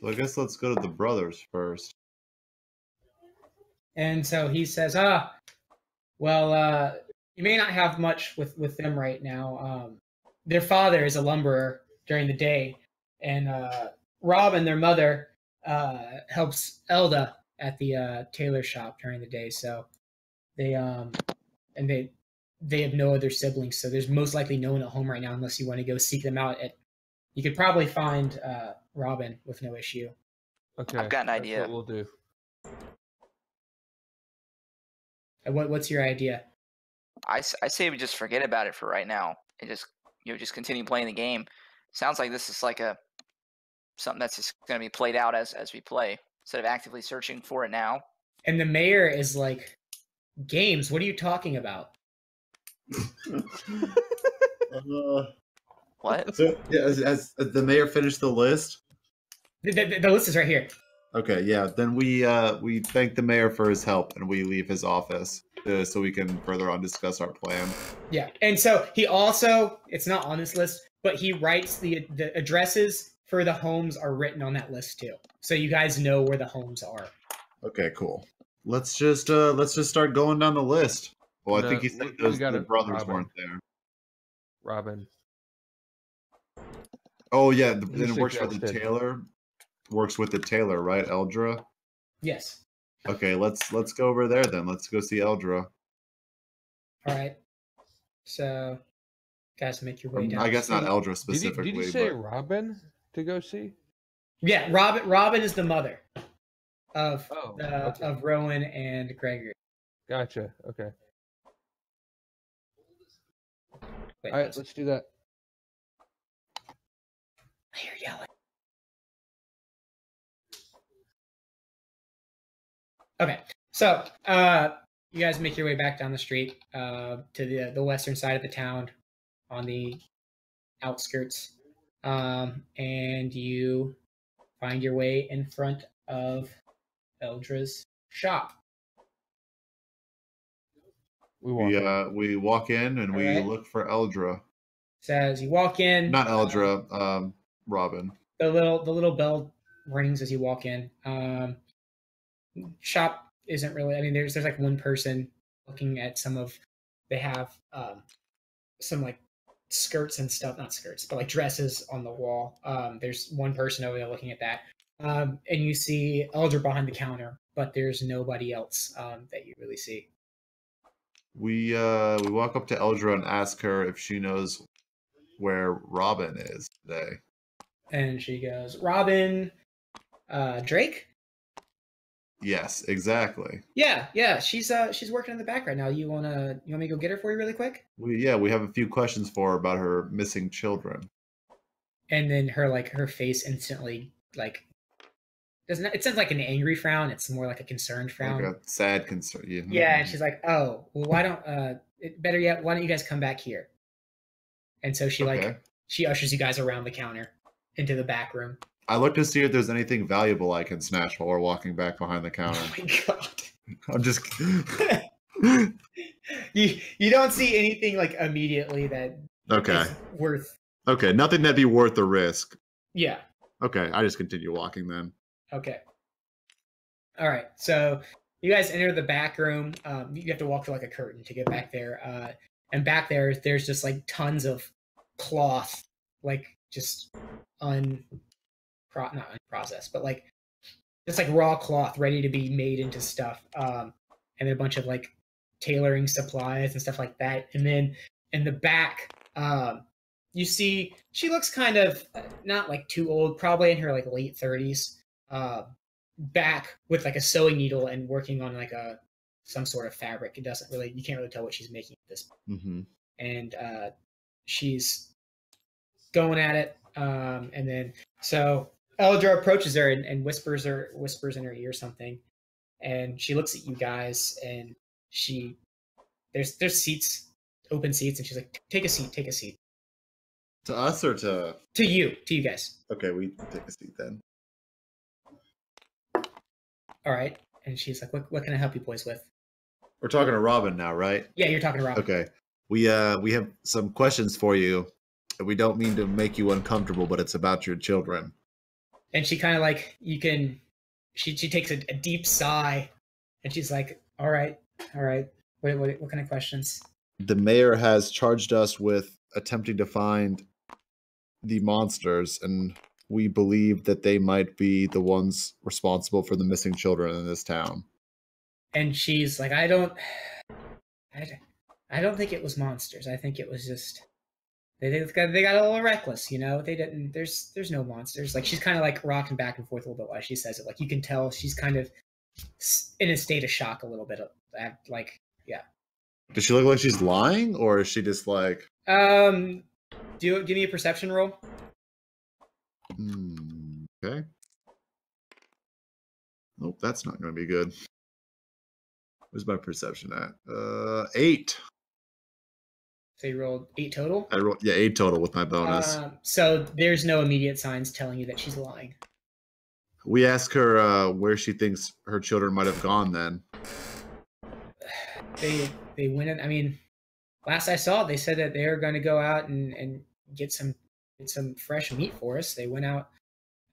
So I guess let's go to the brothers first. And so he says, well, you may not have much with them right now. Their father is a lumberer during the day, and Robin, their mother, helps Elda at the tailor shop during the day. So they have no other siblings. So there's most likely no one at home right now unless you want to go seek them out. You could probably find Robin with no issue. Okay. I've got an that's idea. What we'll do. What's your idea? I say we just forget about it for right now and just continue playing the game. Sounds like this is like something that's just going to be played out as we play instead of actively searching for it now. And the mayor is like, games? What are you talking about? What? So yeah, has the mayor finished the list? The list is right here. Okay, yeah. Then we thank the mayor for his help and we leave his office so we can further on discuss our plan. Yeah, and so he also, it's not on this list, but he writes the addresses for the homes are written on that list too, so you guys know where the homes are. Okay, cool. Let's just start going down the list. Well, I think he said the brothers weren't there. Robin. Oh yeah, You then it works for the suggested. tailor. Works with the tailor, right, Eldra? Yes. Okay, let's go over there then. Let's go see Eldra. All right. So, guys, make your way down. I guess not Eldra Did specifically. you say but... Robin to go see? Yeah, Robin is the mother of okay. of Rowan and Gregory. Gotcha. Okay. Wait, All right, let's do that. I hear yelling. Okay, so you guys make your way back down the street to the western side of the town, on the outskirts, and you find your way in front of Eldra's shop. We walk in and we Alright. look for Eldra. So as you walk in, Not Eldra, Robin. the little bell rings as you walk in. Shop isn't really, I mean, there's like one person looking at they have some like skirts and stuff, not skirts, but like dresses on the wall. There's one person over there looking at that. And you see Eldra behind the counter, but there's nobody else that you really see. We walk up to Eldra and ask her if she knows where Robin is today. And she goes, Robin Drake? Yes, exactly. Yeah. She's working in the back right now. You want me to go get her for you really quick? We have a few questions for her about her missing children. And then her face instantly it sounds like an angry frown. It's more like a concerned frown. Like a sad concern. Yeah. Yeah, and she's like, "Oh, well, why don't better yet, why don't you guys come back here?" And so she she ushers you guys around the counter into the back room. I look to see if there's anything valuable I can snatch while we're walking back behind the counter. Oh my god! I'm just. you don't see anything like immediately that is worth. Okay, nothing that'd be worth the risk. Yeah. Okay, I just continue walking then. Okay. All right. So you guys enter the back room. You have to walk through like a curtain to get back there. And back there's just like tons of cloth, like just not unprocessed, but like just like raw cloth ready to be made into stuff. And then a bunch of like tailoring supplies and stuff like that. And then in the back, you see she looks kind of not like too old, probably in her like late 30s. Back with like a sewing needle and working on like some sort of fabric. You can't really tell what she's making at this point. Mm-hmm. And she's going at it. And then so Eldra approaches her and whispers in her ear something. And she looks at you guys and there's seats, open seats, and she's like, take a seat. To us or to you guys. Okay, we take a seat then. All right. And she's like, what can I help you boys with? We're talking to Robin now, right? Yeah, you're talking to Robin. Okay. We have some questions for you. We don't mean to make you uncomfortable, but it's about your children. And she kind of like, she takes a deep sigh, and she's like, all right. What kind of questions? The mayor has charged us with attempting to find the monsters, and we believe that they might be the ones responsible for the missing children in this town. And she's like, I don't think it was monsters. I think it was just they got a little reckless, you know. They didn't. There's no monsters. Like she's kind of like rocking back and forth a little bit while she says it. Like you can tell she's kind of in a state of shock a little bit. Like yeah. Does she look like she's lying, or is she just like? Give me a perception roll. Okay. Nope, that's not going to be good. Where's my perception at? 8. So you rolled 8 total? I rolled 8 total with my bonus. So there's no immediate signs telling you that she's lying. We asked her where she thinks her children might have gone then. They went in. I mean, last I saw, they said that they were going to go out and get some fresh meat for us. They went out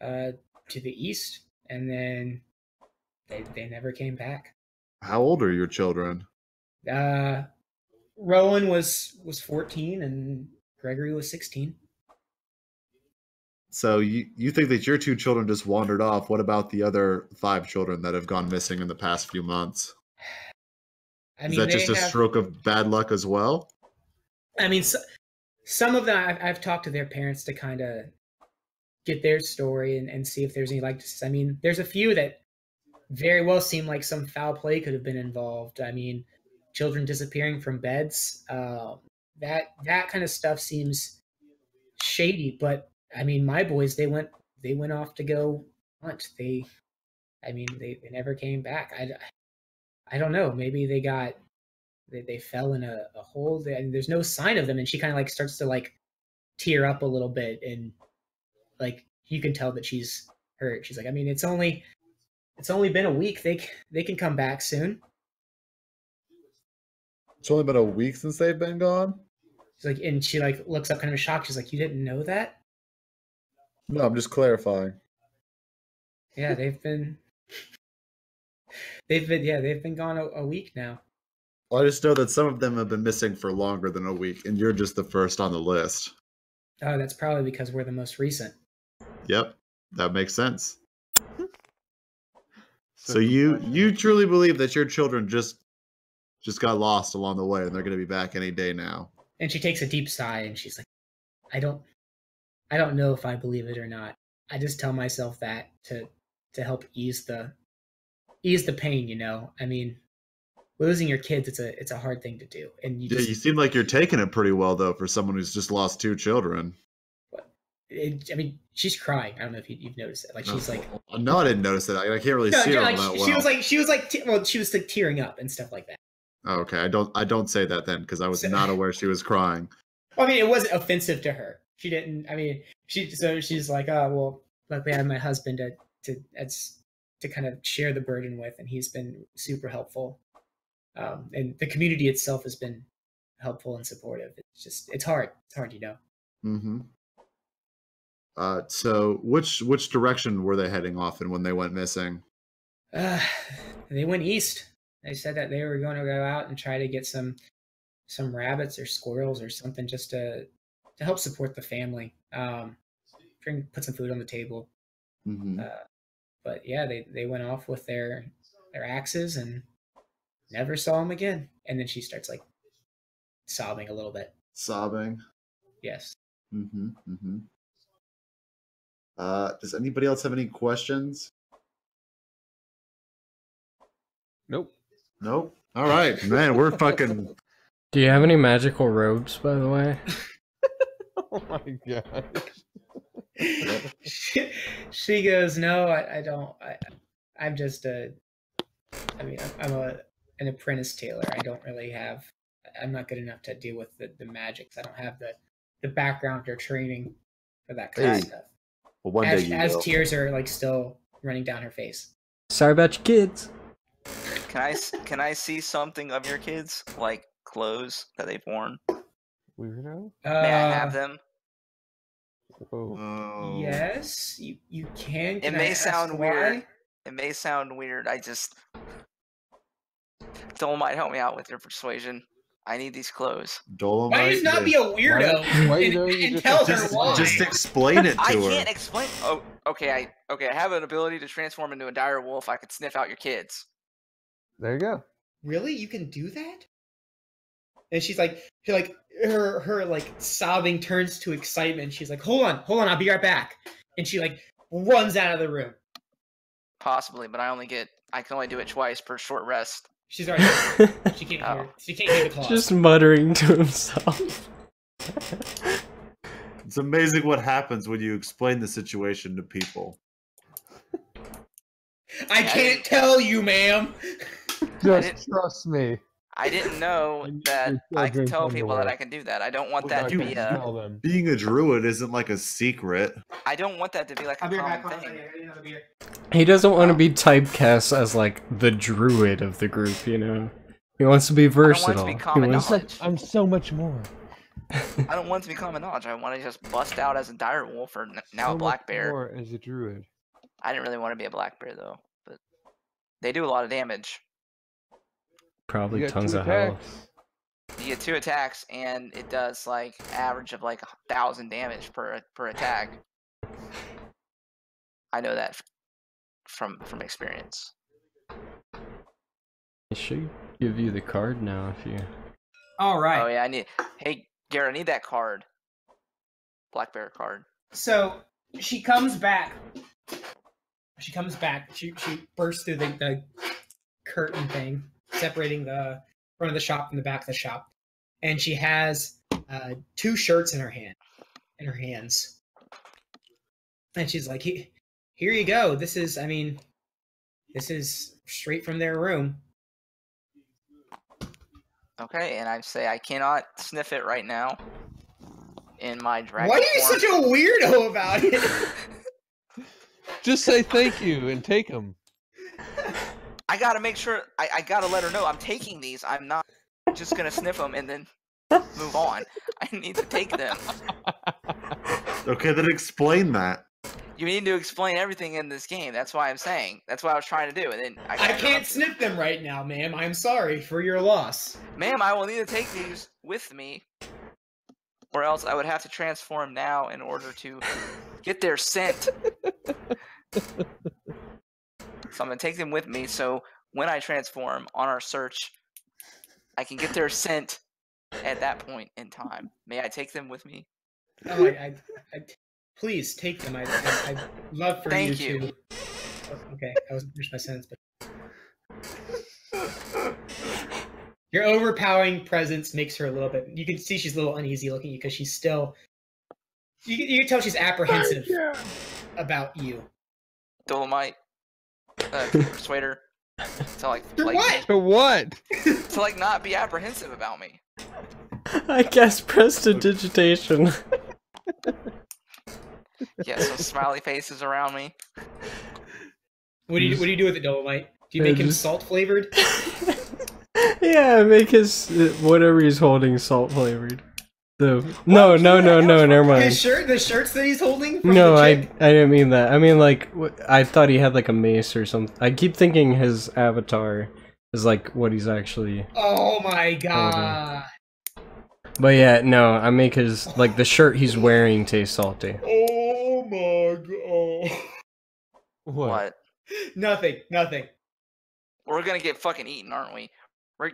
to the east, and then they never came back. How old are your children? Rowan was 14, and Gregory was 16. So you think that your 2 children just wandered off? What about the other 5 children that have gone missing in the past few months? Is that just a stroke of bad luck as well? I mean, some of them, I've talked to their parents to kind of get their story and see if there's any likenesses. I mean, there's a few that very well seem like some foul play could have been involved. I mean, children disappearing from beds, that kind of stuff seems shady. But I mean, my boys, they went off to go hunt. They never came back. I don't know. Maybe they fell in a hole. And there's no sign of them. And she kind of like starts to like tear up a little bit, and like you can tell that she's hurt. She's like, I mean, it's only been a week. They can come back soon. It's only been a week since they've been gone? She's like, and she like looks up kind of shocked. She's like, you didn't know that? No, I'm just clarifying. Yeah, they've been gone a week now. Well, I just know that some of them have been missing for longer than a week, and you're just the first on the list. Oh, that's probably because we're the most recent. Yep, that makes sense. So you truly believe that your children just got lost along the way, and they're going to be back any day now? And she takes a deep sigh, and she's like, I don't know if I believe it or not. I just tell myself that to help ease the pain, you know. I mean, losing your kids, it's a hard thing to do. And you seem like you're taking it pretty well though for someone who's just lost 2 children. I mean, she's crying. I don't know if you've noticed it. Like she's like, no, I didn't notice it. I can't really see her like, that well. She was like tearing up and stuff like that. Oh, okay, I don't say that then because I was not aware she was crying. Well, I mean, it wasn't offensive to her. She didn't. I mean, she's like, oh well, luckily I have my husband to kind of share the burden with, and he's been super helpful. And the community itself has been helpful and supportive. It's hard, you know. Mm-hmm. So which direction were they heading off in when they went missing? They went east. They said that they were going to go out and try to get some rabbits or squirrels or something just to help support the family. Put some food on the table. Mm-hmm. But yeah, they went off with their axes and never saw him again. And then she starts like sobbing a little bit. Sobbing? Yes. Mm-hmm. Mm-hmm. Does anybody else have any questions? Nope. Nope. All right, man, we're fucking... Do you have any magical robes, by the way? Oh my god. She goes, no, I don't. I'm just I'm an apprentice tailor. I don't really have. I'm not good enough to deal with the magics. I don't have the background or training for that kind of Hey. stuff. Well, one day you As will. tears are like still running down her face. Sorry about your kids. Can I see something of your kids, like clothes that they've worn? Weirdo. May I have them? Oh. Oh. Yes, you can. It Can I may ask sound why? weird. It may sound weird. I just Dolomite, help me out with your persuasion. I need these clothes. Dolomite. Why does not be a weirdo why and, don't you and just tell her just, why? just explain it to I her. can't explain. Oh, okay. I have an ability to transform into a dire wolf. I could sniff out your kids. There you go. Really, you can do that? And she's like, her like sobbing turns to excitement. She's like, hold on, I'll be right back. And she like runs out of the room. Possibly, but I can only do it twice per short rest. She's already. She can't hear. She can't hear the claws. Just muttering to himself. It's amazing what happens when you explain the situation to people. I can't tell you, ma'am. Just trust me. I didn't know that I could tell people that I can do that. I don't want that to be a. Tell them. Being a druid isn't like a secret. I don't want that to be like a I'll be right common back. thing. He doesn't want to be typecast as like the druid of the group, you know. He wants to be versatile. be He common wants- knowledge. I'm so much more. I don't want it to be common knowledge. I want to just bust out as a dire wolf or now so a black much bear. more as a druid. I didn't really want to be a black bear though, but they do a lot of damage. Probably You got tons 2 of health. attacks. You get 2 attacks, and it does like average of like 1,000 damage per attack. I know that from experience. I should give you the card now if you. All right. Oh yeah, Hey, Garrett, I need that card. Black bear card. So she comes back. She bursts through the curtain thing, separating the front of the shop from the back of the shop, and she has 2 shirts in her hands, and she's like, "Here you go. This is straight from their room." Okay, and I say I cannot sniff it right now. In my dragon. Why are you form. such a weirdo about it? Just say thank you and take them. I gotta make sure. I gotta let her know I'm taking these. I'm not just gonna sniff them and then move on. I need to take them. Okay, then explain that. You need to explain everything in this game. That's why I'm saying. That's what I was trying to do. And then I can't sniff them right now, ma'am. I'm sorry for your loss. Ma'am, I will need to take these with me, or else I would have to transform now in order to get their scent. So I'm gonna take them with me. So when I transform on our search, I can get their scent at that point in time. May I take them with me? Oh, I please take them. I'd love for Thank you you. to. Okay, I wasn't finished my sentence, but your overpowering presence makes her a little bit. You can see she's a little uneasy looking because she's still. You can tell she's apprehensive about you. Dolomite, can you persuade her to like what? To what? to like not be apprehensive about me. I guess prestidigitation. Yeah, some smiley faces around me. What do you do with it, Dolomite? Do you make him salt flavored? Yeah, make his whatever he's holding salt flavored. No, never mind. His shirt, the shirts that he's holding. From No, the I chick? didn't mean that. I mean like I thought he had like a mace or something. I keep thinking his avatar is like what he's actually. Oh my god! But yeah, no, I make his like the shirt he's wearing taste salty. Oh my god! What? Nothing. We're gonna get fucking eaten, aren't we?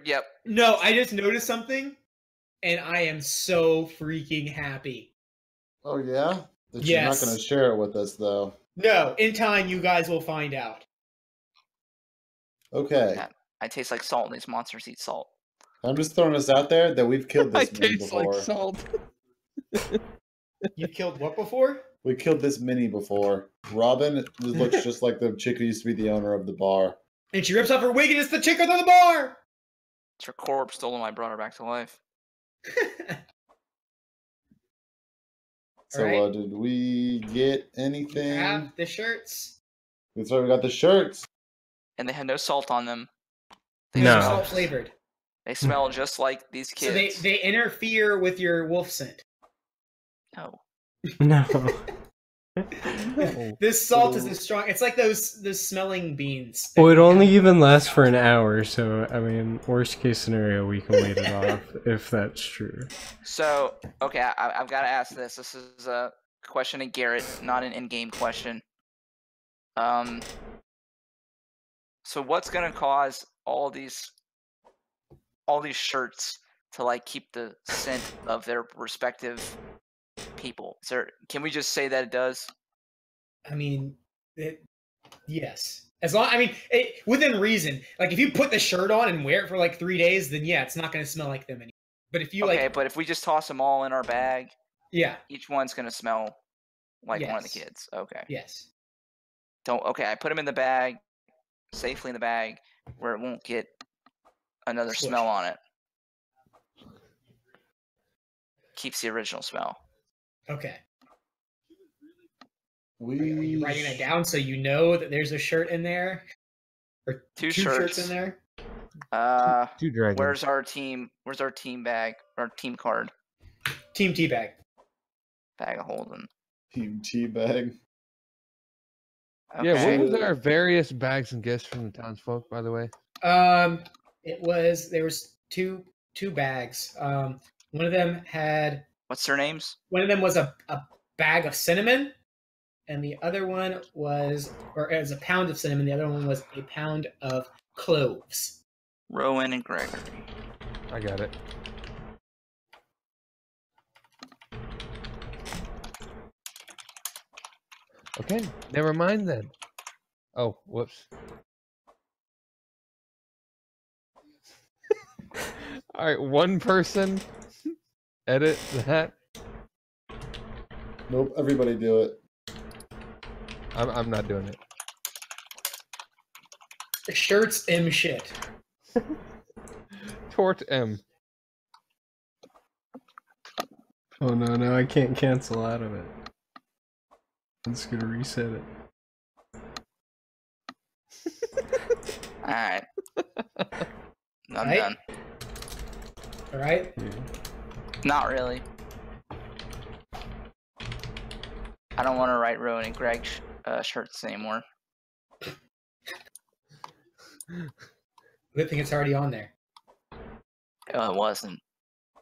Yep. No, I just noticed something, and I am so freaking happy. Oh yeah? That Yes. You're not going to share it with us, though. No, in time you guys will find out. Okay. Yeah. I taste like salt, and these monsters eat salt. I'm just throwing this out there that we've killed I this mini taste before. like salt. You killed what before? We killed this mini before. Robin looks just like the chick who used to be the owner of the bar. And she rips off her wig and it's the chick under the bar! It's her corpse. Dolomite brought her back to life. So Alright. did we get You anything? have the shirts. That's right, we got the shirts. And they had no salt on them. They're No. salt flavored. They smell just like these kids. So they interfere with your wolf scent. No. No. This salt is as strong. It's like those smelling beans. Well, it only even lasts for an hour, so I mean, worst case scenario, we can wait it off if that's true. So, okay, I've got to ask this. This is a question to Garrett, not an in-game question. So what's gonna cause all these shirts to like keep the scent of their respective people? Can we just say that it does? I mean, yes. As long, within reason. Like if you put the shirt on and wear it for like 3 days, then yeah, it's not going to smell like them anymore. But if you but if we just toss them all in our bag, yeah, each one's going to smell like one of the Yes. kids. Okay. yes, I put them in the bag, safely in the bag, where it won't get another Squish. smell on it. Keeps the original smell. okay. Are We you writing that down so you know that there's a shirt in there, or Two shirts shirts. in there? Two dragons. Where's our team bag or team card? Team Teabag. Bag of holding. Team Teabag. Okay. Yeah, what was our various bags and gifts from the townsfolk, by the way? There was two bags. One of them had What's their names? one of them was a bag of cinnamon, and the other one was a pound of cinnamon. The other one was a pound of cloves. Rowan and Gregory. I got it. Okay, never mind then. Oh, whoops. All right, one person edit that. Nope, everybody do it. I'm not doing it. Shirts M shit. Tort M. Oh no, I can't cancel out of it. I'm just gonna reset it. Alright. I'm Right? done. All right. Yeah. Not really. I don't want to write Rowan and Greg shirts anymore. Good thing it's already on there. Oh, it wasn't.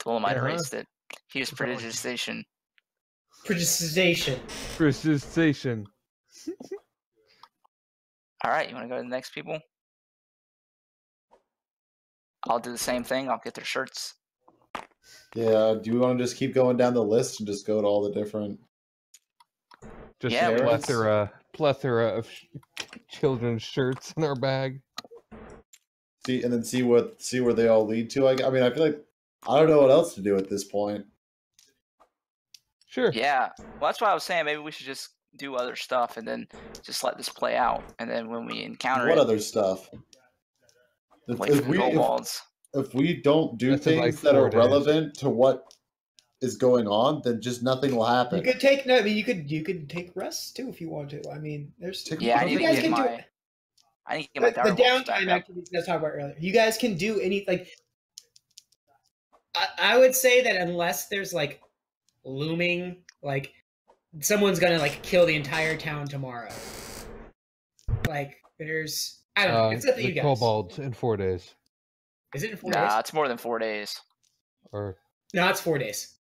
Dolomite Yeah, huh? erased it. He was prestidigitation. Prestidigitation. Precision. Alright, you want to go to the next people? I'll do the same thing. I'll get their shirts. Yeah, do we want to just keep going down the list and just go to all the different... Just Yeah, a plethora of children's shirts in our bag. See, and then see where they all lead to. I mean, I feel like I don't know what else to do at this point. Sure. Yeah. Well, that's what I was saying. Maybe we should just do other stuff and then just let this play out. And then when we encounter What it, other stuff? wait for the kobolds. If we don't do That's in, like, things that are 4 days. relevant to what is going on, then just nothing will happen. You could take you could take rests too if you want to. I mean, there's Yeah, I you need to guys get can do my. I need to get my the direwolves back downtime up. activities I was talking about earlier. You guys can do any like. I would say that unless there's like looming, like someone's gonna like kill the entire town tomorrow. Like there's, I don't know. It's up to you The guys. kobolds in 4 days. Is it in 4 Nah, days? it's more than 4 days. Or No, it's 4 days.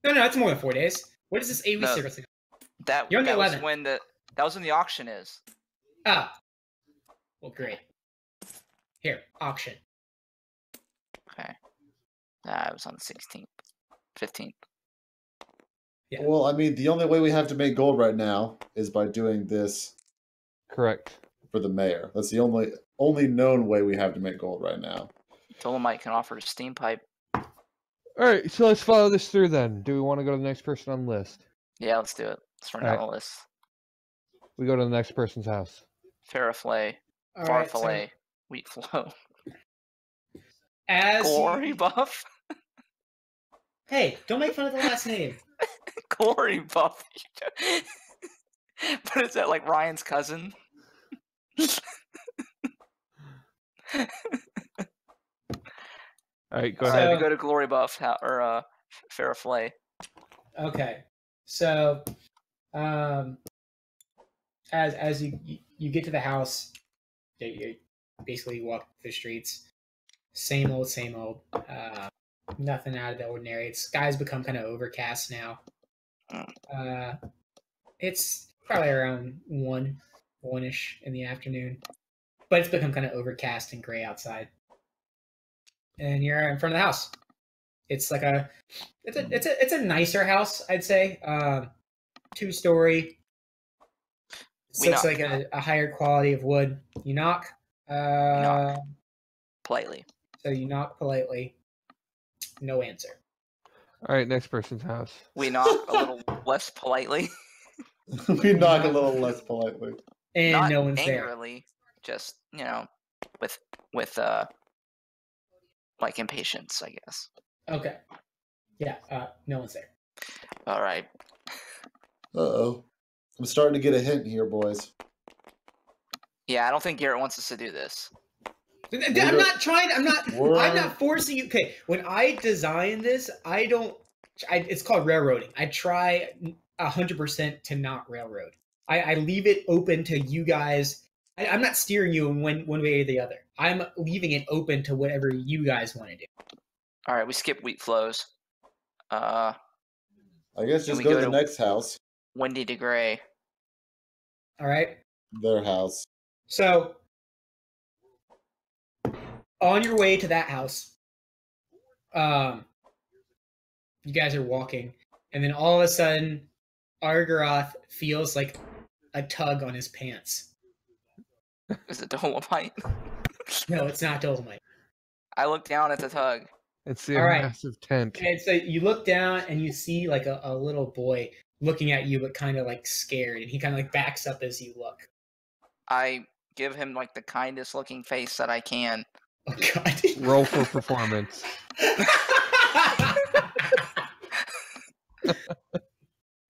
No, it's more than 4 days. What is this AoE No. circle thing? That You're on the that was 11th. when that was when the auction is. Oh. Well, great. Here, auction. Okay. Nah, it was on the 16th, 15th. Yeah. Well, I mean, the only way we have to make gold right now is by doing this correct. for the mayor. That's the only known way we have to make gold right now. Dolomite can offer a steam pipe. All right, so let's follow this through then. Do we want to go to the next person on the list? Yeah, let's do it. Let's run down the list. We go to the next person's house. Faraflay, All right. So Farfalay, Wheat Flow, as Glory Buff. Hey, don't make fun of the last name. Glory buff. But is that like Ryan's cousin? All right, go So- ahead. We go to Glory Buff or Farrah Flay. Okay, so as you get to the house, you basically walk the streets. Same old, same old. Nothing out of the ordinary. Skies become kind of overcast now. It's probably around one-ish in the afternoon, but it's become kind of overcast and gray outside. And you're in front of the house. It's like it's a nicer house, I'd say. 2-story. So it's like a higher quality of wood. You knock. Knock. Politely. So you knock politely. No answer. All right, next person's house. We knock a little less politely. We knock a little less politely. And Not no one's angrily, just with like impatience, I guess. there. Okay. Yeah, no one's there. All right. Uh-oh. I'm starting to get a hint here, boys. Yeah, I don't think Garrett wants us to do this. I'm not trying. I'm not forcing you. Okay, when I design this, it's called railroading. I try 100% to not railroad. I leave it open to you guys. I'm not steering you in one way or the other. I'm leaving it open to whatever you guys want to do. All right, we skip wheat flows. I guess just we go go to the to- next house. Wendy DeGray. All right. Their house. So, on your way to that house, you guys are walking, and then all of a sudden, Argaroth feels like a tug on his pants. Is it Dolomite? No, it's not Dolomite. I look down at the tug. It's the All right. massive tent. And so you look down and you see like a little boy looking at you, but kind of like scared, and he kind of like backs up as you look. I give him like the kindest looking face that I can. Oh God! Roll for performance.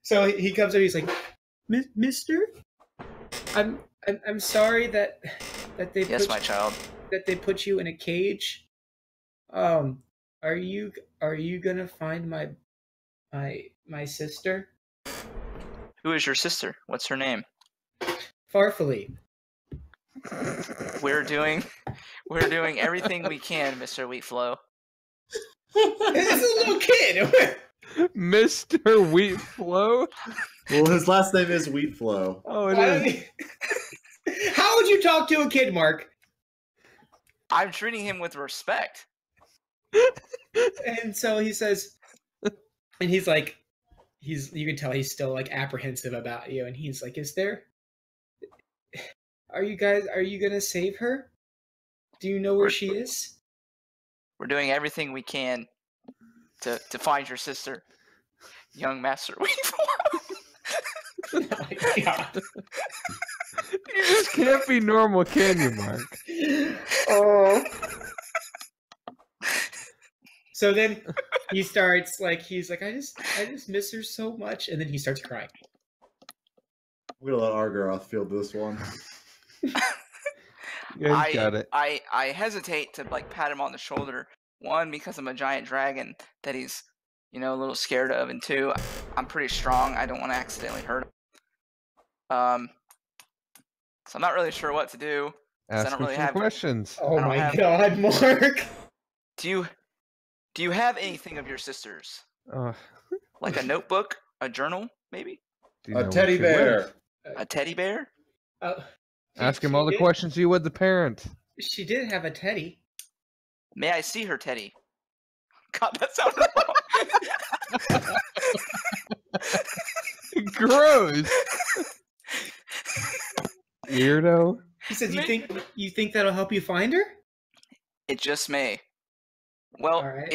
So he comes up. He's like, "Mister, I'm sorry that they Yes, my child. that they put you in a cage. Are you gonna find my sister, Who is your sister? What's her name? Farfally?" We're doing everything we can, Mr. Wheatflow. It's a little kid. Mr. Wheatflow? Well, his last name is Wheatflow. Oh, it is. How would you talk to a kid, Mark? I'm treating him with respect. And so he says, and he's like, you can tell he's still like apprehensive about you, and he's like, are you gonna save her? Do you know where she is? We're doing everything we can to find your sister, young Master Wheatflow. Oh my God. You just can't be normal, can you, Mark? Oh. So then he's like, I just miss her so much, and then he starts crying. I'm gonna let Argaroth field this one. Yeah, you got it. I hesitate to like pat him on the shoulder. One, because I'm a giant dragon that he's, a little scared of, and two, I'm pretty strong. I don't want to accidentally hurt him. So I'm not really sure what to do. Ask I don't him really some have questions. Oh I don't my have- God, Mark. Do you have anything of your sisters? Like a notebook, a journal, maybe? Do you know A where teddy she bear. lives? A teddy bear? Ask him all the questions you would the parent. She did have a teddy. May I see her teddy? God, that sounded wrong. Gross. Weirdo. He says, you think that'll help you find her? It just may. Well, All right.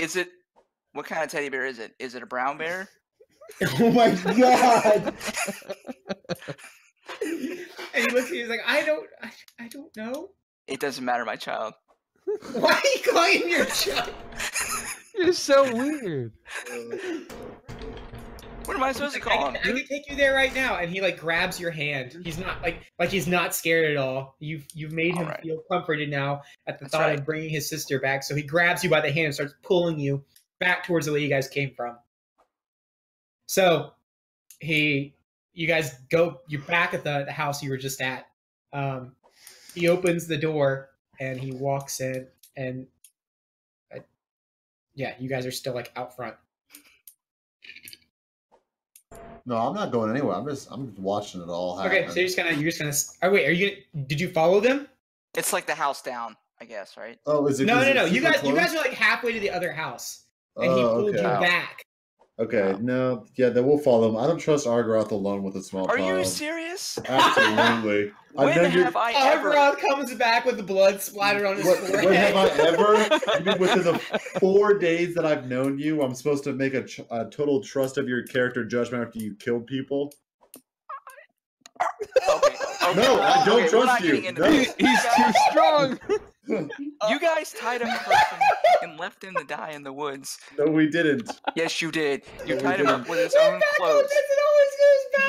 what kind of teddy bear is it? Is it a brown bear? Oh my God. And he looks at you, he's like, I don't know. It doesn't matter, my child. Why are you calling him your child? You're so weird. What am I supposed to call him? I can take you there right now, and he like grabs your hand. He's not like he's not scared at all. You've made him feel comforted now at the thought of bringing his sister back. So he grabs you by the hand and starts pulling you back towards the way you guys came from. So you guys go. You're back at the house you were just at. He opens the door and he walks in, and yeah, you guys are still like out front. No, I'm not going anywhere. I'm just watching it all happen. Okay, so you're just gonna. Oh wait, did you follow them? It's like the house down, I guess, right? Oh, is it? No. You guys are like halfway to the other house, and he pulled you back. Okay, no, yeah, then we'll follow him. I don't trust Argaroth alone with a small child. Are you serious? Absolutely. When have I ever? Argaroth comes back with the blood splattered on his forehead. When have I ever? I mean, within the 4 days that I've known you, I'm supposed to make a total trust of your character judgment after you killed people? Okay. No, I don't trust you. No. He's too strong. You guys tied up a person and left him to die in the woods. No, we didn't. Yes, you did. You tied him up with his own clothes.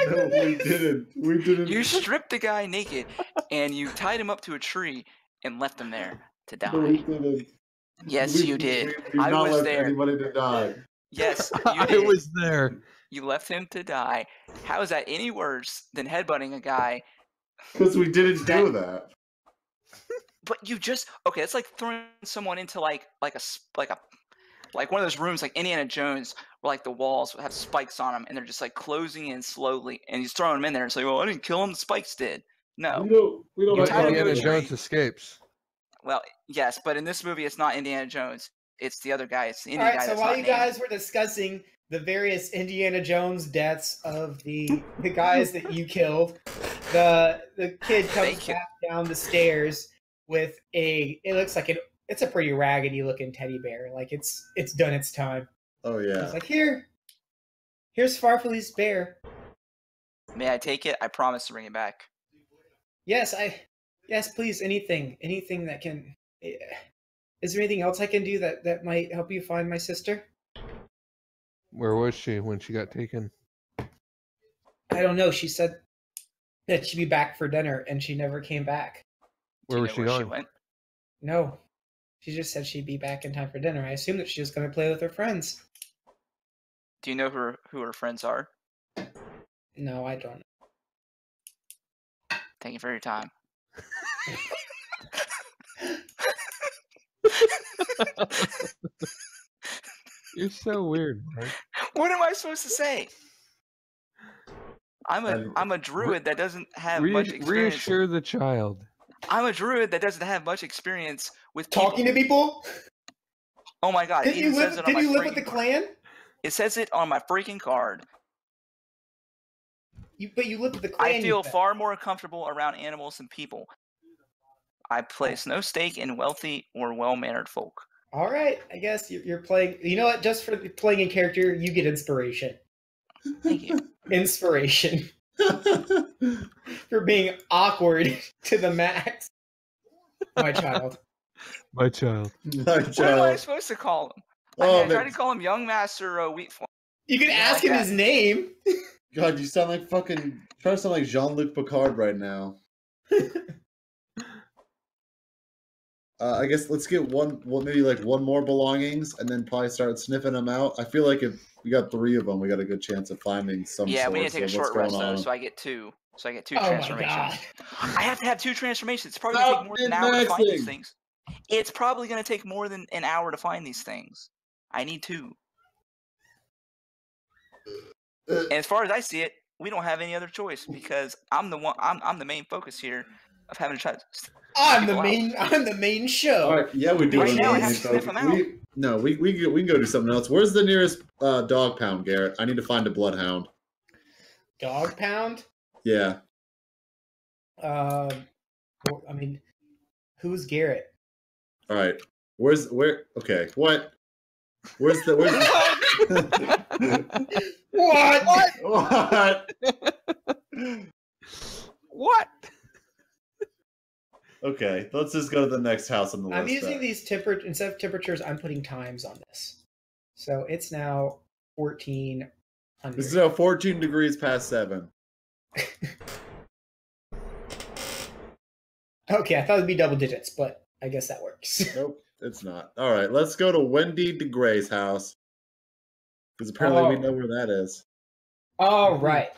No, we didn't. We didn't. You stripped the guy naked, and you tied him up to a tree and left him there to die. No, we didn't. Yes, you did. We've I not was left there. anybody to die. Yes, you I did. was there. You left him to die. How is that any worse than headbutting a guy? Because we didn't do that. But you just it's like throwing someone into like one of those rooms like Indiana Jones where like the walls have spikes on them and they're just like closing in slowly and he's throwing them in there and say, well, I didn't kill him, the spikes did. No. We don't You're like Indiana Jones escapes. Well, yes, but in this movie it's not Indiana Jones. It's the other guy. It's the Indian All right, guy. so while you guys were discussing the various Indiana Jones deaths of the guys that you killed, the kid comes back down the stairs with it looks like it's a pretty raggedy looking teddy bear. Like it's done its time. Oh yeah. It's like here's Farfally's bear. May I take it? I promise to bring it back. Yes, please. Anything that can. Is there anything else I can do that might help you find my sister? Where was she when she got taken? I don't know. She said that she'd be back for dinner, and she never came back. Where was she going? She went? No, she just said she'd be back in time for dinner. I assumed that she was going to play with her friends. Do you know who her friends are? No, I don't. Thank you for your time. You're so weird, Mark. What am I supposed to say? I'm a druid that doesn't have much experience. Reassure the child. I'm a druid that doesn't have much experience with people. Talking to people. Oh my god! Did you live with the clan? It says it on my freaking card. But you live with the clan. I feel far more comfortable around animals than people. I place no stake in wealthy or well-mannered folk. All right, I guess you're playing. You know what? Just for playing in character, you get inspiration. Thank you. Inspiration for being awkward to the max. My child. My child. What am I supposed to call him? I tried to call him Young Master Wheatflower. You can ask him his name. God, you sound like fucking. Try to sound like Jean-Luc Picard right now. I guess let's get maybe like one more belongings, and then probably start sniffing them out. I feel like if we got 3 of them, we got a good chance of finding some. Yeah, we need to take a short rest though, on. so I get 2. So I get 2 Oh transformations. my God. I have to have 2 transformations. It's probably gonna take more than an hour to find these things. It's probably gonna take more than an hour to find these things. I need 2. And as far as I see it, we don't have any other choice because I'm the main focus here of having to try to. I'm the main show. All right, yeah, we do. Right now, I have to sniff them out. We can go do something else. Where's the nearest dog pound, Garrett? I need to find a bloodhound. Dog pound? Yeah. I mean, who's Garrett? All right. Okay. What? Where's What? What? Okay, let's just go to the next house on the list. I'm using these instead of temperatures, I'm putting times on this. So it's now 1400. This is now 14 degrees past 7. Okay, I thought it'd be double digits, but I guess that works. Nope, it's not. All right, let's go to Wendy DeGray's house. Because apparently we know where that is. All right.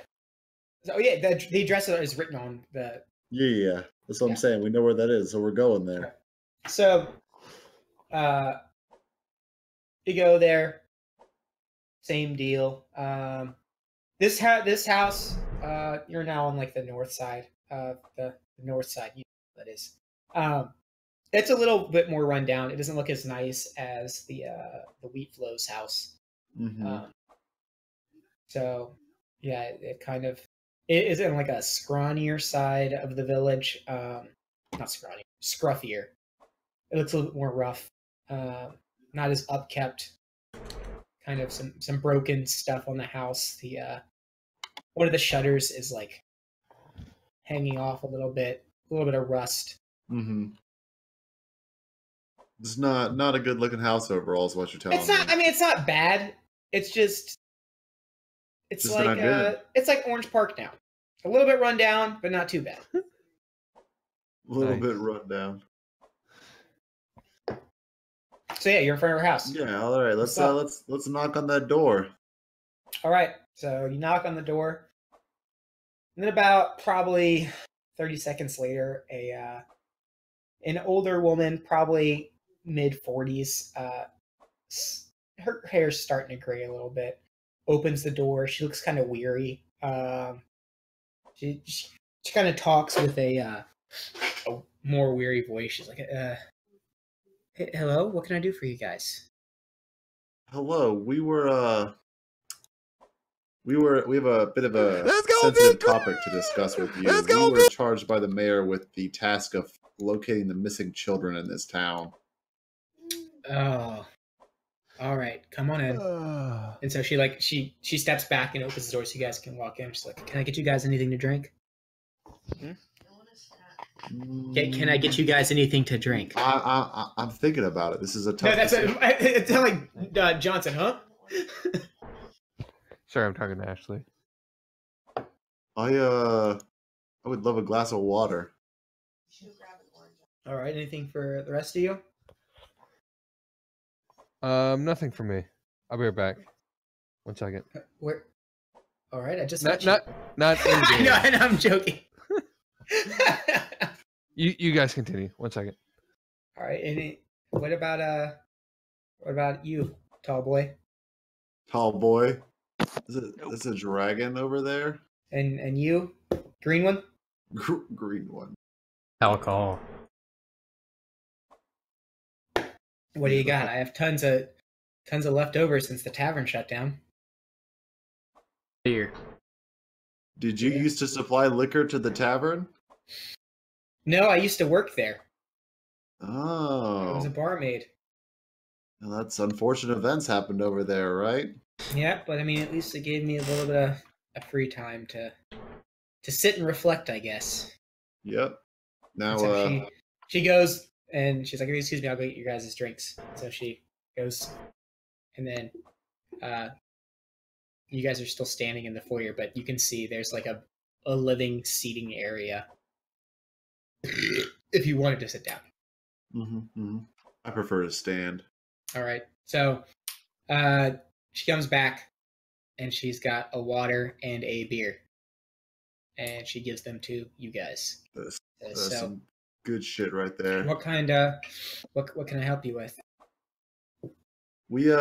So yeah, the address is written on the. Yeah. That's what I'm saying. We know where that is, so we're going there. So, you go there. Same deal. This house, you're now on like the north side of the north side. That is. It's a little bit more run down. It doesn't look as nice as the Wheat Flow's house. Mm-hmm. So, yeah, it is in like a scrawnier side of the village. Not scrawny, scruffier. It looks a little bit more rough. Not as upkept. Kind of some broken stuff on the house. The one of the shutters is like hanging off a little bit of rust. Mm-hmm. It's not a good looking house overall, is what you're telling me. It's not. I mean, it's not bad. It's just. It's just like Orange Park now. A little bit run down, but not too bad. A little bit run down. So yeah, you're in front of her house. Yeah, all right. Let's knock on that door. All right. So you knock on the door, and then about probably 30 seconds later, an older woman, probably mid-40s, her hair's starting to gray a little bit, opens the door. She looks kind of weary. She kind of talks with a more weary voice. She's like, hey, hello, what can I do for you guys? Hello, we have a bit of a sensitive topic to discuss with you. We were charged by the mayor with the task of locating the missing children in this town. Oh, all right, come on in. And so she steps back and opens the door so you guys can walk in. She's like, can I get you guys anything to drink? Can I get you guys anything to drink? I'm thinking about it. This is a tough. No, it's not like Johnson, huh? Sorry, I'm talking to Ashley. I would love a glass of water. All right, anything for the rest of you? Nothing for me. I'll be right back. 1 second. Where? All right, I just not in I know, and I'm joking. You guys continue. 1 second. All right, and what about you, tall boy? Tall boy. Is a dragon over there? And you, green one? Green one. Alcohol. What do you got? I have tons of leftovers since the tavern shut down. Beer. Did you used to supply liquor to the tavern? No, I used to work there. Oh. I was a barmaid. Well, that's unfortunate events happened over there, right? Yeah, but I mean, at least it gave me a little bit of free time to sit and reflect, I guess. Yep. Now, so she goes and she's like, "Excuse me, I'll go get you guys' drinks." So she goes, and then you guys are still standing in the foyer, but you can see there's like a living seating area if you wanted to sit down. Mm-hmm. I prefer to stand. All right. So she comes back and she's got a water and a beer. And she gives them to you guys. That's some good shit right there. What kind what can I help you with? We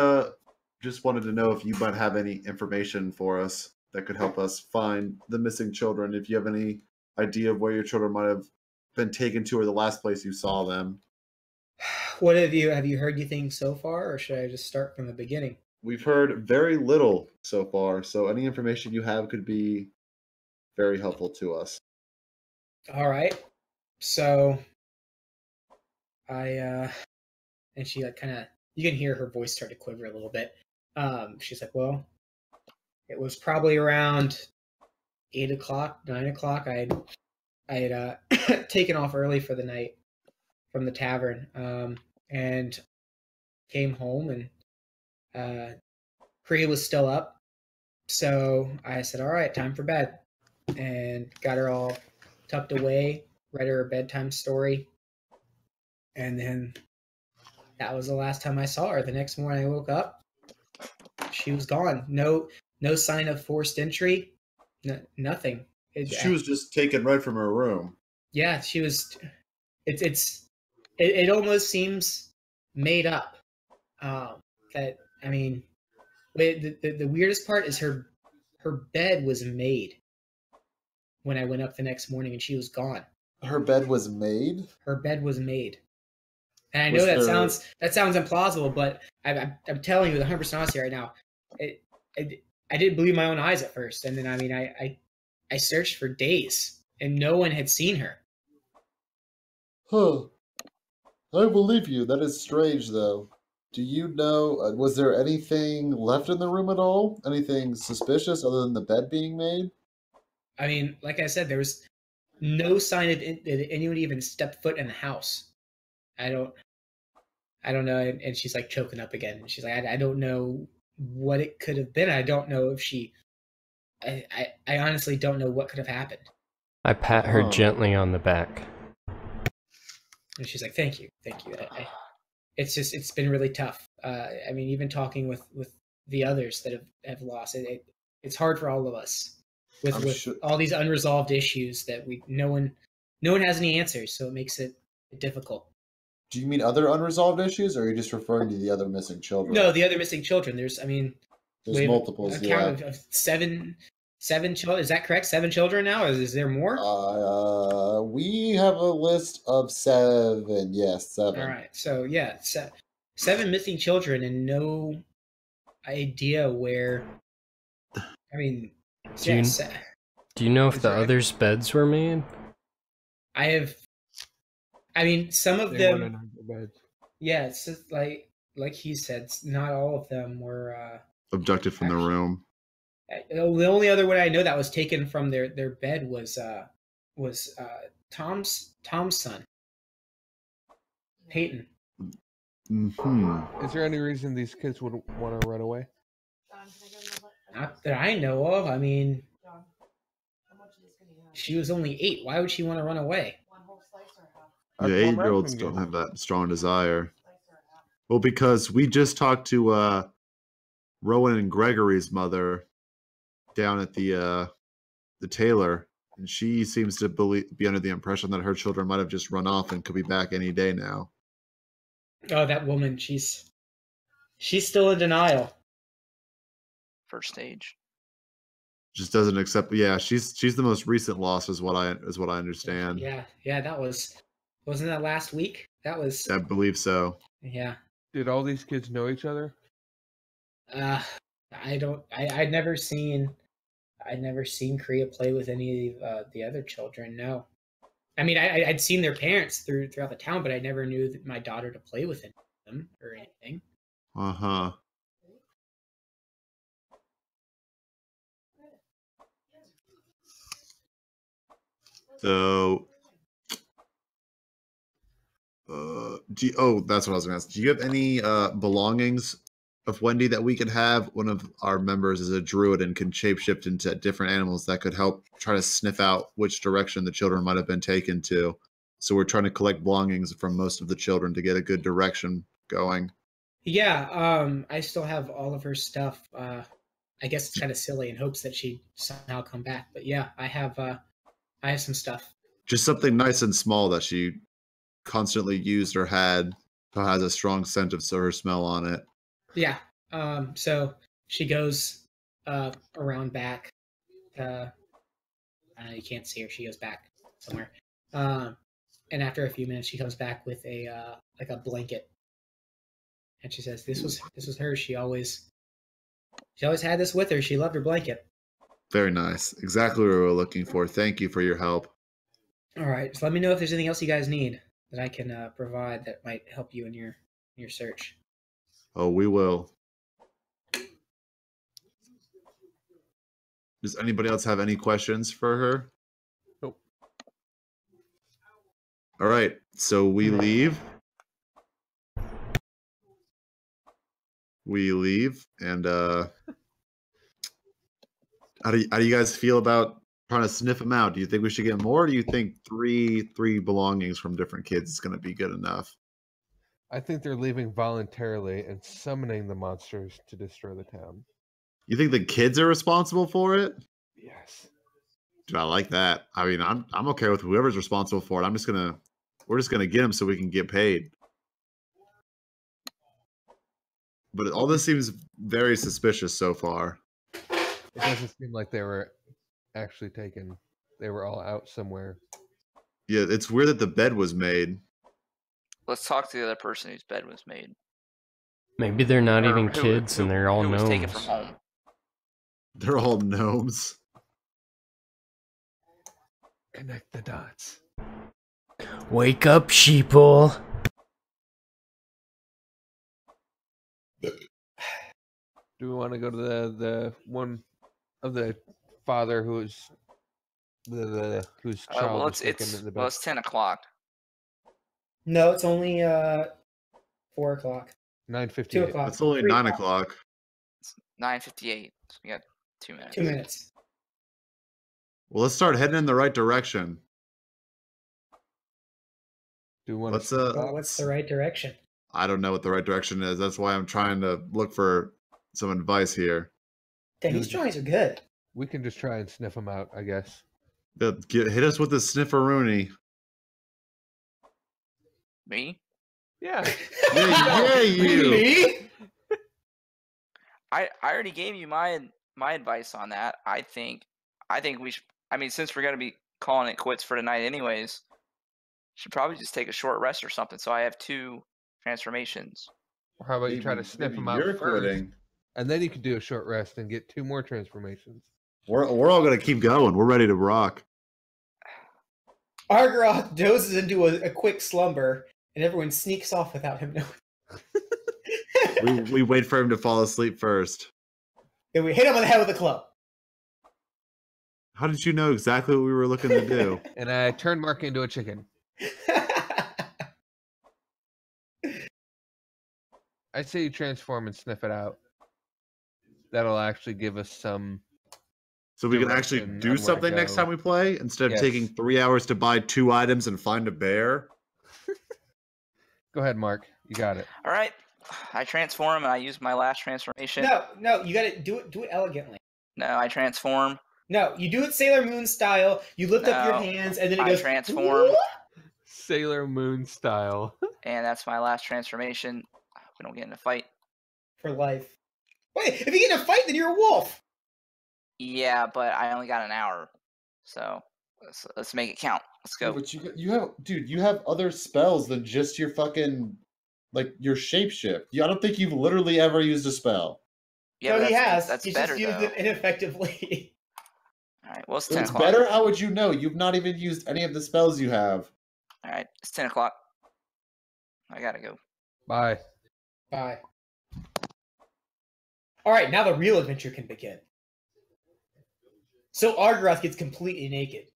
just wanted to know if you might have any information for us that could help us find the missing children. If you have any idea of where your children might have been taken to or the last place you saw them. What have you heard anything so far, or should I just start from the beginning? We've heard very little so far, so any information you have could be very helpful to us. All right. So and she like kind of, you can hear her voice start to quiver a little bit. She's like, well, it was probably around 8 o'clock, 9 o'clock. I had taken off early for the night from the tavern, and came home, and Priya was still up, so I said, "All right, time for bed," and got her all tucked away. Read her a bedtime story, and then that was the last time I saw her. The next morning I woke up, she was gone. No sign of forced entry. Nothing. She was just taken right from her room. Yeah, she was. It almost seems made up. That I mean, the weirdest part is her bed was made when I went up the next morning, and she was gone. Her bed was made? Her bed was made. And I know that sounds implausible, but I'm telling you with 100% honesty right now, I didn't believe my own eyes at first, and then I mean I searched for days, and no one had seen her. Huh. I believe you. That is strange, though. Do you know, was there anything left in the room at all? Anything suspicious other than the bed being made? I mean, like I said, there was no sign of that anyone even stepped foot in the house. I don't know. And she's like choking up again. And she's like, I don't know what it could have been. I don't know if she. I honestly don't know what could have happened. I pat her gently on the back. And she's like, "Thank you." It's been really tough. I mean, even talking with the others that have lost it's hard for all of us with all these unresolved issues that no one has any answers. So it makes it difficult. Do you mean other unresolved issues, or are you just referring to the other missing children? No, the other missing children. There's multiples. Count of seven children. Is that correct? 7 children now? Is there more? We have a list of 7. Yes, 7. All right. So yeah, 7 missing children and no idea where. I mean, do you know if the others' beds were made? I mean, some of them. Yeah, it's just like he said, not all of them were abducted from the room. The only other one I know that was taken from their bed was Tom's son, Peyton. Mm-hmm. Is there any reason these kids would want to run away? Not that I know of. I mean, she was only 8. Why would she want to run away? Yeah, 8-year-olds don't have that strong desire. Well, because we just talked to Rowan and Gregory's mother down at the tailor, and she seems to be under the impression that her children might have just run off and could be back any day now. Oh, that woman, she's still in denial. First stage. Just doesn't accept. Yeah, she's the most recent loss, is what I understand. Yeah, that wasn't that last week? That was. I believe so. Yeah. Did all these kids know each other? I'd never seen Kriya play with any of the other children. No, I mean I'd seen their parents throughout the town, but I never knew my daughter to play with any of them or anything. So, that's what I was going to ask. Do you have any belongings of Wendy that we could have? One of our members is a druid and can shapeshift into different animals that could help try to sniff out which direction the children might have been taken to. So we're trying to collect belongings from most of the children to get a good direction going. Yeah, I still have all of her stuff. I guess it's kind of silly in hopes that she'd somehow come back. But yeah, I have some stuff. Just something nice and small that she constantly used or had, that has a strong scent of her smell on it. Yeah. So she goes around back. You can't see her. She goes back somewhere. And after a few minutes, she comes back with a blanket, and she says, "This was hers. She always had this with her. She loved her blanket." Very nice. Exactly what we were looking for. Thank you for your help. All right. So let me know if there's anything else you guys need that I can provide that might help you in your search. Oh, we will. Does anybody else have any questions for her? Nope. All right. So we leave. we leave. And how do you guys feel about trying to sniff them out? Do you think we should get more? Or do you think three belongings from different kids is going to be good enough? I think they're leaving voluntarily and summoning the monsters to destroy the town. You think the kids are responsible for it? Yes. Dude, I like that. I mean, I'm okay with whoever's responsible for it. We're just gonna get them so we can get paid. But all this seems very suspicious so far. It doesn't seem like they were actually taken. They were all out somewhere. Yeah, it's weird that the bed was made. Let's talk to the other person whose bed was made. Maybe they're not Or even who- kids who- and they're all who was taken gnomes. from home. They're all gnomes. Connect the dots. Wake up, sheeple. Do we want to go to the one of the father whose whose child Well, was taken in the bed? it's 10 o'clock. No, it's only 4 o'clock. 9:58. 2 o'clock. It's only 3 9 o'clock. It's 9:58. So we got 2 minutes. 2 minutes. Well, let's start heading in the right direction. Do we want Let's to? Well, what's the right direction? I don't know what the right direction is. That's why I'm trying to look for some advice here. Dang, these drawings are good. We can just try and sniff them out, I guess. Hit us with the snifferoonie. Me? Yeah. Yeah, you. Me? I already gave you my advice on that. I think we should. I mean, since we're gonna be calling it quits for tonight, anyways, should probably just take a short rest or something. So I have 2 transformations. Or how about you try to sniff them out You're first, quitting. and then you could do a short rest and get 2 more transformations. We're all gonna keep going. We're ready to rock. Argaroth dozes into a quick slumber, and everyone sneaks off without him knowing. We wait for him to fall asleep first. Then we hit him on the head with a club. How did you know exactly what we were looking to do? And I turned Mark into a chicken. I'd say you transform and sniff it out. That'll actually give us some. So we can actually direction do on where to something next go. time we play instead of Yes. taking 3 hours to buy 2 items and find a bear. Go ahead, Mark. You got it. All right, I transform and I use my last transformation. No, you gotta do it elegantly. No, I transform. No, you do it Sailor Moon style. You lift up your No, hands, and then it I goes. transform. Sailor Moon style. And that's my last transformation. We don't get in a fight. For life. Wait, if you get in a fight, then you're a wolf. Yeah, but I only got an hour, so let's make it count. Let's go. But you have other spells than just your fucking your shapeshift. I don't think you've literally ever used a spell. Yeah, no, but he has. That's He's better just used though. it ineffectively. All right, well it's If 10 it's o'clock. better, how would you know? You've not even used any of the spells you have. All right, it's 10 o'clock. I gotta go. Bye. Bye. All right, now the real adventure can begin. So Argaroth gets completely naked.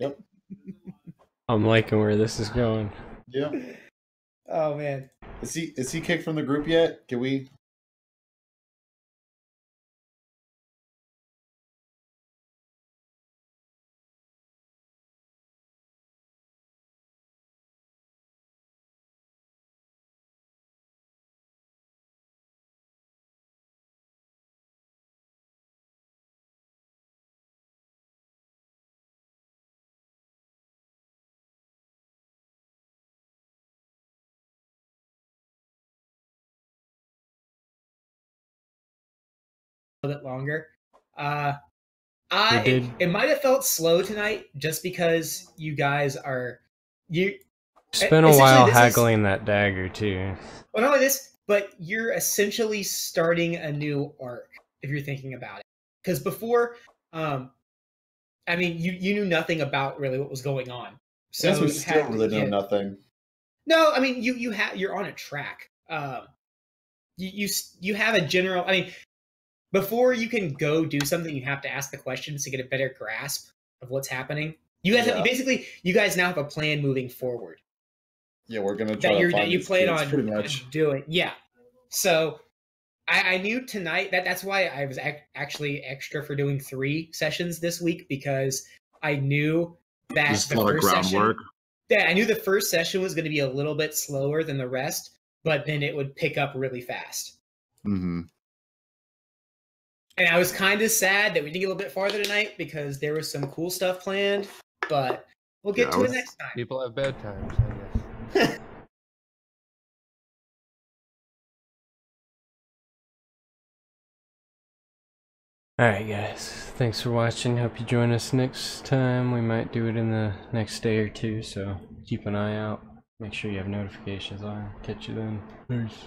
Yep. I'm liking where this is going. Yeah. Oh man. Is he kicked from the group yet? Can we? A little bit longer. did. It might have felt slow tonight just because you guys are Spent a essentially, while this is- haggling that dagger too. Well, not only this, but you're essentially starting a new arc if you're thinking about it. Because before, I mean, you knew nothing about really what was going on. So I guess we you still had- really know yeah. nothing. No, I mean you're on a track. You have a general. I mean, before you can go do something, you have to ask the questions to get a better grasp of what's happening. You guys Yeah. basically, you guys now have a plan moving forward Yeah, we're gonna try that to find you these plan kids, on pretty much. doing. Yeah. So I knew tonight that's why I was actually extra for doing 3 sessions this week, because I knew that Just the a lot of first groundwork. session, yeah, I knew the first session was going to be a little bit slower than the rest, but then it would pick up really fast. Mm-hmm. And I was kind of sad that we didn't get a little bit farther tonight because there was some cool stuff planned, but we'll get to it next time. People have bad times, I guess. Alright guys, thanks for watching. Hope you join us next time. We might do it in the next day or two, so keep an eye out. Make sure you have notifications on. Catch you then. Peace.